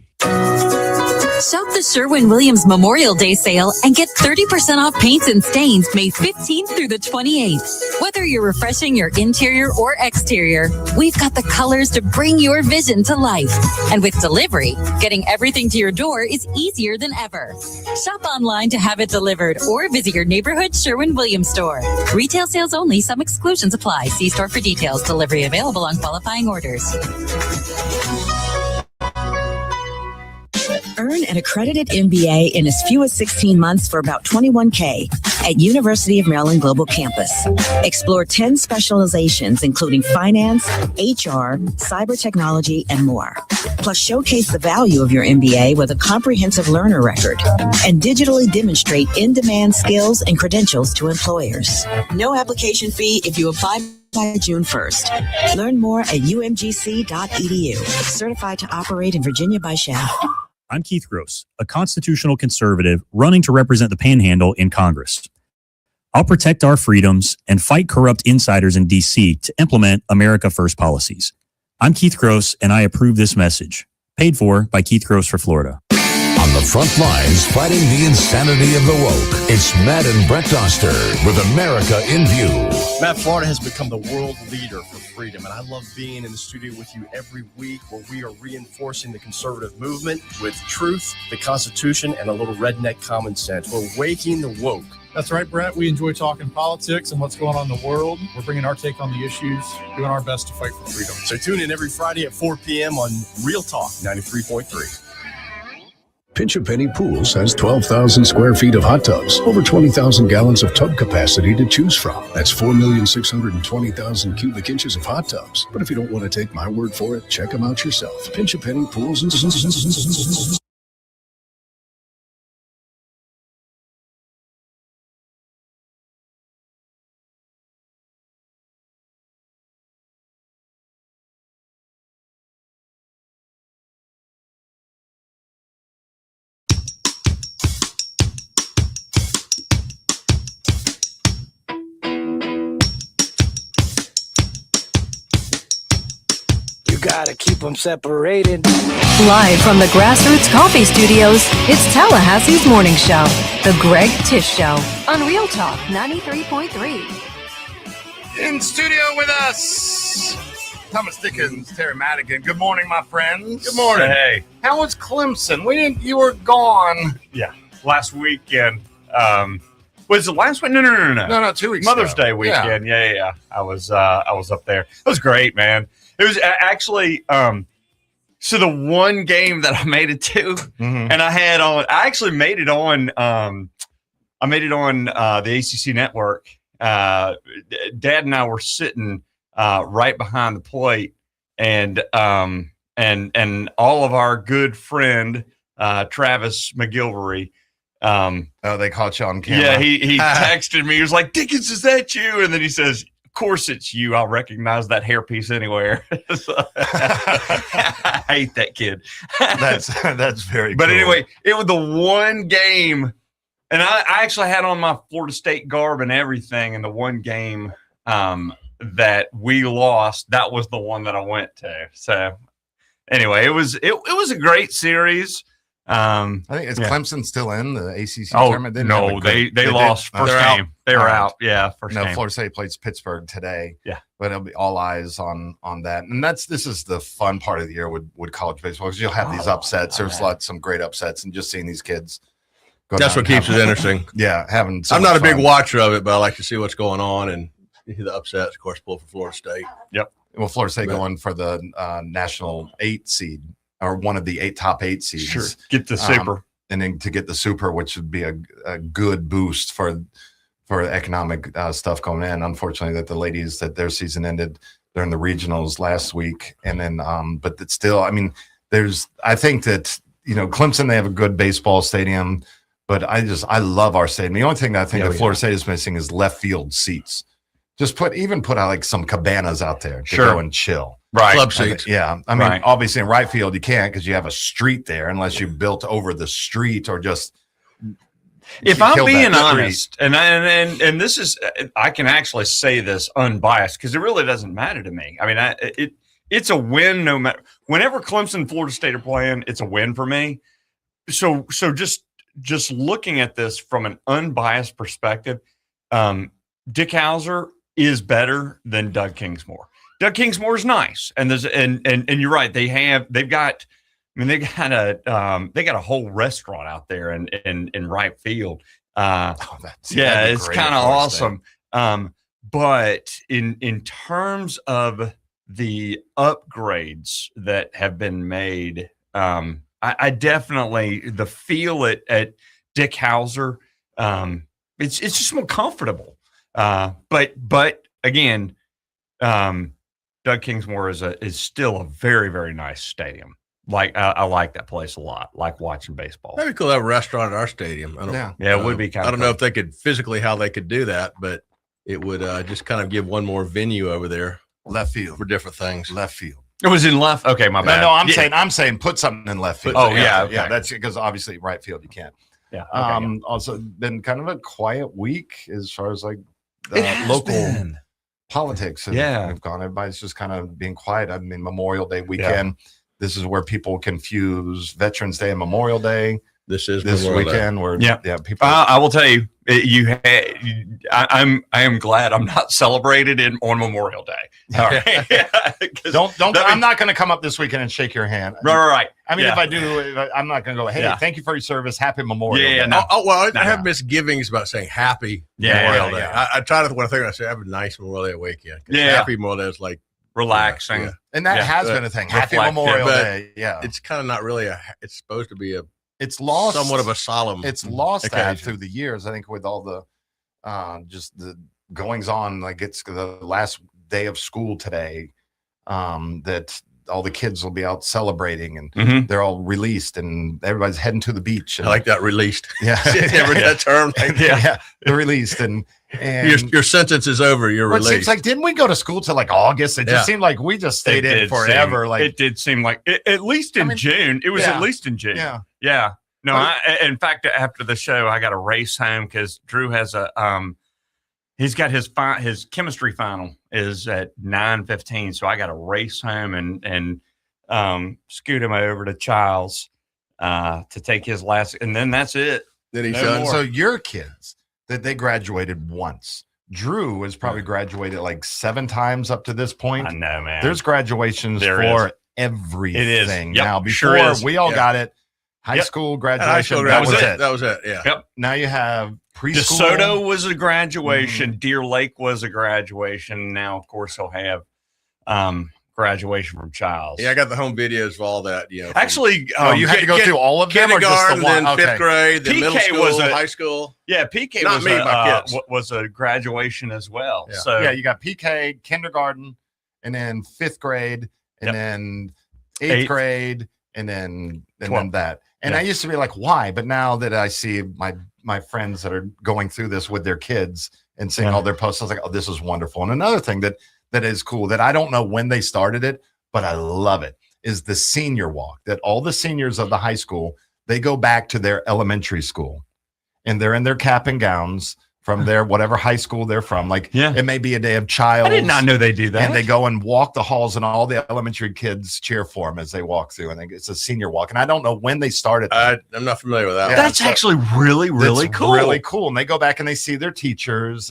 Shop the Sherwin-Williams Memorial Day sale and get 30% off paints and stains May 15th through the 28th. Whether you're refreshing your interior or exterior, we've got the colors to bring your vision to life. And with delivery, getting everything to your door is easier than ever. Shop online to have it delivered or visit your neighborhood Sherwin-Williams store. Retail sales only. Some exclusions apply. See store for details. Delivery available on qualifying orders. Earn an accredited MBA in as few as 16 months for about $21K at University of Maryland Global Campus. Explore 10 specializations, including finance, HR, cyber technology, and more. Plus, showcase the value of your MBA with a comprehensive learner record and digitally demonstrate in-demand skills and credentials to employers. No application fee if you apply by June 1st. Learn more at umgc.edu. Certified to operate in Virginia by SHAP. I'm Keith Gross, a constitutional conservative running to represent the Panhandle in Congress. I'll protect our freedoms and fight corrupt insiders in D.C. to implement America First policies. I'm Keith Gross, and I approve this message. Paid for by Keith Gross for Florida. On the front lines, fighting the insanity of the woke, it's Matt and Brett Doster with America in View. Matt, Florida has become the world leader for freedom, and I love being in the studio with you every week where we are reinforcing the conservative movement with truth, the Constitution, and a little redneck common sense. We're waking the woke. That's right, Brett. We enjoy talking politics and what's going on in the world. We're bringing our take on the issues, doing our best to fight for freedom. So tune in every Friday at 4 p.m. on Real Talk 93.3. Pinch a Penny Pools has 12,000 square feet of hot tubs, over 20,000 gallons of tub capacity to choose from. That's 4,620,000 cubic inches of hot tubs. But if you don't want to take my word for it, check them out yourself. Pinch a Penny Pools and... Gotta keep them separated. Live from the Grassroots Coffee Studios, it's Tallahassee's morning show, The Greg Tish Show, on Real Talk 93.3. In studio with us, Thomas Dickens, Terry Madigan. Good morning, my friends. Good morning. Hey. How was Clemson? You were gone. Yeah, last weekend. Was it last week? No. No, 2 weeks Mother's ago. Day weekend. Yeah. I was up there. It was great, man. It was actually so the one game that I made it to, and I actually made it on. I made it on the ACC network. Dad and I were sitting right behind the plate, and all of our good friend Travis McGilvery. They caught you on camera. Yeah, he texted me. He was like, "Dickens, is that you?" And then he says, "Of course it's you. I'll recognize that hairpiece anywhere." I hate that kid. That's very But cool. anyway, it was the one game, and I actually had on my Florida State garb and everything, and the one game that we lost, that was the one that I went to. So anyway, it was a great series. I think Clemson still in the ACC tournament? No, they lost first game. They were out. Yeah, first game. Florida State plays Pittsburgh today. Yeah, but it'll be all eyes on that. And this is the fun part of the year with college baseball, because you'll have these upsets. There's some great upsets, and just seeing these kids. That's what keeps it interesting. Yeah, having. I'm not a big watcher of it, but I like to see what's going on and the upsets. Of course, pull for Florida State. Yep. Well, Florida State going for the national 8 seed. Or one of the top 8 seeds. Sure. Get the super. And then to get the super, which would be a good boost for economic stuff going in. Unfortunately, that the ladies, that their season ended during the regionals last week. And then, but it's still, I mean, I think that, Clemson, they have a good baseball stadium, but I love our stadium. The only thing that I think that Florida State is missing is left field seats. Just put out like some cabanas out there to go and chill. Right. Club seats. Yeah. I mean, obviously in right field, you can't, because you have a street there, unless you built over the street or just. If I'm being honest, and this is, I can actually say this unbiased, because it really doesn't matter to me. I mean, it's a win no matter. Whenever Clemson, Florida State are playing, it's a win for me. So just looking at this from an unbiased perspective, Dick Hauser is better than Doug Kingsmore. Doug Kingsmore is nice, and you're right. They've got a whole restaurant out there in right field. It's kind of awesome. But in terms of the upgrades that have been made, I definitely the feel at Dick Hauser. It's just more comfortable. But again, Doug Kingsmore is still a very, very nice stadium. Like I like that place a lot. Like watching baseball. Maybe cool to have a restaurant at our stadium. It would be kind of. I don't know if they could physically how they could do that, but it would just kind of give one more venue over there. Left field for different things. Left field. It was in left. Okay, my bad. No, I'm saying put something in left field. Yeah. That's because obviously right field you can't. Yeah. Okay, Also been kind of a quiet week as far as like It has local been. politics have gone. Everybody's just kind of being quiet. I mean, Memorial Day weekend. This is where people confuse Veterans Day and Memorial Day. This is this Memorial Day. weekend where people. I will tell you, I am glad I'm not celebrated on Memorial Day. All right. don't. I'm not going to come up this weekend and shake your hand. Right. I mean, if I do, I'm not going to go. Hey, thank you for your service. Happy Memorial Day. No. I have misgivings about saying Happy Memorial Day. I try to when I say have a nice Memorial Day weekend. Happy Memorial Day is like relaxing, and that has been a thing. Happy Memorial Day. Yeah, it's kind of not really it's supposed to be it's lost somewhat of a solemn. It's lost that occasion. through the years. I think with all the just the goings on, like it's the last day of school today, that all the kids will be out celebrating and they're all released and everybody's heading to the beach. And, I like that, released. Yeah, Never that term. They're released and your sentence is over. You're well, released. It seems like didn't we go to school till like August? It just seemed like we just stayed in forever. It did seem like at least in June. It was at least in June. Yeah. No, in fact, after the show, I got to race home because Drew has he's got his chemistry final is at 9:15, so I got to race home and scoot him over to Childs to take his last, and then that's it. Then he's done. So your kids that they graduated once. Drew has probably graduated like 7 times up to this point. I know, man. There's graduations for everything. It is. Now. Before we all got it. High school graduation. That was it. That was it. Yeah. Yep. Now you have preschool. DeSoto was a graduation. Deer Lake was a graduation. Now, of course, he'll have graduation from Childs. Yeah, I got the home videos of all that. Actually, you had to go through all of them, kindergarten, or just the one? then fifth grade, then middle PK school, was high school. Yeah, PK Not was me, my kids. was a graduation as well. Yeah. So yeah, you got PK, kindergarten, and then 5th grade, and then 8th grade, and then that. And I used to be like, why? But now that I see my friends that are going through this with their kids and seeing all their posts, I was like, oh, this is wonderful. And another thing that is cool that I don't know when they started it, but I love it, is the senior walk, that all the seniors of the high school, they go back to their elementary school and they're in their cap and gowns from their whatever high school they're from. Like it may be a day of Childs. I did not know they do that. And they go and walk the halls and all the elementary kids cheer for them as they walk through. And it's a senior walk. And I don't know when they started. I'm not familiar with that. Yeah, that's actually really, really cool. Really cool. And they go back and they see their teachers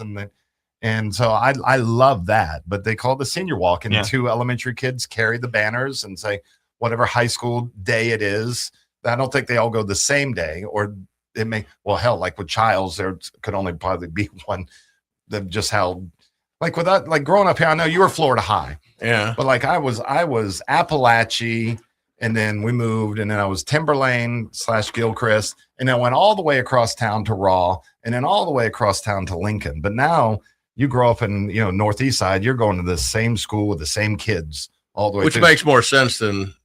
and so I love that. But they call it the senior walk, and 2 elementary kids carry the banners and say whatever high school day it is. I don't think they all go the same day, or it may, well, hell, like with Childs, there could only probably be one. That just how, like with that, like growing up here, I know you were Florida High, but like I was Appalachia, and then we moved, and then I was Timberlane / Gilchrist, and then went all the way across town to Raw, and then all the way across town to Lincoln. But now you grow up in Northeast side, you're going to the same school with the same kids all the way, which makes more sense than.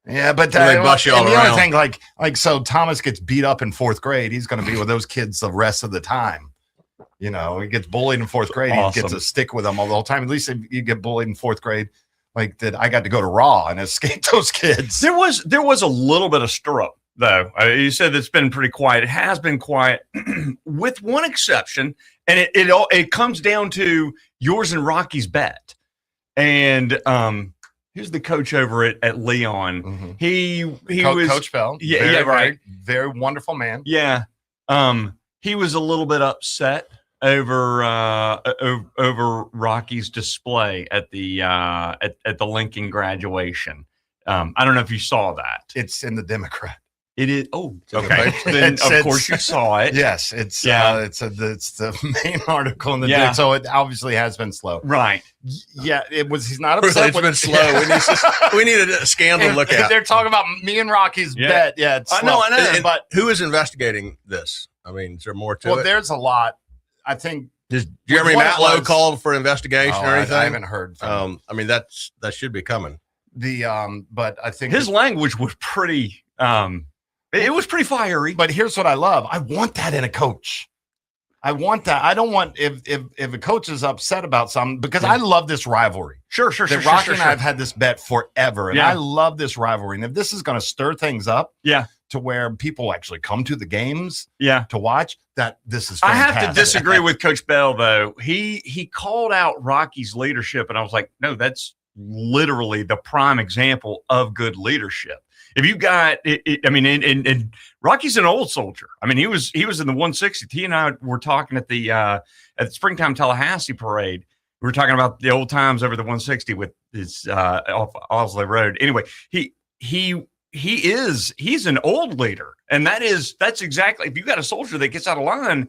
Yeah, but they bust you all the around. only thing, like so Thomas gets beat up in 4th grade. He's going to be with those kids the rest of the time. He gets bullied in 4th grade. Awesome. He gets to stick with them all the whole time. At least if you get bullied in 4th grade, like that, I got to go to Raw and escape those kids. There was a little bit of stir-up, though. You said it's been pretty quiet. It has been quiet, with one exception, and it comes down to yours and Rocky's bet. And who's the coach over at Leon? Mm-hmm. He was Coach Bell. Yeah, right. Very wonderful man. Yeah. He was a little bit upset over Rocky's display at the Lincoln graduation. I don't know if you saw that. It's in the Democrat. It is. Oh, okay. Then of course you saw it. Yes, it's the main article in the so it obviously has been slow. Right. Yeah, it was. He's not upset. It's been slow. We need a scandal to look at. They're talking about me and Rocky's bet. Yeah, it's slow. I know. But who is investigating this? I mean, is there more to it? Well, there's a lot. I think. Did Jeremy Matlow call for investigation or anything? I haven't heard from him. I mean, that should be coming. But I think his language was pretty. It was pretty fiery. But here's what I love. I want that in a coach. I want that. I don't want if a coach is upset about something, because I love this rivalry. Sure. Rocky and I have had this bet forever, and I love this rivalry. And if this is going to stir things up, to where people actually come to the games to watch, that this is I fantastic. have to disagree with Coach Bell, though. He called out Rocky's leadership, and I was like, no, that's literally the prime example of good leadership. If you got, and Rocky's an old soldier. I mean, he was in the 160th. He and I were talking at the springtime Tallahassee parade. We were talking about the old times over the 160 with his off Owsley Road. Anyway, he's an old leader, and that's exactly, if you got a soldier that gets out of line,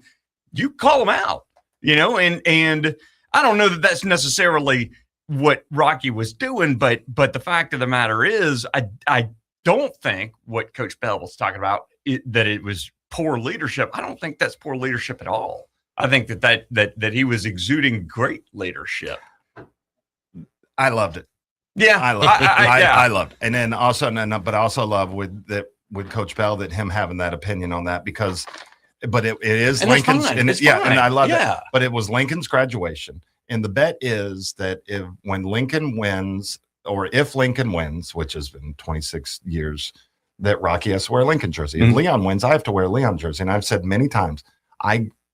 you call him out, and I don't know that that's necessarily what Rocky was doing, but the fact of the matter is, I don't think what Coach Bell was talking about, that it was poor leadership. I don't think that's poor leadership at all. I think that he was exuding great leadership. I loved it. Yeah, I loved it. I loved it. And then also, but I also love with Coach Bell that him having that opinion on that, because, but it is and Lincoln's, fine. and It's yeah, fine. and I love Yeah. it. But it was Lincoln's graduation, and the bet is that when Lincoln wins, or if Lincoln wins, which has been 26 years, that Rocky has to wear a Lincoln jersey. If Leon wins, I have to wear a Leon jersey. And I've said many times,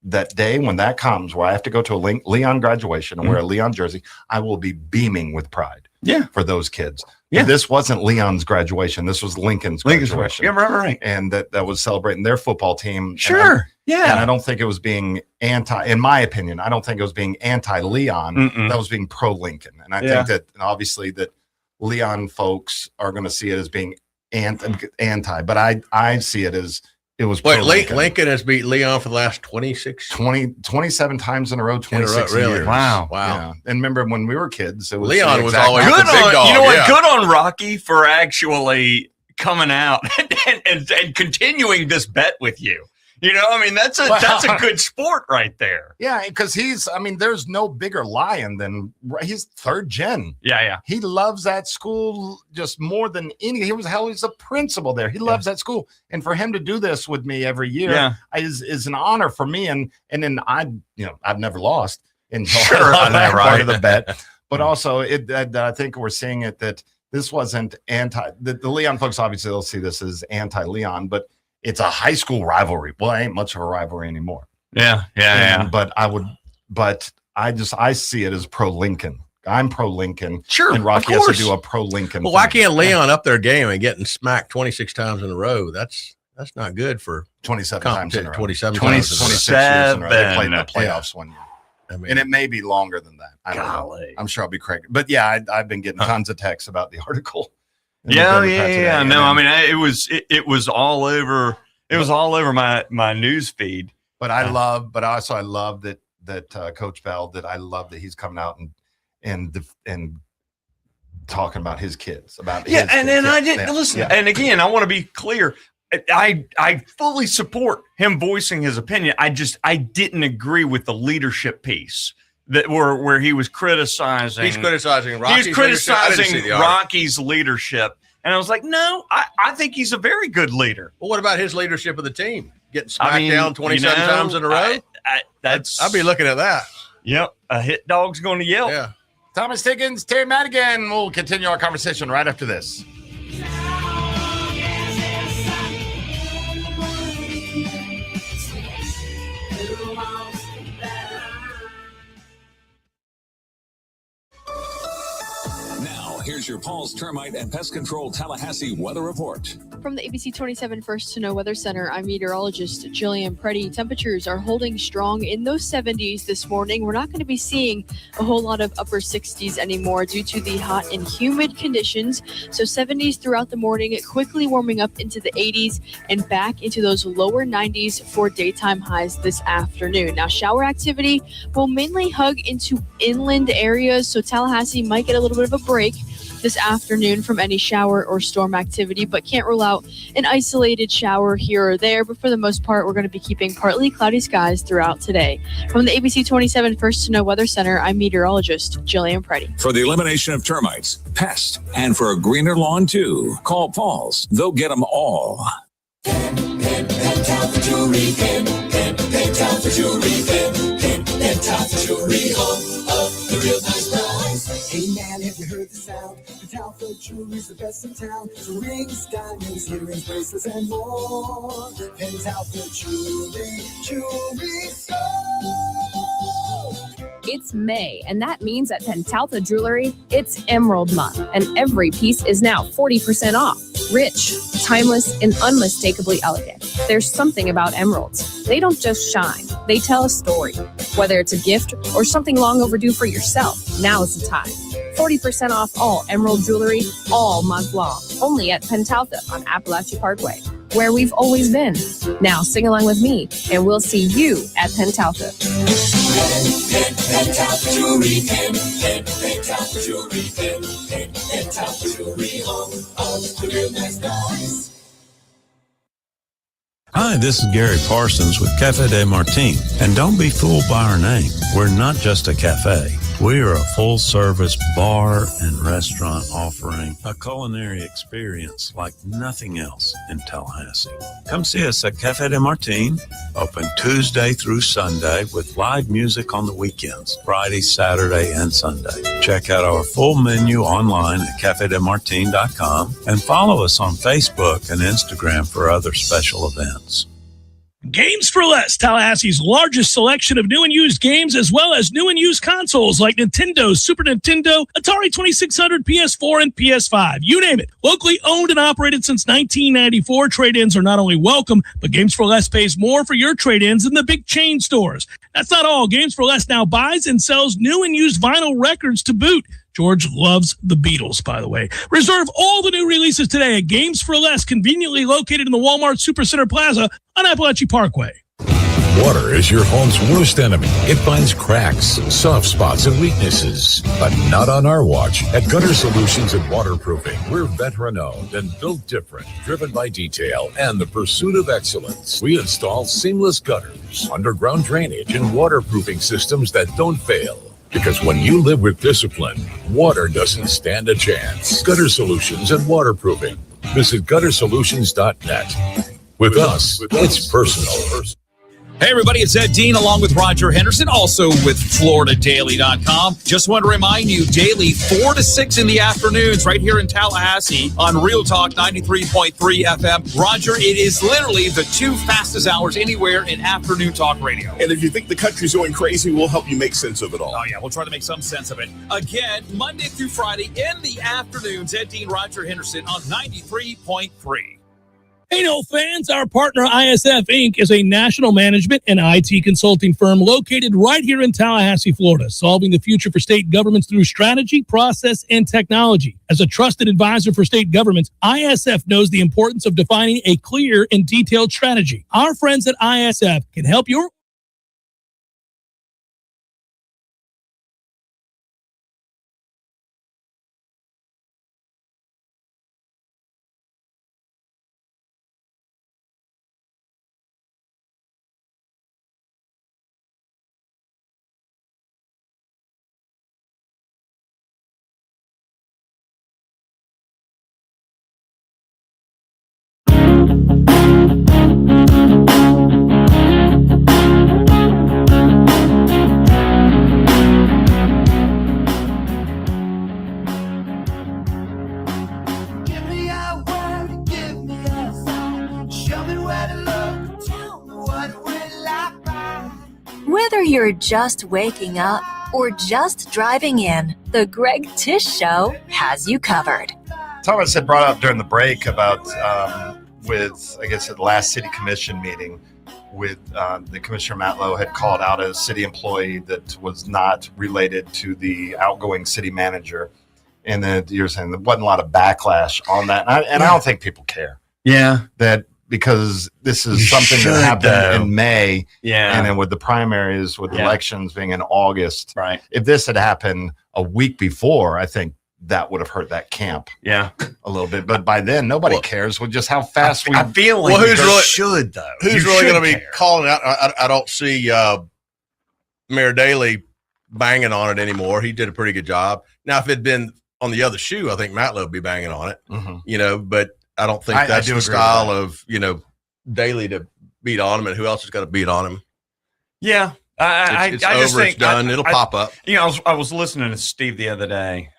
that day when that comes, where I have to go to a Leon graduation and wear a Leon jersey, I will be beaming with pride. Yeah, for those kids. Yeah, this wasn't Leon's graduation. This was Lincoln's graduation. Yeah, right. And that was celebrating their football team. Sure. And I don't think it was being in my opinion, I don't think it was being anti-Leon. That was being pro-Lincoln. And I think that obviously that Leon folks are going to see it as being anti, but I see it as it was. Wait, Lincoln has beat Leon for the last 27 times in a row, 26 really? years. Wow. Yeah. And remember when we were kids, it was Leon was always good the big on, dog. you know what? Yeah. Good on Rocky for actually coming out and continuing this bet with you. That's a good sport right there. Yeah, because there's no bigger lion than he's third gen. Yeah. He loves that school just more than any. He's a principal there. He loves that school, and for him to do this with me every year is an honor for me. And then I've never lost until on that part of the bet. But also, I think we're seeing it that this wasn't anti. The Leon folks obviously they'll see this as anti-Leon, but it's a high school rivalry. Well, it ain't much of a rivalry anymore. Yeah. But I see it as pro-Lincoln. I'm pro-Lincoln. Sure. And Rocky has to do a pro-Lincoln. Well, why can't Leon up their game and getting smacked 26 times in a row? That's not good for 27 times in a row. 27 26 years in a row. They played in the playoffs one year. And it may be longer than that. I don't know. I'm sure I'll be correct. But yeah, I've been getting tons of texts about the article. Yeah. No, it was all over. It was all over my news feed. But I love that Coach Bell. That I love that he's coming out and talking about his kids. I didn't listen. Yeah. And again, I want to be clear. I fully support him voicing his opinion. I didn't agree with the leadership piece. That where he was criticizing. He's criticizing Rocky's leadership. He's criticizing Rocky's leadership. And I was like, no, I think he's a very good leader. Well, what about his leadership of the team? Getting smacked down 27 times in a row? I'd be looking at that. Yep. A hit dog's going to yelp. Yeah. Thomas Higgins, Terry Madigan. We'll continue our conversation right after this. Here's your Paul's Termite and Pest Control Tallahassee weather report. From the ABC 27 First to Know Weather Center, I'm meteorologist Jillian Preddy. Temperatures are holding strong in those 70s this morning. We're not going to be seeing a whole lot of upper 60s anymore due to the hot and humid conditions. So 70s throughout the morning, quickly warming up into the 80s and back into those lower 90s for daytime highs this afternoon. Now, shower activity will mainly hug into inland areas, so Tallahassee might get a little bit of a break this afternoon from any shower or storm activity, but can't rule out an isolated shower here or there. But for the most part, we're going to be keeping partly cloudy skies throughout today. From the ABC 27 First to Know Weather Center, I'm meteorologist Jillian Preddy. For the elimination of termites, pests, and for a greener lawn too, call Paul's. They'll get them all. Hey man, have you heard the sound? Pentalpha Jewelry's the best in town. Rings, diamonds, earrings, bracelets, and more. Pentalpha Jewelry Store. It's May, and that means at Pentalpha Jewelry, it's Emerald Month, and every piece is now 40% off. Rich, timeless, and unmistakably elegant. There's something about emeralds. They don't just shine, they tell a story. Whether it's a gift or something long overdue for yourself, now is the time. 40% off all emerald jewelry all month long, only at Pentalpha on Appalachia Parkway, where we've always been. Now sing along with me, and we'll see you at Pentalpha. Pentalpha Jewelry, Pentalpha Jewelry, Pentalpha Jewelry, home of the real nice guys. Hi, this is Gary Parsons with Cafe de Martin. And don't be fooled by our name. We're not just a cafe. We are a full-service bar and restaurant offering a culinary experience like nothing else in Tallahassee. Come see us at Cafe de Martin, open Tuesday through Sunday with live music on the weekends, Friday, Saturday, and Sunday. Check out our full menu online at cafedemartin.com and follow us on Facebook and Instagram for other special events. Games for Less, Tallahassee's largest selection of new and used games, as well as new and used consoles like Nintendo, Super Nintendo, Atari 2600, PS4, and PS5. You name it. Locally owned and operated since 1994, trade-ins are not only welcome, but Games for Less pays more for your trade-ins than the big chain stores. That's not all. Games for Less now buys and sells new and used vinyl records to boot. George loves the Beatles, by the way. Reserve all the new releases today at Games for Less, conveniently located in the Walmart Supercenter Plaza on Appalachia Parkway. Water is your home's worst enemy. It finds cracks, soft spots, and weaknesses. But not on our watch. At Gutter Solutions and Waterproofing, we're veteran-owned and built different, driven by detail and the pursuit of excellence. We install seamless gutters, underground drainage, and waterproofing systems that don't fail. Because when you live with discipline, water doesn't stand a chance. Gutter Solutions and Waterproofing. Visit guttersolutions.net. With us, it's personal. Hey, everybody, it's Ed Dean along with Roger Henderson, also with FloridaDaily.com. Just want to remind you, daily 4 to 6 in the afternoons right here in Tallahassee on Real Talk 93.3 FM. Roger, it is literally the 2 fastest hours anywhere in afternoon talk radio. And if you think the country's going crazy, we'll help you make sense of it all. Oh, yeah, we'll try to make some sense of it. Again, Monday through Friday in the afternoons, Ed Dean, Roger Henderson on 93.3. Hey, no fans, our partner ISF Inc. is a national management and IT consulting firm located right here in Tallahassee, Florida, solving the future for state governments through strategy, process, and technology. As a trusted advisor for state governments, ISF knows the importance of defining a clear and detailed strategy. Our friends at ISF can help your Whether you're just waking up or just driving in, the Greg Tish Show has you covered. Thomas had brought up during the break about with, I guess, at the last city commission meeting with the Commissioner Matt Lowe had called out a city employee that was not related to the outgoing city manager. And then you're saying there wasn't a lot of backlash on that. And I don't think people care. Yeah. That because this is something that happened in May. Yeah. And then with the primaries, with elections being in August. Right. If this had happened a week before, I think that would have hurt that camp a little bit. But by then, nobody cares with just how fast I feel like who's really should, though. Who's You really should going to be care. calling out? I don't see Mayor Daley banging on it anymore. He did a pretty good job. Now, if it had been on the other shoe, I think Matlow would be banging on it, you know, but I don't think that's the style of, you know, Daley to beat on him, and who else is going to beat on him? Yeah. I It's just over, think it's done. It'll pop up. You know, I was listening to Steve the other day,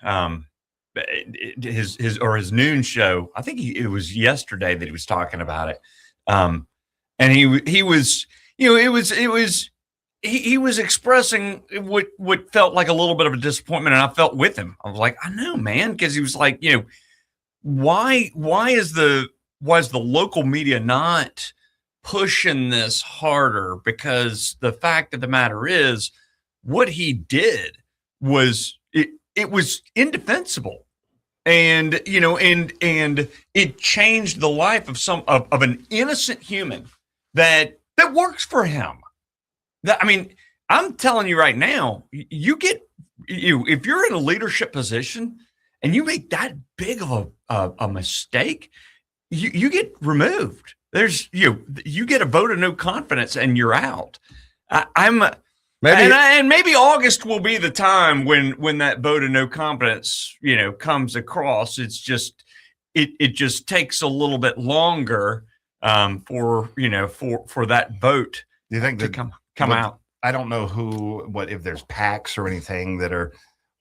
his noon show. I think it was yesterday that he was talking about it. And he was, he was expressing what felt like a little bit of a disappointment, and I felt with him. I was like, I know, man, because he was like, why is the local media not pushing this harder? Because the fact of the matter is, what he did was it was indefensible. And and it changed the life of an innocent human that works for him. I'm telling you right now, if you're in a leadership position and you make that big of a mistake, you get removed. There's you get a vote of no confidence and you're out. Maybe August will be the time when that vote of no confidence, comes across. It's just it just takes a little bit longer for that vote. Do you think to come out? I don't know if there's PACs or anything that are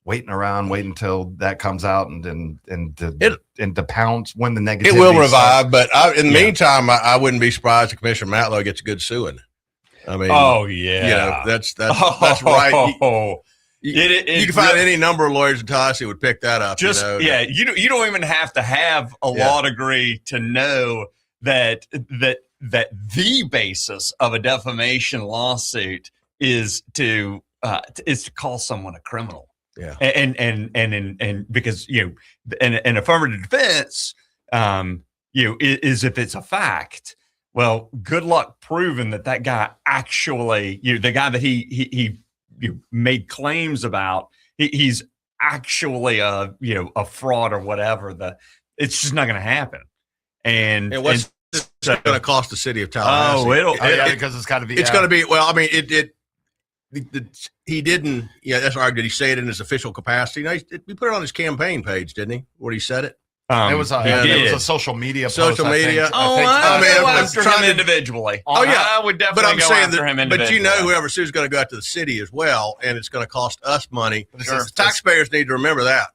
waiting until that comes out and to pounce when the negativity. It will revive, but in the meantime, I wouldn't be surprised if Commissioner Matlow gets good suing. I mean, that's right. You can find any number of lawyers in Tallahassee would pick that up. You don't even have to have a law degree to know that the basis of a defamation lawsuit is to call someone a criminal. Yeah, and because an affirmative defense, is if it's a fact. Well, good luck proving that guy actually, the guy that he made claims about, he's actually a fraud or whatever. It's just not going to happen. And what's going to cost the city of Tallahassee? Because it's got to be. It's going to be. Well, I mean, he didn't. Yeah, that's argued. Did he say it in his official capacity? No, he put it on his campaign page, didn't he? Where he said it. It was a social media post. Social media. I'm trying him individually. I would definitely go after him individually. But whoever sues is going to go out to the city as well, and it's going to cost us money. Taxpayers need to remember that.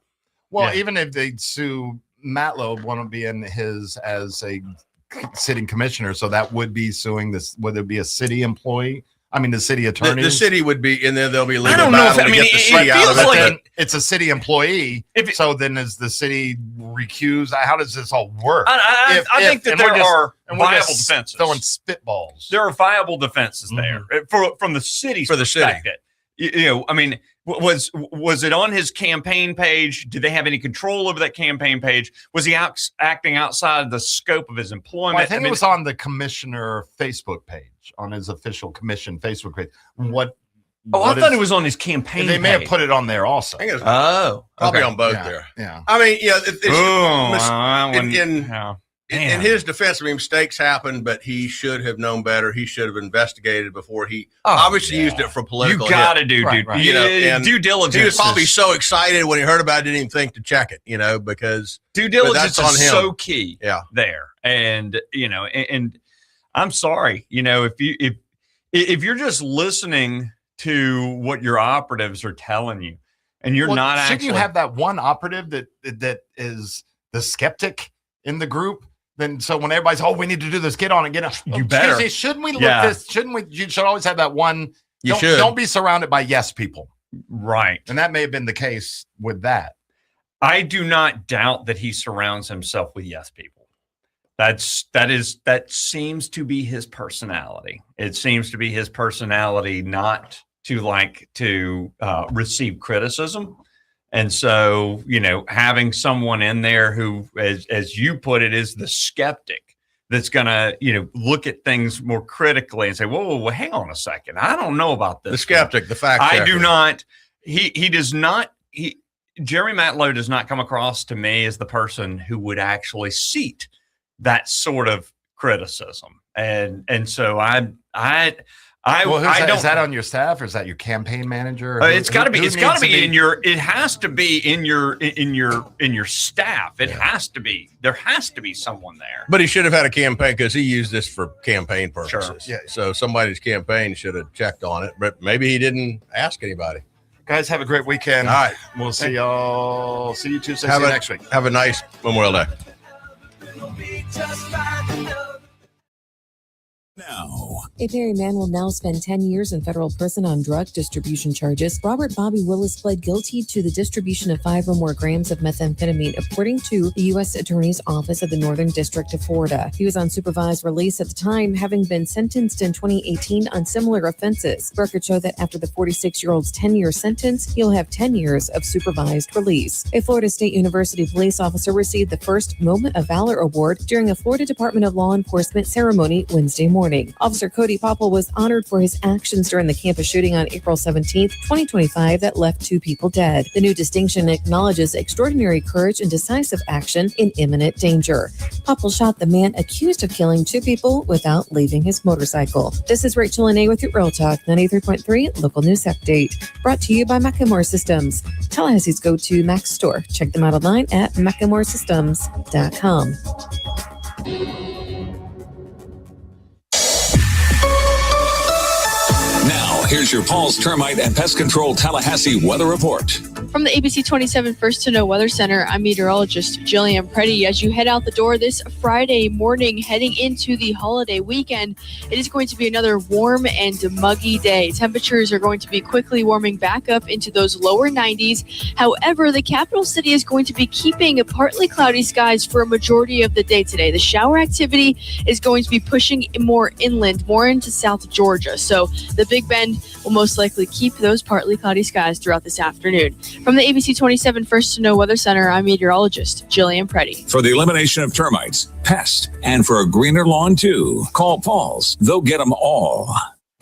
Well, even if they sue Matlow, won't be in his as a sitting commissioner, so that would be suing this. Would it be a city employee? I mean, the city attorney. The city would be, and then there'll be legal battle to get the city out of it. Like it's a city employee. So then is the city recused? How does this all work? I think that there are viable defenses. Throwing spitballs. There are viable defenses there from the city's perspective. I mean, was it on his campaign page? Did they have any control over that campaign page? Was he acting outside the scope of his employment? Well, I think it was on the commissioner Facebook page, on his official commission Facebook page. I thought it was on his campaign. They may have put it on there also. Probably on both there. Yeah. I mean, in his defense, I mean, mistakes happen, but he should have known better. He should have investigated before he obviously used it for political. You got to do due diligence. He was probably so excited when he heard about it, didn't even think to check it, because due diligence is so key. Yeah, there, and and I'm sorry, if you're just listening to what your operatives are telling you, and you're not actually, shouldn't you have that one operative that is the skeptic in the group? Then so when everybody's, we need to do this, get on it, get on. You better. Shouldn't we look this? Shouldn't we? You should always have that one. Don't be surrounded by yes people. Right. And that may have been the case with that. I do not doubt that he surrounds himself with yes people. That seems to be his personality. It seems to be his personality not to like to receive criticism. And so, having someone in there who, as you put it, is the skeptic that's going to, look at things more critically and say, whoa, hang on a second. I don't know about this. The skeptic, the fact checker. I do not. He does not. Jerry Matlow does not come across to me as the person who would actually seat that sort of criticism. And so is that on your staff or is that your campaign manager? It's got to be. It's got to be in your. It has to be in your staff. It has to be. There has to be someone there. But he should have had a campaign because he used this for campaign purposes. Sure. Yeah. So somebody's campaign should have checked on it, but maybe he didn't ask anybody. Guys, have a great weekend. All right. We'll see y'all. See you Tuesday. Have See you a- next week. Have a nice Memorial Day. Now, A Perry man will now spend 10 years in federal prison on drug distribution charges. Robert Bobby Willis pled guilty to the distribution of 5 or more grams of methamphetamine, according to the U.S. Attorney's Office of the Northern District of Florida. He was on supervised release at the time, having been sentenced in 2018 on similar offenses. Records show that after the 46-year-old's 10-year sentence, he'll have 10 years of supervised release. A Florida State University police officer received the first Moment of Valor Award during a Florida Department of Law Enforcement ceremony Wednesday morning. Officer Cody Popple was honored for his actions during the campus shooting on April 17, 2025 that left 2 people dead. The new distinction acknowledges extraordinary courage and decisive action in imminent danger. Popple shot the man accused of killing 2 people without leaving his motorcycle. This is Rachel Lene with your Real Talk 93.3 Local News Update. Brought to you by Macklemore Systems, Tallahassee's go-to Mac store. Check them out online at McLemoreSystems.com. now here's your Paul's Termite and Pest Control Tallahassee weather report. From the ABC 27 First to Know Weather Center, I'm meteorologist Jillian Preddy. As you head out the door this Friday morning, heading into the holiday weekend, it is going to be another warm and muggy day. Temperatures are going to be quickly warming back up into those lower 90s. However, the capital city is going to be keeping partly cloudy skies for a majority of the day today. The shower activity is going to be pushing more inland, more into South Georgia. So the Big Bend will most likely keep those partly cloudy skies throughout this afternoon. From the ABC 27 First to Know Weather Center, I'm meteorologist Jillian Preddy. For the elimination of termites, pests, and for a greener lawn too, call Paul's. They'll get them all.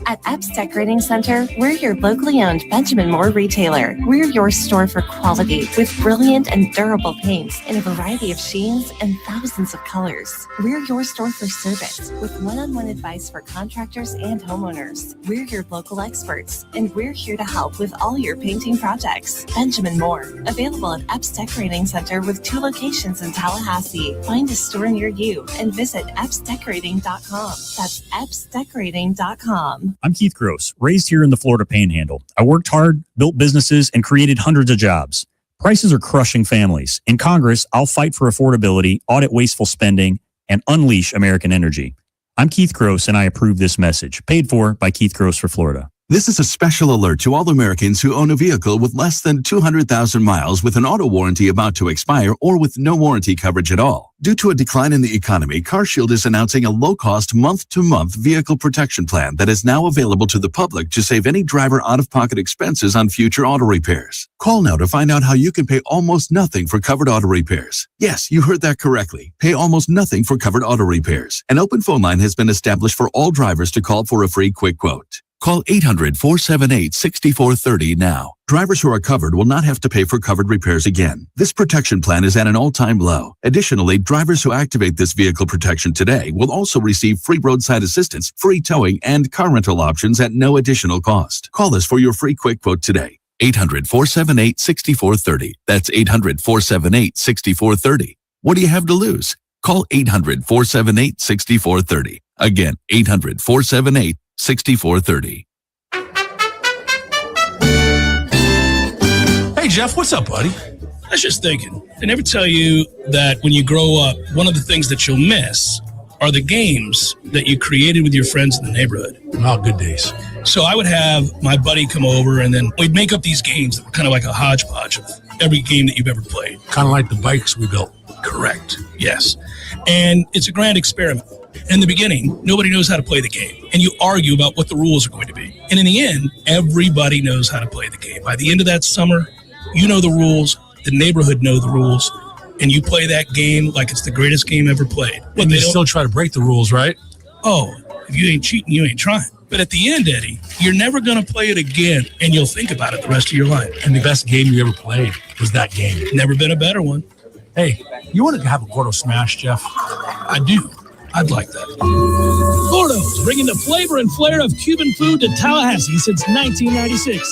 At Epps Decorating Center, we're your locally owned Benjamin Moore retailer. We're your store for quality with brilliant and durable paints in a variety of sheens and thousands of colors. We're your store for service with one-on-one advice for contractors and homeowners. We're your local experts, and we're here to help with all your painting projects. Benjamin Moore, available at Epps Decorating Center with 2 locations in Tallahassee. Find a store near you and visit EppsDecorating.com. That's EppsDecorating.com. I'm Keith Gross, raised here in the Florida Panhandle. I worked hard, built businesses, and created hundreds of jobs. Prices are crushing families. In Congress, I'll fight for affordability, audit wasteful spending, and unleash American energy. I'm Keith Gross, and I approve this message. Paid for by Keith Gross for Florida. This is a special alert to all Americans who own a vehicle with less than 200,000 miles with an auto warranty about to expire or with no warranty coverage at all. Due to a decline in the economy, CarShield is announcing a low-cost month-to-month vehicle protection plan that is now available to the public to save any driver out-of-pocket expenses on future auto repairs. Call now to find out how you can pay almost nothing for covered auto repairs. Yes, you heard that correctly. Pay almost nothing for covered auto repairs. An open phone line has been established for all drivers to call for a free quick quote. Call 800-478-6430 now. Drivers who are covered will not have to pay for covered repairs again. This protection plan is at an all-time low. Additionally, drivers who activate this vehicle protection today will also receive free roadside assistance, free towing, and car rental options at no additional cost. Call us for your free quick quote today. 800-478-6430. That's 800-478-6430. What do you have to lose? Call 800-478-6430. Again, 800-478-6430. Hey, Jeff, what's up, buddy? I was just thinking, they never tell you that when you grow up, one of the things that you'll miss are the games that you created with your friends in the neighborhood. Oh, good days. So I would have my buddy come over, and then we'd make up these games that were kind of like a hodgepodge of every game that you've ever played. Kind of like the bikes we built. Correct, yes. And it's a grand experiment. In the beginning, nobody knows how to play the game, and you argue about what the rules are going to be. And in the end, everybody knows how to play the game. By the end of that summer, you know the rules, the neighborhood know the rules, and you play that game like it's the greatest game ever played. But And you still try to break the rules, right? Oh, if you ain't cheating, you ain't trying. But at the end, Eddie, you're never going to play it again, and you'll think about it the rest of your life. And the best game you ever played was that game. Never been a better one. Hey, you want to have a Gordo Smash, Jeff? I do. I'd like that. Gordo's, bringing the flavor and flair of Cuban food to Tallahassee since 1996.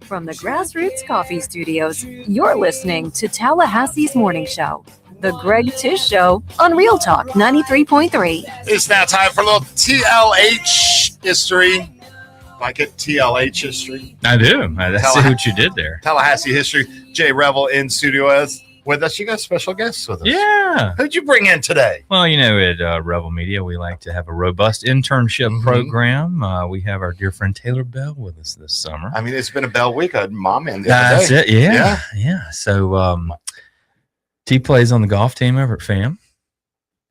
From the Grassroots Coffee Studios, you're listening to Tallahassee's Morning Show, The Greg Tish Show on Real Talk 93.3. It's now time for a little TLH history. Like it, TLH history. I do. I see what you did there. Tallahassee history. Jay Revel in studio with us. You got special guests with us. Yeah. Who'd you bring in today? Well, at Revel Media, we like to have a robust internship program. We have our dear friend Taylor Bell with us this summer. I mean, it's been a Bell week. I had Mom in the That's other day. it. Yeah. So T plays on the golf team over at FAM,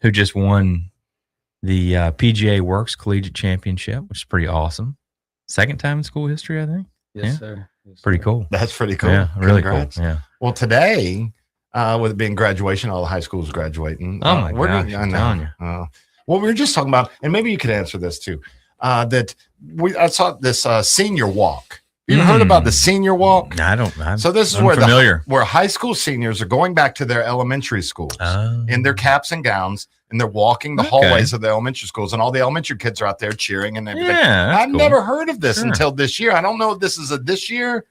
who just won the PGA Works Collegiate Championship, which is pretty awesome. Second time in school history, I think. Yes, sir. Yes, pretty cool. That's pretty cool. Yeah, really Congrats. cool. Yeah. Well, today, with it being graduation, all the high schools graduating. Oh my gosh, I'm telling you. Well, we were just talking about, and maybe you could answer this too. I saw this senior walk. You heard about the senior walk? I don't. So this is where high school seniors are going back to their elementary schools in their caps and gowns, and they're walking the hallways of the elementary schools, and all the elementary kids are out there cheering and everything. Yeah, I've never heard of this until this year. I don't know if this is this year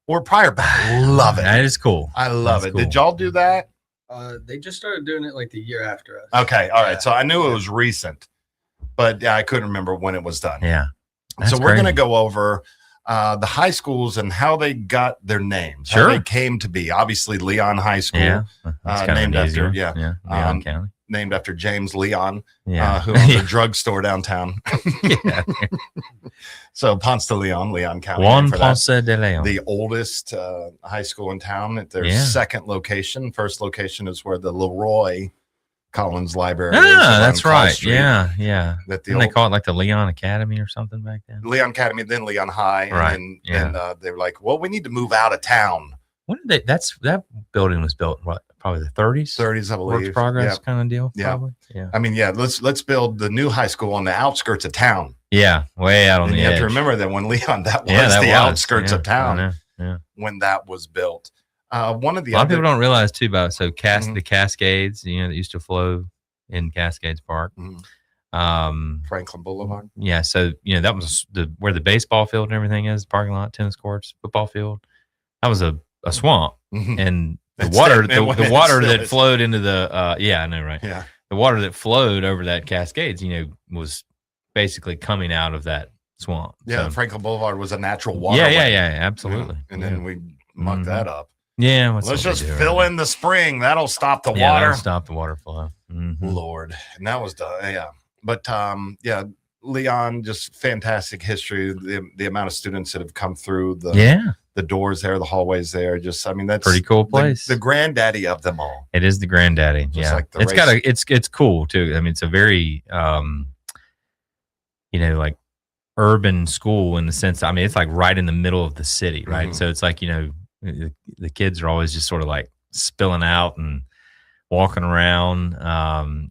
or prior, but I love it. That is cool. I love it. Cool. Did y'all do that? They just started doing it like the year after us. Okay, all right. So I knew it was recent, but I couldn't remember when it was done. Yeah. So we're going to go over the high schools and how they got their names, how they came to be. Obviously, Leon High School, named after Leon County, named after James Leon, who Yeah. owned a drugstore downtown. So Ponce de Leon County. Juan for that. Ponce de Leon. The oldest high school in town at their Yeah. second location. First location is where the Leroy Collins Library is. That's on Claw right. Street. Yeah. That Didn't they call it like the Leon Academy or something back then? Leon Academy, then Leon High, Right, and then they were like, "Well, we need to move out of town." When did they? That building was built what? Probably the 30s. 30s, I believe. Works progress Yeah. kind of deal. Yeah. Probably. Yeah. I mean, let's build the new high school on the outskirts of town. Yeah. Way out on And the you edge. have to remember that when Leon, that was that the was. outskirts Yeah, of town I know. Yeah. when that was built. One of the A lot of other, people don't realize too about it. So the Cascades, that used to flow in Cascades Park. Franklin Boulevard. Yeah, so that was where the baseball field and everything is, parking lot, tennis courts, football field. That was a swamp, and the water that flowed into the I know, right? Yeah, the water that flowed over that Cascades, was basically coming out of that swamp. Yeah, So- Franklin Boulevard was a natural water. yeah, absolutely. And then we mucked that up. Yeah, Let's just fill in the spring. That'll stop the Yeah, water. that'll stop the water flow. Lord, and that was but Leon, just fantastic history. The amount of students that have come through the doors there, the hallways there, that's Pretty cool place. The granddaddy of them all. It is the granddaddy. Just like the it's cool too. I mean, it's a very like urban school in the sense. I mean, it's like right in the middle of the city, right? Mhm. So it's like the kids are always just sort of like spilling out and walking around.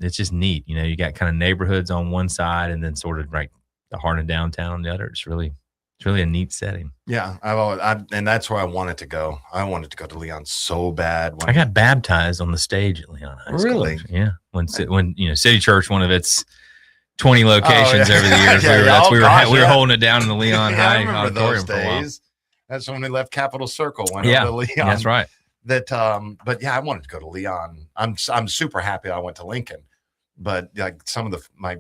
It's just neat. You got kind of neighborhoods on one side and then sort of like the heart of downtown on the other. It's really a neat setting. Yeah, and that's where I wanted to go. I wanted to go to Leon so bad. I got baptized on the stage at Leon High School. Really? Yeah. When City Church, one of its 20 locations over the years, we were holding it down in the Leon High I remember auditorium those for a while. days. That's when we left Capitol Circle. Went Yeah, over to Leon. that's right. But yeah, I wanted to go to Leon. I'm super happy I went to Lincoln. But like some of my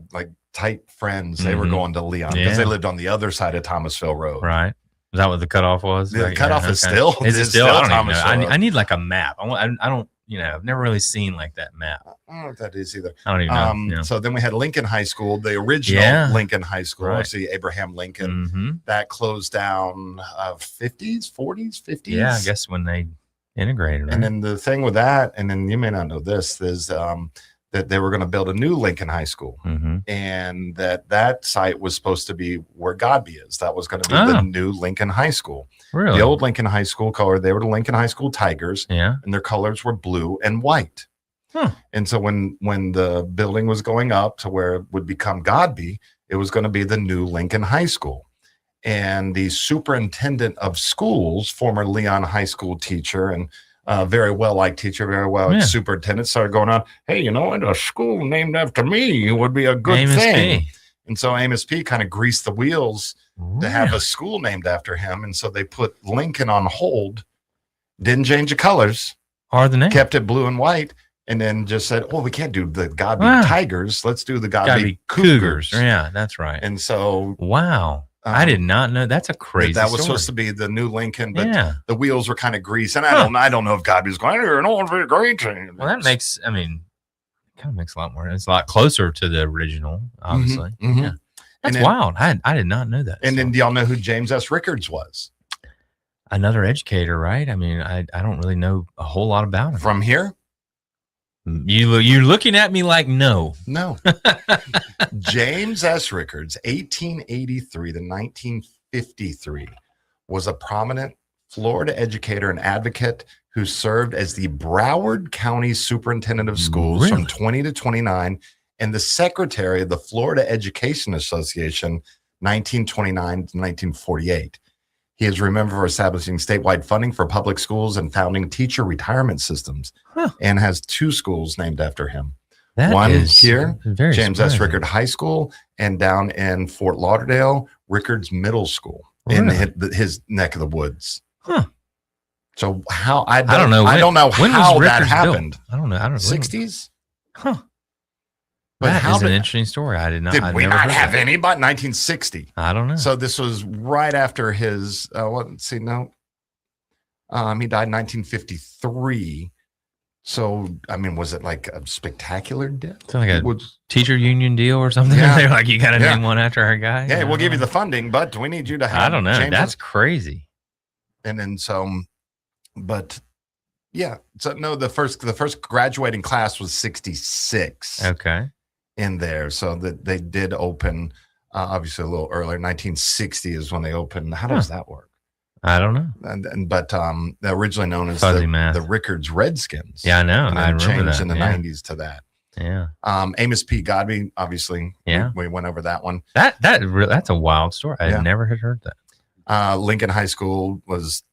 tight friends, they were going to Leon because they lived on the other side of Thomasville Road. Right. Is that what the cutoff was? The cutoff is still. Is it still? I don't even know. Thomasville I need like a map. I don't. I've never really seen like that map. I don't know what that is either. I don't even know. So then we had Lincoln High School, the original Lincoln High School. Right. Obviously, Abraham Lincoln. That closed down 50s, 40s, 50s. Yeah, I guess when they integrated. Right? And then the thing with that, and then you may not know this, is that they were going to build a new Lincoln High School, and that site was supposed to be where Godby is. That was going to be the new Lincoln High School. Really? The old Lincoln High School color, they were the Lincoln High School Tigers, and their colors were blue and white. And so when the building was going up to where it would become Godby, it was going to be the new Lincoln High School. And the superintendent of schools, former Leon High School teacher and very well-liked teacher, very well superintendent, started going on, hey, a school named after me would be a good thing. And so Amos P kind of greased the wheels to have a school named after him. And so they put Lincoln on hold, didn't change the colors, or the name, kept it blue and white, and then just said, "Oh, we can't do the Godby Tigers. Let's do the Godby Cougars." Yeah, that's right. And so, wow, I did not know. That's a crazy. That was story. supposed to be the new Lincoln, but Yeah. the wheels were kind of greased. And I don't know if Godby's going, "You're an old great." Well, that makes. I mean, it kind of makes a lot more. It's a lot closer to the original, obviously. Mhm. Yeah, that's then- wild. I did not know that. And then, do y'all know who James S. Rickards was? Another educator, right? I mean, I don't really know a whole lot about him. From here? You're looking at me like no. James S. Rickards, 1883 to 1953, was a prominent Florida educator and advocate who served as the Broward County Superintendent of Schools from 20 to 29 and the secretary of the Florida Education Association, 1929 to 1948. He is remembered for establishing statewide funding for public schools and founding teacher retirement systems, and has 2 schools named after him. That One is here, very James S. surprising. Rickard High School, and down in Fort Lauderdale, Rickards Middle School in Really? his neck of the woods. Huh. So how I don't know. don't know When was how that Rickards built? happened. I don't know. 60s. Huh. But That how is an did- interesting story. I did not. Did I'd we never not heard have that. any? But 1960. I don't know. So this was right after his. Let's see. No. He died in 1953. So I mean, was it like a spectacular death? It's like a Was- teacher union deal or something. Yeah. They're like, you got to Yeah. name one after our guy. Yeah, I we'll don't give you know. the funding, but we need you to have. I don't know. James That's S. crazy. And then so, but yeah. So no, the first graduating class was 66. Okay. In there, so that they did open obviously a little earlier. 1960 is when they opened. How does that work? I don't know. But originally known as Fuzzy math. the Rickards Redskins. Yeah, I know. And I then remember changed that. in the Yeah. 90s to that. Yeah. Amos P. Godby, obviously. Yeah. We went over that one. That's a wild story. I Yeah. never had heard that. Lincoln High School was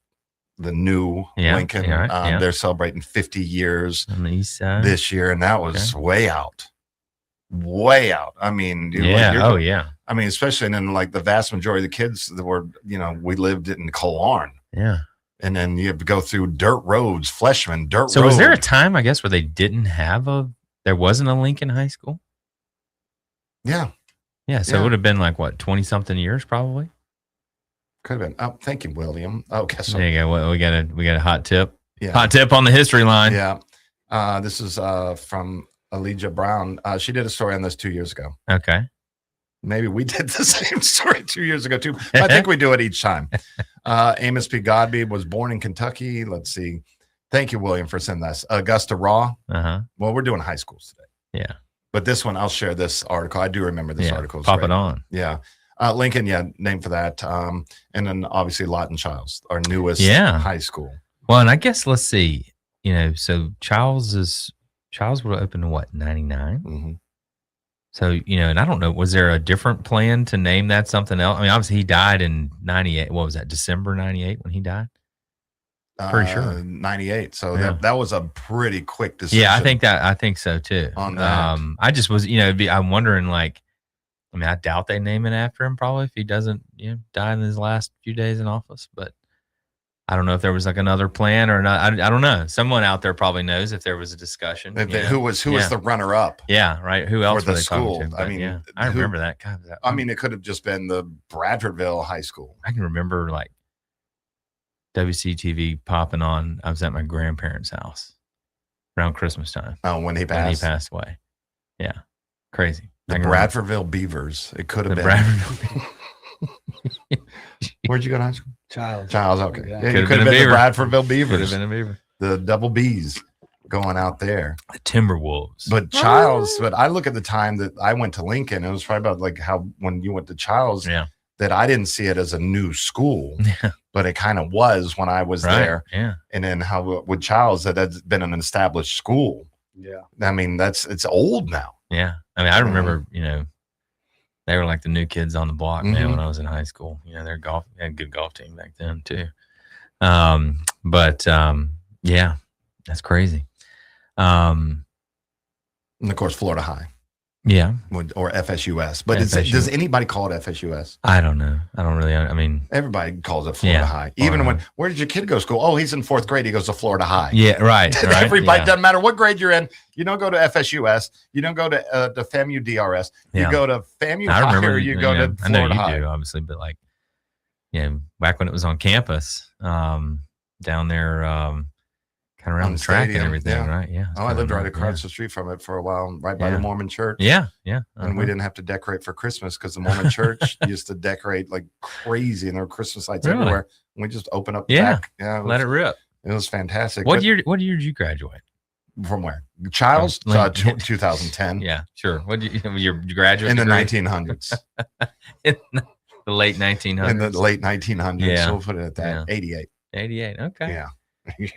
the new Yeah, Lincoln. yeah, yeah. They're celebrating 50 years On the east side. this year, and that was way out. Way out. I mean, Yeah. Yeah. I mean, especially in like the vast majority of the kids that were, we lived in Killearn. Yeah. And then you have to go through dirt roads, Fleshman, dirt So road. was there a time, I guess, where they didn't have there wasn't a Lincoln High School? Yeah. Yeah. So it would have been like what, 20 something years probably? Could have been. Oh, thank you, William. Okay. So, There you go. Well, we got a hot tip. Yeah. Hot tip on the history line. yeah. This is from Elijah Brown. She did a story on this 2 years ago. Okay. Maybe we did the same story 2 years ago too. I think we do it each time. Amos P. Godby was born in Kentucky. Let's see. Thank you, William, for sending this. Augusta Raw. Uh-huh. Well, we're doing high schools today. Yeah. But this one, I'll share this article. I do remember this article. It's Pop great. it on. Yeah. Lincoln, named for that. And then obviously Lawton Childs, our newest high school. Well, and I guess let's see. So Childs would open in what, 99? Mm-hmm. So, and I don't know, was there a different plan to name that something else? I mean, obviously he died in 98. What was that, December 98 when he died? Pretty sure. 98. So Yeah. that was a pretty quick decision. Yeah, I think so too. On that. I just was, I'm wondering I doubt they name it after him probably if he doesn't, die in his last few days in office, but I don't know if there was like another plan or not. I don't know. Someone out there probably knows if there was a discussion. Who was the runner up? Yeah, right. Who else for the were they talking school? to? I But mean, yeah, I remember that. God, it could have just been the Bradfordville High School. I can remember like WCTV popping on. I was at my grandparents' house around Christmas time. Oh, when he When he passed. passed away. Yeah, crazy. The I can remember. Bradfordville Beavers. It could have The been. Bradfordville. Where'd you go to high school? Childs. Okay. Yeah. Yeah, you could have been the Beaver. Bradfordville Beavers. Could have been a Beaver. The double B's going out there. The Timberwolves. But Childs, but I look at the time that I went to Lincoln, it was probably about like how when you went to Childs, that I didn't see it as a new school, but it kind of was when I was Right, there. yeah. And then how with Childs, that had been an established school. Yeah. I mean, it's old now. Yeah. I mean, I remember, they were like the new kids on the block, man, Mhm. when I was in high school. They had a good golf team back then too. But yeah, that's crazy. And of course, Florida High. Yeah. Or FSUS. But FSU. does anybody call it FSUS? I don't know. I don't really. I mean, everybody calls it Florida High. Even where did your kid go to school? Oh, he's in 4th grade. He goes to Florida High. Yeah, right. Everybody, doesn't matter what grade you're in. You don't go to FSUS. You don't go to FAMU DRS. You go to FAMU High, or you go to Florida I know you High. do, obviously, but like, back when it was on campus, down there, kind of around the track and everything, right? Yeah. Oh, I lived right across the street from it for a while, right by the Mormon church. Yeah. And we didn't have to decorate for Christmas because the Mormon church used to decorate like crazy, and there were Christmas lights everywhere. And we just opened up the back. Yeah, let it rip. It was fantastic. What year did you graduate? From where? Childs? 2010. Yeah, sure. What did you graduate in the 1900s? In the late 1900s. In the late 1900s. Yeah. So we'll put it at that. 88. 88. Okay. Yeah.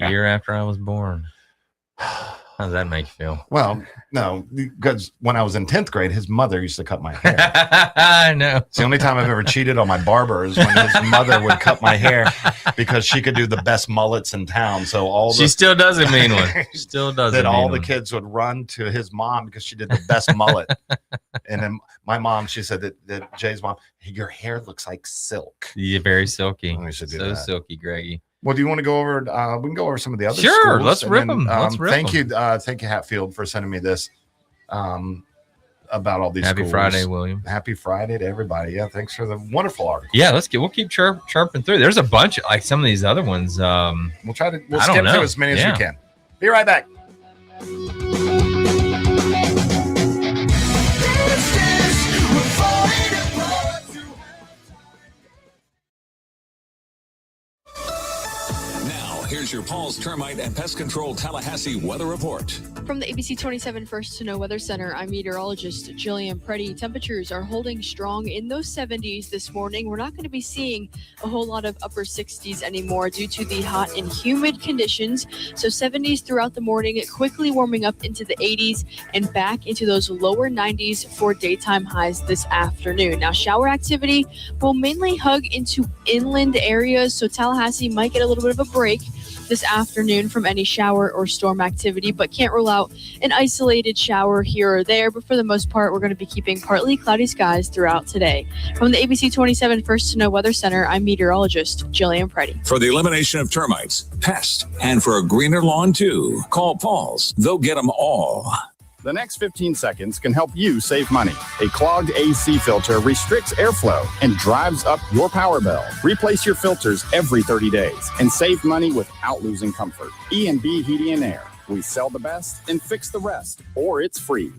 Year after I was born. How does that make you feel? Well, no, because when I was in 10th grade, his mother used to cut my hair. I know. It's the only time I've ever cheated on my barber is when his mother would cut my hair because she could do the best mullets in town. So she still doesn't mean one. Still doesn't. That all the kids would run to his mom because she did the best mullet. And then my mom, she said that Jay's mom, your hair looks like silk. Yeah, very silky. We should do so that. Silky, Greggy. Well, do you want to go over? We can go over some of the other. Sure, schools, let's rip them. Thank you, Hatfield, for sending me this about all these. Happy schools. Friday, William. Happy Friday to everybody. Yeah, thanks for the wonderful article. Yeah, we'll keep chirping through. There's a bunch of, like some of these other ones. We'll skip through as many as we can. Be right back. Here's your Paul's Termite and Pest Control Tallahassee weather report. From the ABC 27 First to Know Weather Center, I'm meteorologist Jillian Preddy. Temperatures are holding strong in those 70s this morning. We're not going to be seeing a whole lot of upper 60s anymore due to the hot and humid conditions. So 70s throughout the morning, quickly warming up into the 80s and back into those lower 90s for daytime highs this afternoon. Now, shower activity will mainly hug into inland areas, so Tallahassee might get a little bit of a break this afternoon from any shower or storm activity, but can't rule out an isolated shower here or there. But for the most part, we're going to be keeping partly cloudy skies throughout today. From the ABC 27 First to Know Weather Center, I'm meteorologist Jillian Preddy. For the elimination of termites, pests, and for a greener lawn too, call Paul's. They'll get them all. The next 15 seconds can help you save money. A clogged AC filter restricts airflow and drives up your power bill. Replace your filters every 30 days and save money without losing comfort. E&B Heating and Air. We sell the best and fix the rest, or it's free.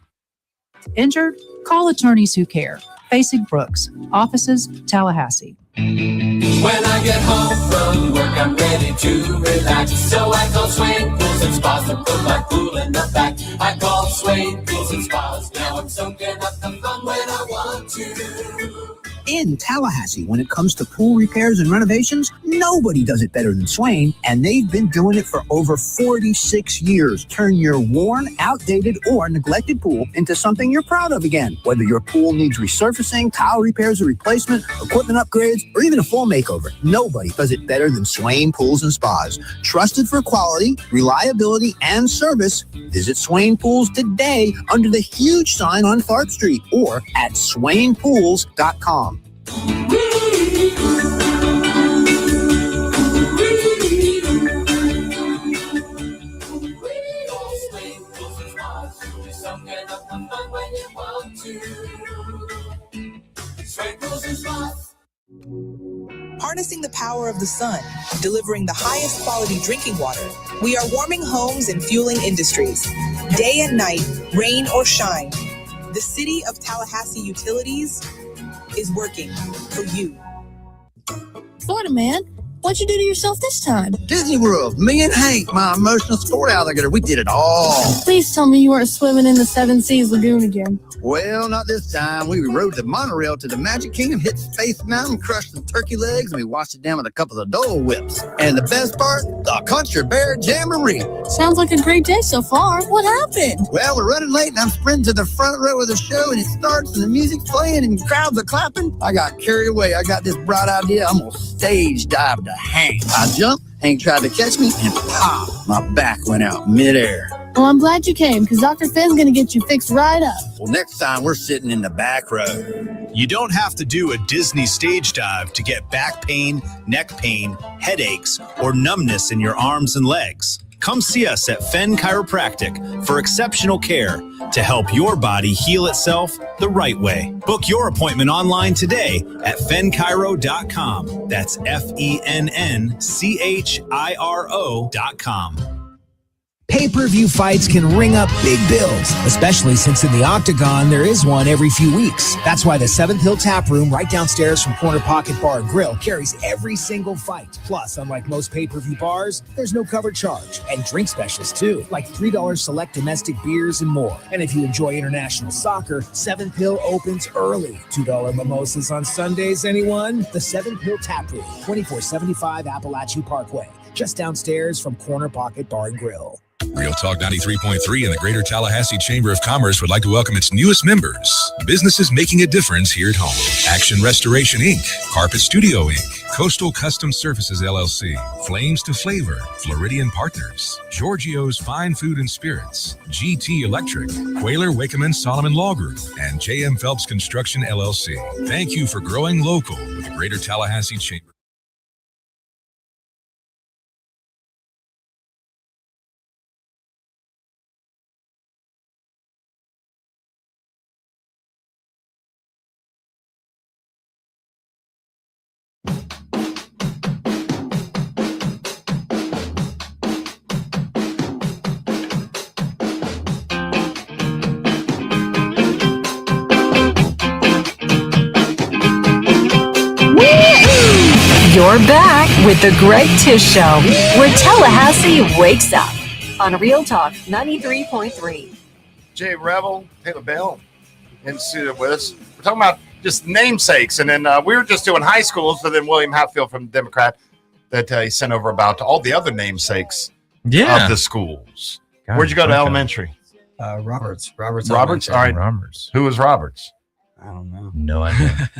Injured? Call attorneys who care. Basic Brooks. Offices, Tallahassee. When I get home from work, I'm ready to relax. So I call Swain Pools and Spas to put my pool in the back. I call Swain Pools and Spas. Now I'm soaking up the fun when I want to. In Tallahassee, when it comes to pool repairs and renovations, nobody does it better than Swain, and they've been doing it for over 46 years. Turn your worn, outdated, or neglected pool into something you're proud of again. Whether your pool needs resurfacing, tile repairs or replacement, equipment upgrades, or even a full makeover, nobody does it better than Swain Pools and Spas. Trusted for quality, reliability, and service, visit Swain Pools today under the huge sign on Tharp Street or at swainpools.com. Harnessing the power of the sun, delivering the highest quality drinking water, we are warming homes and fueling industries. Day and night, rain or shine, the City of Tallahassee Utilities is working for you. Florida man, what'd you do to yourself this time? Disney World, me and Hank, my emotional sport alligator, we did it all. Please tell me you weren't swimming in the Seven Seas Lagoon again. Well, not this time. We rode the monorail to the Magic Kingdom, hit Space Mountain, crushed some turkey legs, and we washed it down with a couple of Dole Whips. And the best part, the Country Bear Jamboree. Sounds like a great day so far. What happened? Well, we're running late, and I'm sprinting to the front row of the show, and it starts, and the music's playing, and crowds are clapping. I got carried away. I got this bright idea. I'm going to stage dive to Hank. I jumped. Hank tried to catch me, and pop, my back went out midair. Well, I'm glad you came because Dr. Finn's going to get you fixed right up. Well, next time we're sitting in the back row. You don't have to do a Disney stage dive to get back pain, neck pain, headaches, or numbness in your arms and legs. Come see us at Fenn Chiropractic for exceptional care to help your body heal itself the right way. Book your appointment online today at fennchiro.com. That's FENNCHIRO.com. Pay-per-view fights can ring up big bills, especially since in the Octagon there is one every few weeks. That's why the 7th Hill Tap Room right downstairs from Corner Pocket Bar and Grill carries every single fight. Plus, unlike most pay-per-view bars, there's no cover charge. And drink specials too, like $3 select domestic beers and more. And if you enjoy international soccer, 7th Hill opens early. $2 mimosas on Sundays, anyone? The 7th Hill Tap Room, 2475 Appalachia Parkway, just downstairs from Corner Pocket Bar and Grill. Real Talk 93.3 and the Greater Tallahassee Chamber of Commerce would like to welcome its newest members. Businesses making a difference here at home. Action Restoration, Inc., Carpet Studio, Inc., Coastal Custom Services, LLC, Flames to Flavor, Floridian Partners, Giorgio's Fine Food and Spirits, GT Electric, Quayler Wakeman Solomon Law Group, and JM Phelps Construction, LLC. Thank you for growing local with the Greater Tallahassee Chamber. You're back with the Greg Tish Show, where Tallahassee wakes up on Real Talk 93.3. Jay Revel, Taylor Bell, in the studio with us. We're talking about just namesakes, and then we were just doing high schools, but then William Hatfield from the Democrat that he sent over about all the other namesakes of the schools. God, Where'd you go to okay. elementary? Roberts. Roberts. Elementary. All right. Roberts. Who was Roberts? I don't know. No idea.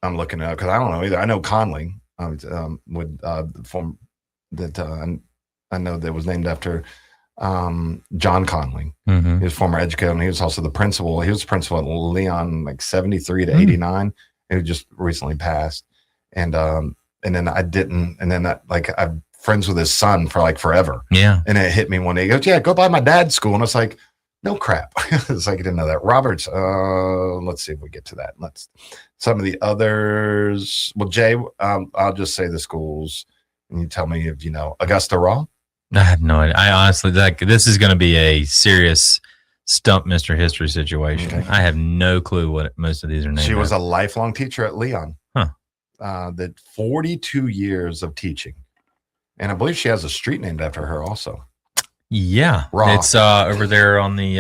I'm looking at because I don't know either. I know Conley with from that I know that was named after John Conley. Mhm. He was former educator, and he was also the principal. He was principal at Leon, like 73 to 89. He just recently passed, and then I didn't, and then I'm friends with his son for like forever. Yeah. And it hit me one day. He goes, "Yeah, go by my dad's school," and I was like, "No crap." It's like I didn't know that. Roberts. Let's see if we get to that. Some of the others. Well, Jay, I'll just say the schools, and you tell me if you know Augusta Raw. I have no idea. I honestly, this is going to be a serious stump Mr. History situation. Okay. I have no clue what most of these are named. She was after. a lifelong teacher at Leon. Huh. That 42 years of teaching, and I believe she has a street named after her also. Yeah, Raw. it's over there on the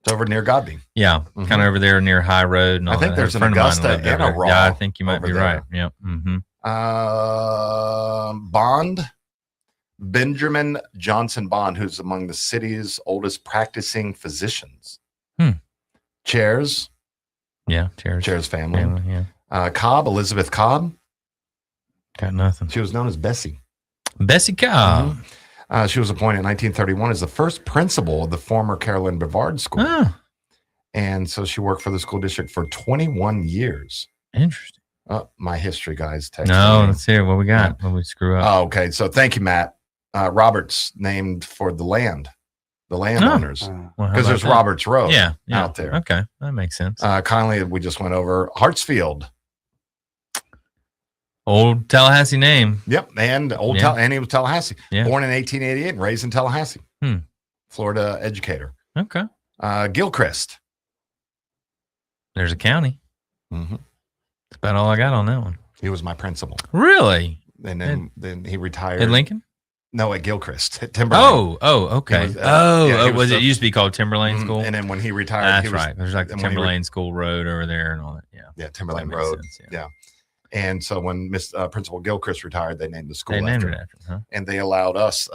It's over near Godby. yeah, Mhm. kind of over there near High Road. And I all think that. there's A an friend of mine Augusta lived and over a there. Raw Yeah, I think you might over be right. there. Yep. Mm-hmm. Bond, Benjamin Johnson Bond, who's among the city's oldest practicing physicians. Chairs, Yeah, Chairs family. yeah, Cobb, Elizabeth Cobb. got nothing. She was known as Bessie. Bessie Cobb. She was appointed in 1931 as the first principal of the former Carolyn Brevard School. Oh, And so she worked for the school district for 21 years. interesting. My history guys texted No, me. let's hear what we got. What we screw up. Oh, okay. So thank you, Matt. Roberts named for the landowners, Well, how because about there's that? Roberts Road Yeah, out there. Okay, that makes sense. Conley, we just went over. Hartsfield. Old Tallahassee name. Yep. And and he was Tallahassee. Yeah. Born in 1888 and raised in Tallahassee. Florida educator. Okay. Gilchrist. There's a county. Mm-hmm. That's about all I got on that one. He was my principal. Really? And then he retired. At Lincoln? No, at Gilchrist. At Timberlane. Oh, okay. He was, Was the- it used to be called Timberlane School? And then when he retired, That's he was, right. There's like the and when he Timberlane School Road over there and all that. Yeah. Yeah, Timberlane That makes Road. sense, yeah. And so when Principal Gilchrist retired, they named the school They named after it him. after him, huh? And they allowed us.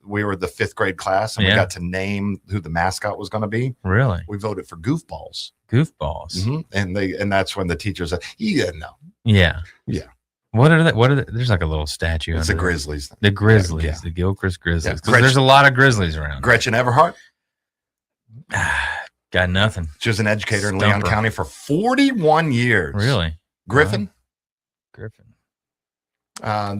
We were the 5th grade class, and we Yeah. got to name who the mascot was going to be. Really? We voted for goofballs. Goofballs. And that's when the teachers said, "You didn't know." Yeah. Yeah. What are they? There's like a little statue. It's the under there. Grizzlies. The Grizzlies, Yeah. the Gilchrist Grizzlies. Yeah. There's a lot of Grizzlies around. Gretchen Everhart. Got nothing. She was an educator in Stumper. Leon County for 41 years. Really? Griffin. Griffin.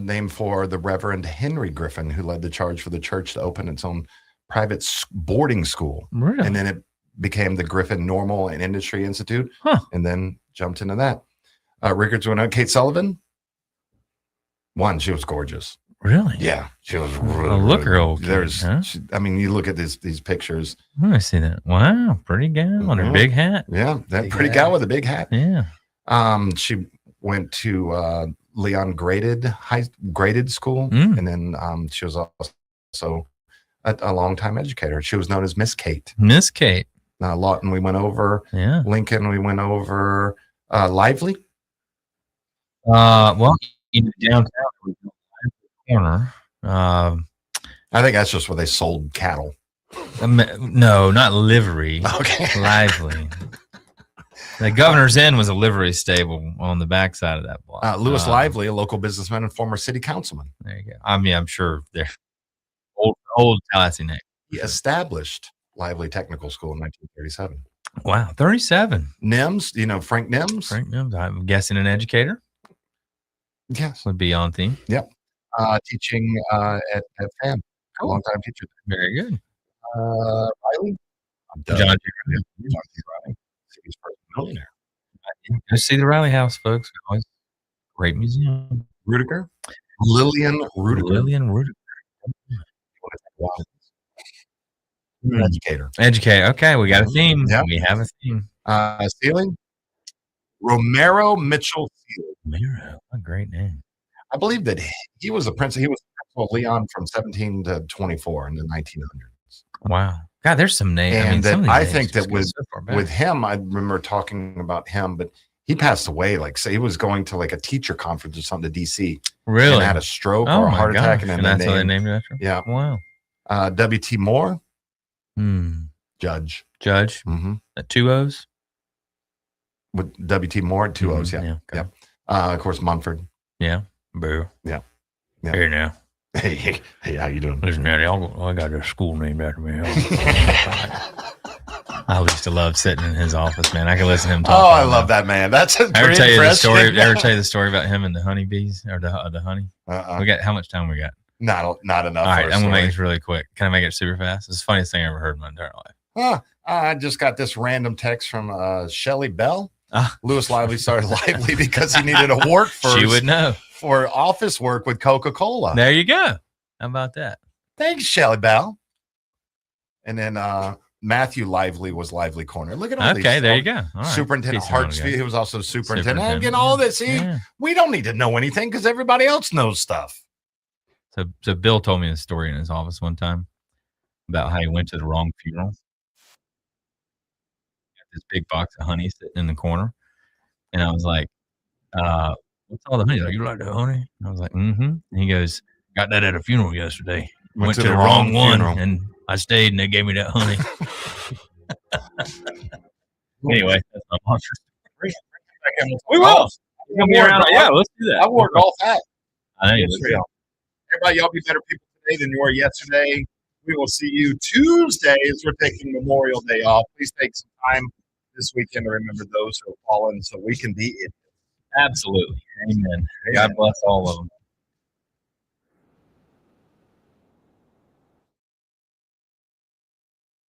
Named for the Reverend Henry Griffin, who led the charge for the church to open its own private boarding school. Really? And then it became the Griffin Normal and Industry Institute, and then jumped into that. Rickards went out. Kate Sullivan. She was gorgeous. Really? Yeah, she was look her old. There's, huh? I mean, you look at these pictures. Let me see that. Wow, pretty gal on her big hat. Yeah, that pretty gal with a big hat. Yeah. She went to Leon graded school, Mm. and then she was also a longtime educator. She was known as Miss Kate. Miss Kate. Lawton, we went over. Yeah. Lincoln, we went over. Lively. Well, in downtown corner. I think that's just where they sold cattle. No, not livery. Okay. Lively. The Governor's Inn was a livery stable on the backside of that block. Lewis Lively, a local businessman and former city councilman. There you go. I mean, I'm sure they're old Tallahassee neck. He established Lively Technical School in 1937. Wow, 37. Nims, Frank Nims? Frank Nims, I'm guessing an educator. Yes. Would be on theme. Yep. Teaching at FAM. A long time teacher. Very good. Riley? John G. Riley. City's first millionaire. Go see the Riley House, folks. Always great museum. Rudiger? Lillian Rudiger. Educator. Educator. Okay, we got a theme. Yeah. We have a theme. Ceiling? Romero Mitchell Ceiling. Romero, a great name. I believe that he was the principal. He was the principal of Leon from 17 to 24 in the 1900s. Wow. God, there's some names. And some of these I names think just that go so far back. with him, I remember talking about him, but he passed away. Like, say he was going to like a teacher conference or something to DC. Really? And had a stroke Oh or a my heart attack. gosh, And then and that's why they named it after him? Yeah. Wow. W.T. Moore. Judge. Mm-hmm. At 2 O's? With W.T. Moore at 2 O's. Yeah. Yeah, okay. Yep. Of course, Mumford. Yeah. Boo. Yeah. Here now. Hey, how you doing? Listen, Daddy, I got a school named after me. I used to love sitting in his office, man. I can listen to him talk. Oh, I love that man. That's a Ever pretty tell you the story? impressive. Ever tell you the story about him and the honeybees or the honey? We got how much time we got? Not enough. All right, for a I'm gonna make story. this really quick. Can I make it super fast? It's the funniest thing I ever heard in my entire life. I just got this random text from Shelley Bell. Lewis Lively started Lively because he needed a work first. She would know. For office work with Coca-Cola. There you go. How about that? Thanks, Shelley Bell. And then Matthew Lively was Lively Corner. Look at all these. Okay, there you go. All right. Superintendent Piece of Hartsfield. guy. He was also superintendent. Superintendent, Again, all yeah. this. See, Yeah. we don't need to know anything because everybody else knows stuff. So Bill told me a story in his office one time about how he went to the wrong funeral. Got this big box of honey sitting in the corner. And I was like, what's all the honey? He's like, you like the honey? And I was like, mm-hmm. And he goes, got that at a funeral yesterday. Went to the wrong one, funeral. and I stayed, and they gave me that honey. Anyway, that's my monster. We will. We'll be around. Yeah, let's do that. I wore golf hat. I think It's real. Everybody, y'all be better people today than you were yesterday. We will see you Tuesday as we're taking Memorial Day off. Please take some time this weekend to remember those who have fallen so we can be it. Absolutely. Amen. God bless all of them.